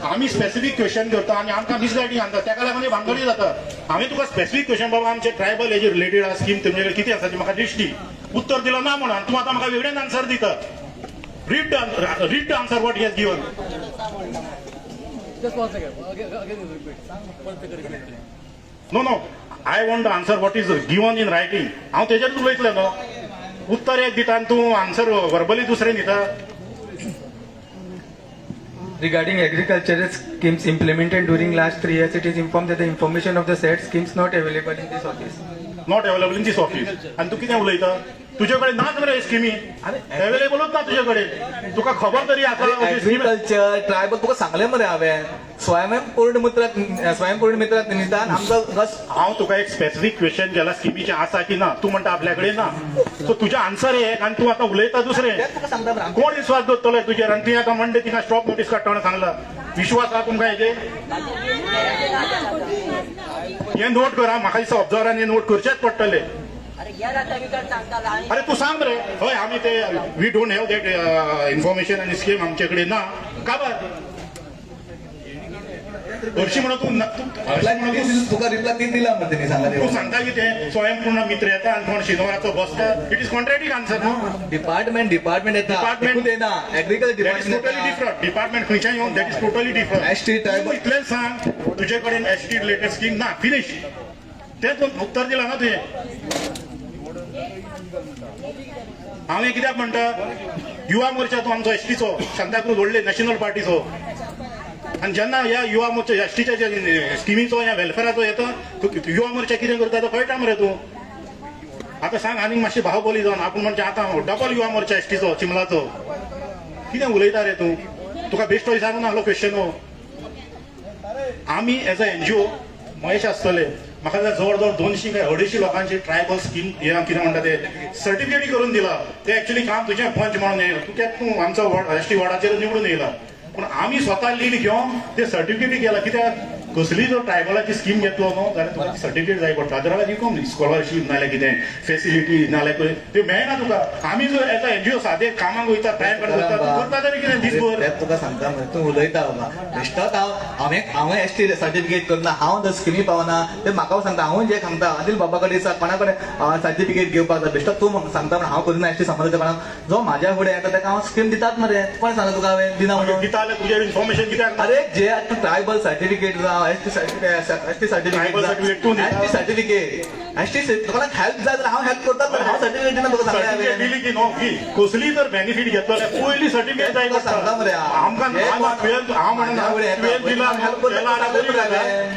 आमी स्पेसिफीक क्वेश्चन करता आनी आमकां मिसगायडींग आसता तेका लागून भानगडी जाता. हांवें तुका स्पेसिफीक क्वेश्चन बाबा आमचे ट्रायबल हेजेर रिलेटेड आहा स्कीम तुमचे कडेन कितें आसा ती म्हाका दिसती उत्तर दिला ना म्हणून तूं आतां म्हाका वेगळेन आन्सर दिता. Read the answer what he has given. Just 1 second. Again repeat. 1 second repeat. No no I want the answer what is given in writing हांव तेजेर उलयतलें न्हू उत्तर एक दिता आनी तूं आन्सर वर्बली दुसरें दिता. Regarding agricultural schemes implemented during last 3 years, it is informed that the information of the said schemes not available in this office. Not available in this office आनी तूं कितें उलयता तुजे कडेन नाच मरे स्किमी अवेलेबलूच ना तुजे कडेन तुका खबर तरी आसा एग्रीकल्चर ट्रायबल तुका सांगले मरे हांवें स्वयंपूर्ण मित्रात निमित्तान आमकां हांव तुका एक स्पेसिफीक क्वेश्चन केला स्किमीचे आसा की ना तूं म्हणटा आपल्या कडेन ना सो तुजें आन्सर एक आनी तूं आतां उलयता दुसरें तुका सांगता मरे कोण विश्वास दवरतले तुजेर आनी तुवें आतां म्हणटा तिका स्टॉप नोटीस काडटा म्हणून सांगला विश्वास आहा तुमकां हेजेर हें नोट करा म्हाका दिसता ऑब्झर्वरान हें नोट करचेच पडटलें. अरे तू सांग रे हय आमी ते we don't have that information आनी स्कीम आमचे कडेन ना काबार हरशी म्हणून तुका रिप्लाय 3 दिला मरे तेणी सांगला तू सांगता की ते स्वयंपूर्ण मित्र येता आनी कोण शेनवाराचो बसता इट इज कॉन्ट्रॅडिक्ट आन्सर न्हू. डिपार्टमेंट येता डिपार्टमेंट येना agriculture that is totally different department खंयच्यान येवन that is totally different. ST tribal इतलेंच सांग तुजे कडेन एसटी रिलेटेड स्कीम ना फिनिश तें तूं उत्तर दिलां ना तुवें. हांवें कित्याक म्हणटा युवा मोर्चा तो आमचो एसटीचो सांताक्रूज व्हडले नॅशनल पार्टीचो आनी जेन्ना ह्या युवा मोर्चा एसटीच्या स्किमीचो या वेलफेराचो येता युवा मोर्चा कितें करता तो कळटा मरे तूं. आतां सांग आनीक मातशें बाहुबली जावन आपूण म्हणजे आतां डबल युवा मोर्चा एसटीचो चिमलाचो कितें उलयता रे तूं तुका बेश्टो विचारूं ना आहलो क्वेश्चन आमी एज अ एनजीओ महेश आसतले म्हाका जवळ जवळ 200 काय 250 लोकांची ट्रायबल स्कीम कितें म्हणटा ते सर्टिफिकेटी करून दिला ते एक्चुअली काम तुजें पंच म्हणून येयला तूं आमचो एसटी वॉर्डाचेर निवडून येयला पूण आमी स्वता लीड घेवन ते सर्टिफिकेटी केला कित्याक कसली जर ट्रायबलाची स्कीम घेतलो न्हू जाल्यार तुका सर्टिफिकेट जाय पडटा अदरवायज यू कम स्कॉलरशीप नाल्यार कितें फेसिलिटी नाल्यार त्यो मेळना तुका आमी जर एज अ एनजीओ सादे कामाक वयता ट्राय करता करता तरी कितें दिसभर तुका सांगता मरे तूं उलयता बाबा बेश्टोच हांवें एसटी सर्टिफिकेट करना हांव जर स्किमी पावना ते म्हाका सांगता हांव जे सांगता अनिल बाबा कडेन कोणा कडेन सर्टिफिकेट घेवपाक जाय बेश्टो तूं सांगता म्हण हांव करिना एसटी समाजाच्या कोणाक जो म्हाज्या फुडें येता ताका हांव स्कीम दितात मरे कोण सांगता तुका हांवें दिना म्हणून दिता जाल्यार तुजेर इन्फॉर्मेशन कित्याक अरे जे तू ट्रायबल सर्टिफिकेट जावं एसटी सर्टिफिकेट लोकांक हेल्प जाय जाल्यार हांव हेल्प करता हांव सर्टिफिकेट दिना तुका सांगलें दिली की नो की कसली जर बेनिफीट घेतलो जाल्यार पयली सर्टिफिकेट जाय सांगता मरे आमकां हांव म्हणना दिला हेल्प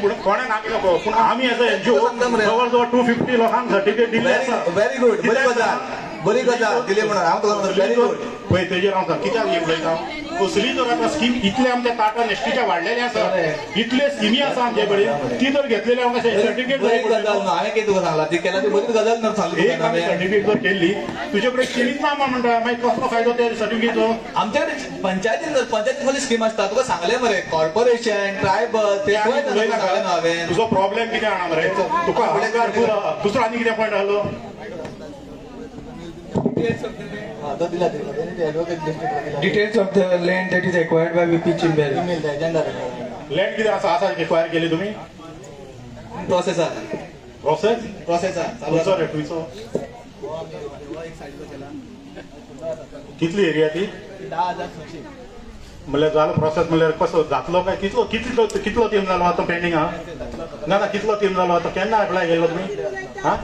पूण कोणाक आमी नको पूण आमी एज अ एनजीओ जवळ जवळ 250 लोकांक सर्टिफिकेट दिल्लें आसा. व्हेरी गुड बरी गजाल दिली म्हणून हांव तुका व्हेरी गुड पळय तेजेर हांव कित्याक हें उलयता कसली जर आतां स्कीम इतले आमच्या टाटा एसटीच्या वाडलेले आसा इतले स्किमी आसा आमचे कडेन ती जर घेतलेली आमकां सर्टिफिकेट जाय गजाल न्हू हांवें कितें तुका सांगला ती केला ती बरीच गजाल न्हू एक आमी सर्टिफिकेट जर केल्ली तुजे कडेन स्किमीच ना म्हणटा मागीर कसलो फायदो त्या सर्टिफिकेटचो. आमच्या कडेन पंचायतीन स्कीम आसता तुका सांगलें मरे कॉर्पोरेशन ट्रायबल ते हांवें तुजो प्रॉब्लेम कितें आहा मरे तुका दुसरो आनी कितें पॉयंट आहलो Details of the land that is acquired by VP Chimbel. Land कितें आसा एक्वायर केली तुमी प्रोसेसर खंयचो रे खंयचो कितली एरिया ती 10,000 म्हणल्यार जालो प्रोसेस म्हणल्यार कसो जातलो काय कितलो टीम जालो आतां पेंडींग आहा ना कितलो टीम जालो आतां केन्ना एप्लाय केल्लो तुमी हा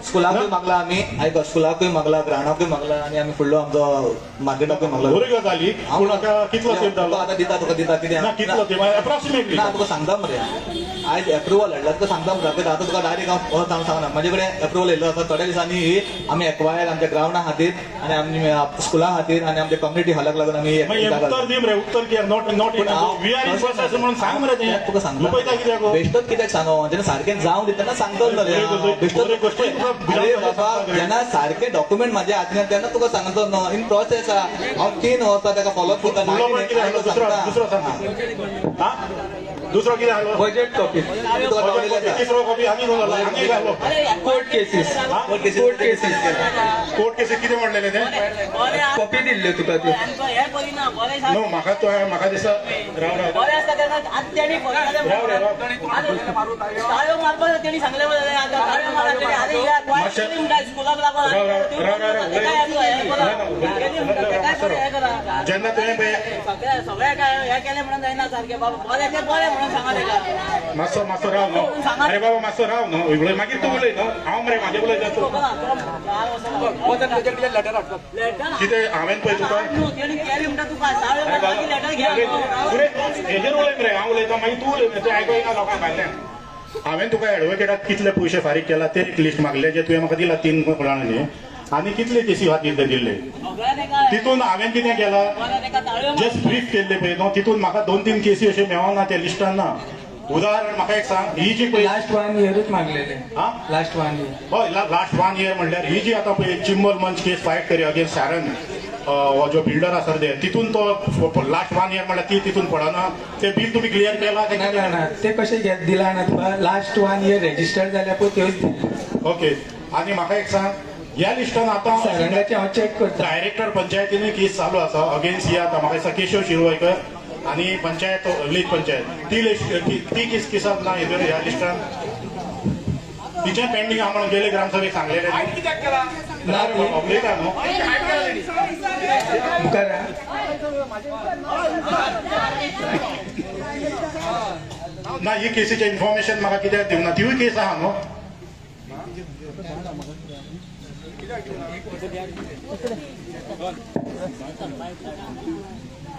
स्कुलाकूय मागला आमी आयको स्कुलाकूय मागला ग्राउंडाकूय मागला आनी आमी फुडलो आमचो मार्केटाकूय मागला बरी गजाली पूण कितलो टीम जालो आतां दिता तुका दिता कितें ना कितलो टीम एप्रोक्सिमेटली ना तुका सांगता मरे आयज एप्रुवल हाडला तुका सांगता मरे आतां तुका डायरेक्ट हांव सांगना म्हाजे कडेन एप्रुवल येयल्लो आसा थोड्या दिसांनी आमी एक्वायर आमच्या ग्राउंडा खातीर आनी आमी स्कुला खातीर आनी आमच्या कम्युनिटी हॉलाक लागून आमी उत्तर कित्याक not we are in process म्हणून सांग मरे तें तुका सांगता पळयता कित्याक बेश्टोच कित्याक सांगो जेन्ना सारकें जावं दितना सांगतलो न्हू बेश्टोच अरे बाबा जेन्ना सारके डॉक्युमेंट म्हाज्या हातीन तेन्ना तुका सांगतो न्हू इन प्रोसेस हांव 3 वर्सां ताका फॉलोअप करता दुसरो सांग दुसरो कितें आलो बजेट कॉपी तिसरो कॉपी आनी घालो court cases court cases court केसी कितें म्हणलेले ते कॉपी दिल्ल्यो तुका त्यो हे करिना बरें नो म्हाका दिसता राव बरें आसता तेन्ना आतां तेणी ताळयो मारपाक तेणी सांगले बरें आतां ताळयो मारप तेणी आनी या स्कुलाक लागून जेन्ना तुवें पळय सगळे काय हे केले म्हणून जायना सारखे बाबा बरें ते बरें म्हणून सांगा तेका मातसो राव न्हू अरे बाबा मातसो राव न्हू उलय मागीर तूं उलय न्हू हांव मरे म्हाजें उलय जाता कितें हांवें पळय तुका तेणी केली म्हणटा तुका ताळयो मारपाची लेटर घ्या हेजेर उलय मरे हांव उलयतां मागीर तूं उलय तें आयकयना लोकांक भायल्यान हांवें तुका एडवोकेटाक कितले पयशे फारीक केला ते एक लिस्ट मागले जे तुवें म्हाका दिला 3 फुलांनी आनी कितले केसी हातीक दिल्ले तितून हांवें कितें केलां जस्ट ब्रीफ केल्ले पळय न्हू तितून म्हाका 2-3 केसी अशे मेळोना त्या लिस्टान ना उदाहरण म्हाका एक सांग ही जी पळय लास्ट 1 इयरूच मागलेले लास्ट 1 इयर हय लास्ट 1 इयर म्हणल्यार ही जी आतां पळय चिंबल मंच केस फायट करी अगेन्स्ट शारन हो जो बिल्डर आसा ते तितून तो लास्ट 1 इयर म्हणल्यार ती तितून पडना ते बिल तुमी क्लियर केला ना ते कशे दिला ना तुका लास्ट 1 इयर रेजिस्टर जाल्यार पळय त्योच ओके आनी म्हाका एक सांग ह्या लिस्टान आतां सारंगाचे हांव चॅक करता डायरेक्टर पंचायतीन केस चालू आसा अगेन्स्ट ही आतां म्हाका दिसता केशव शिरवयकर आनी पंचायत लीग पंचायत ती केसात ना हेतून ह्या लिस्टान तिचे पेंडींग आहा म्हणून गेले ग्रामसभेक सांगलेले ना उलयता न्हू मुखार ना ही केसीचे इन्फॉर्मेशन म्हाका कित्याक दिवना तिवूय केस आहा न्हू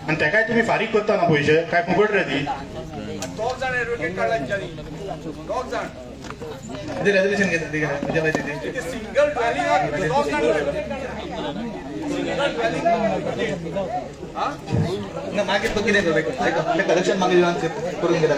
आनी तेकाय तुमी फारीक करता ना पयशे काय फुकट रे ती 2 जाण एडवोकेट काढला तेंच्यांनी 2 जाण ते रेजोल्युशन घेतली म्हणजे माहिती सिंगल ड्वेलिंगाक 2 जाण ना मागीर तो कितें करपाक कलेक्शन मागीर करून घेता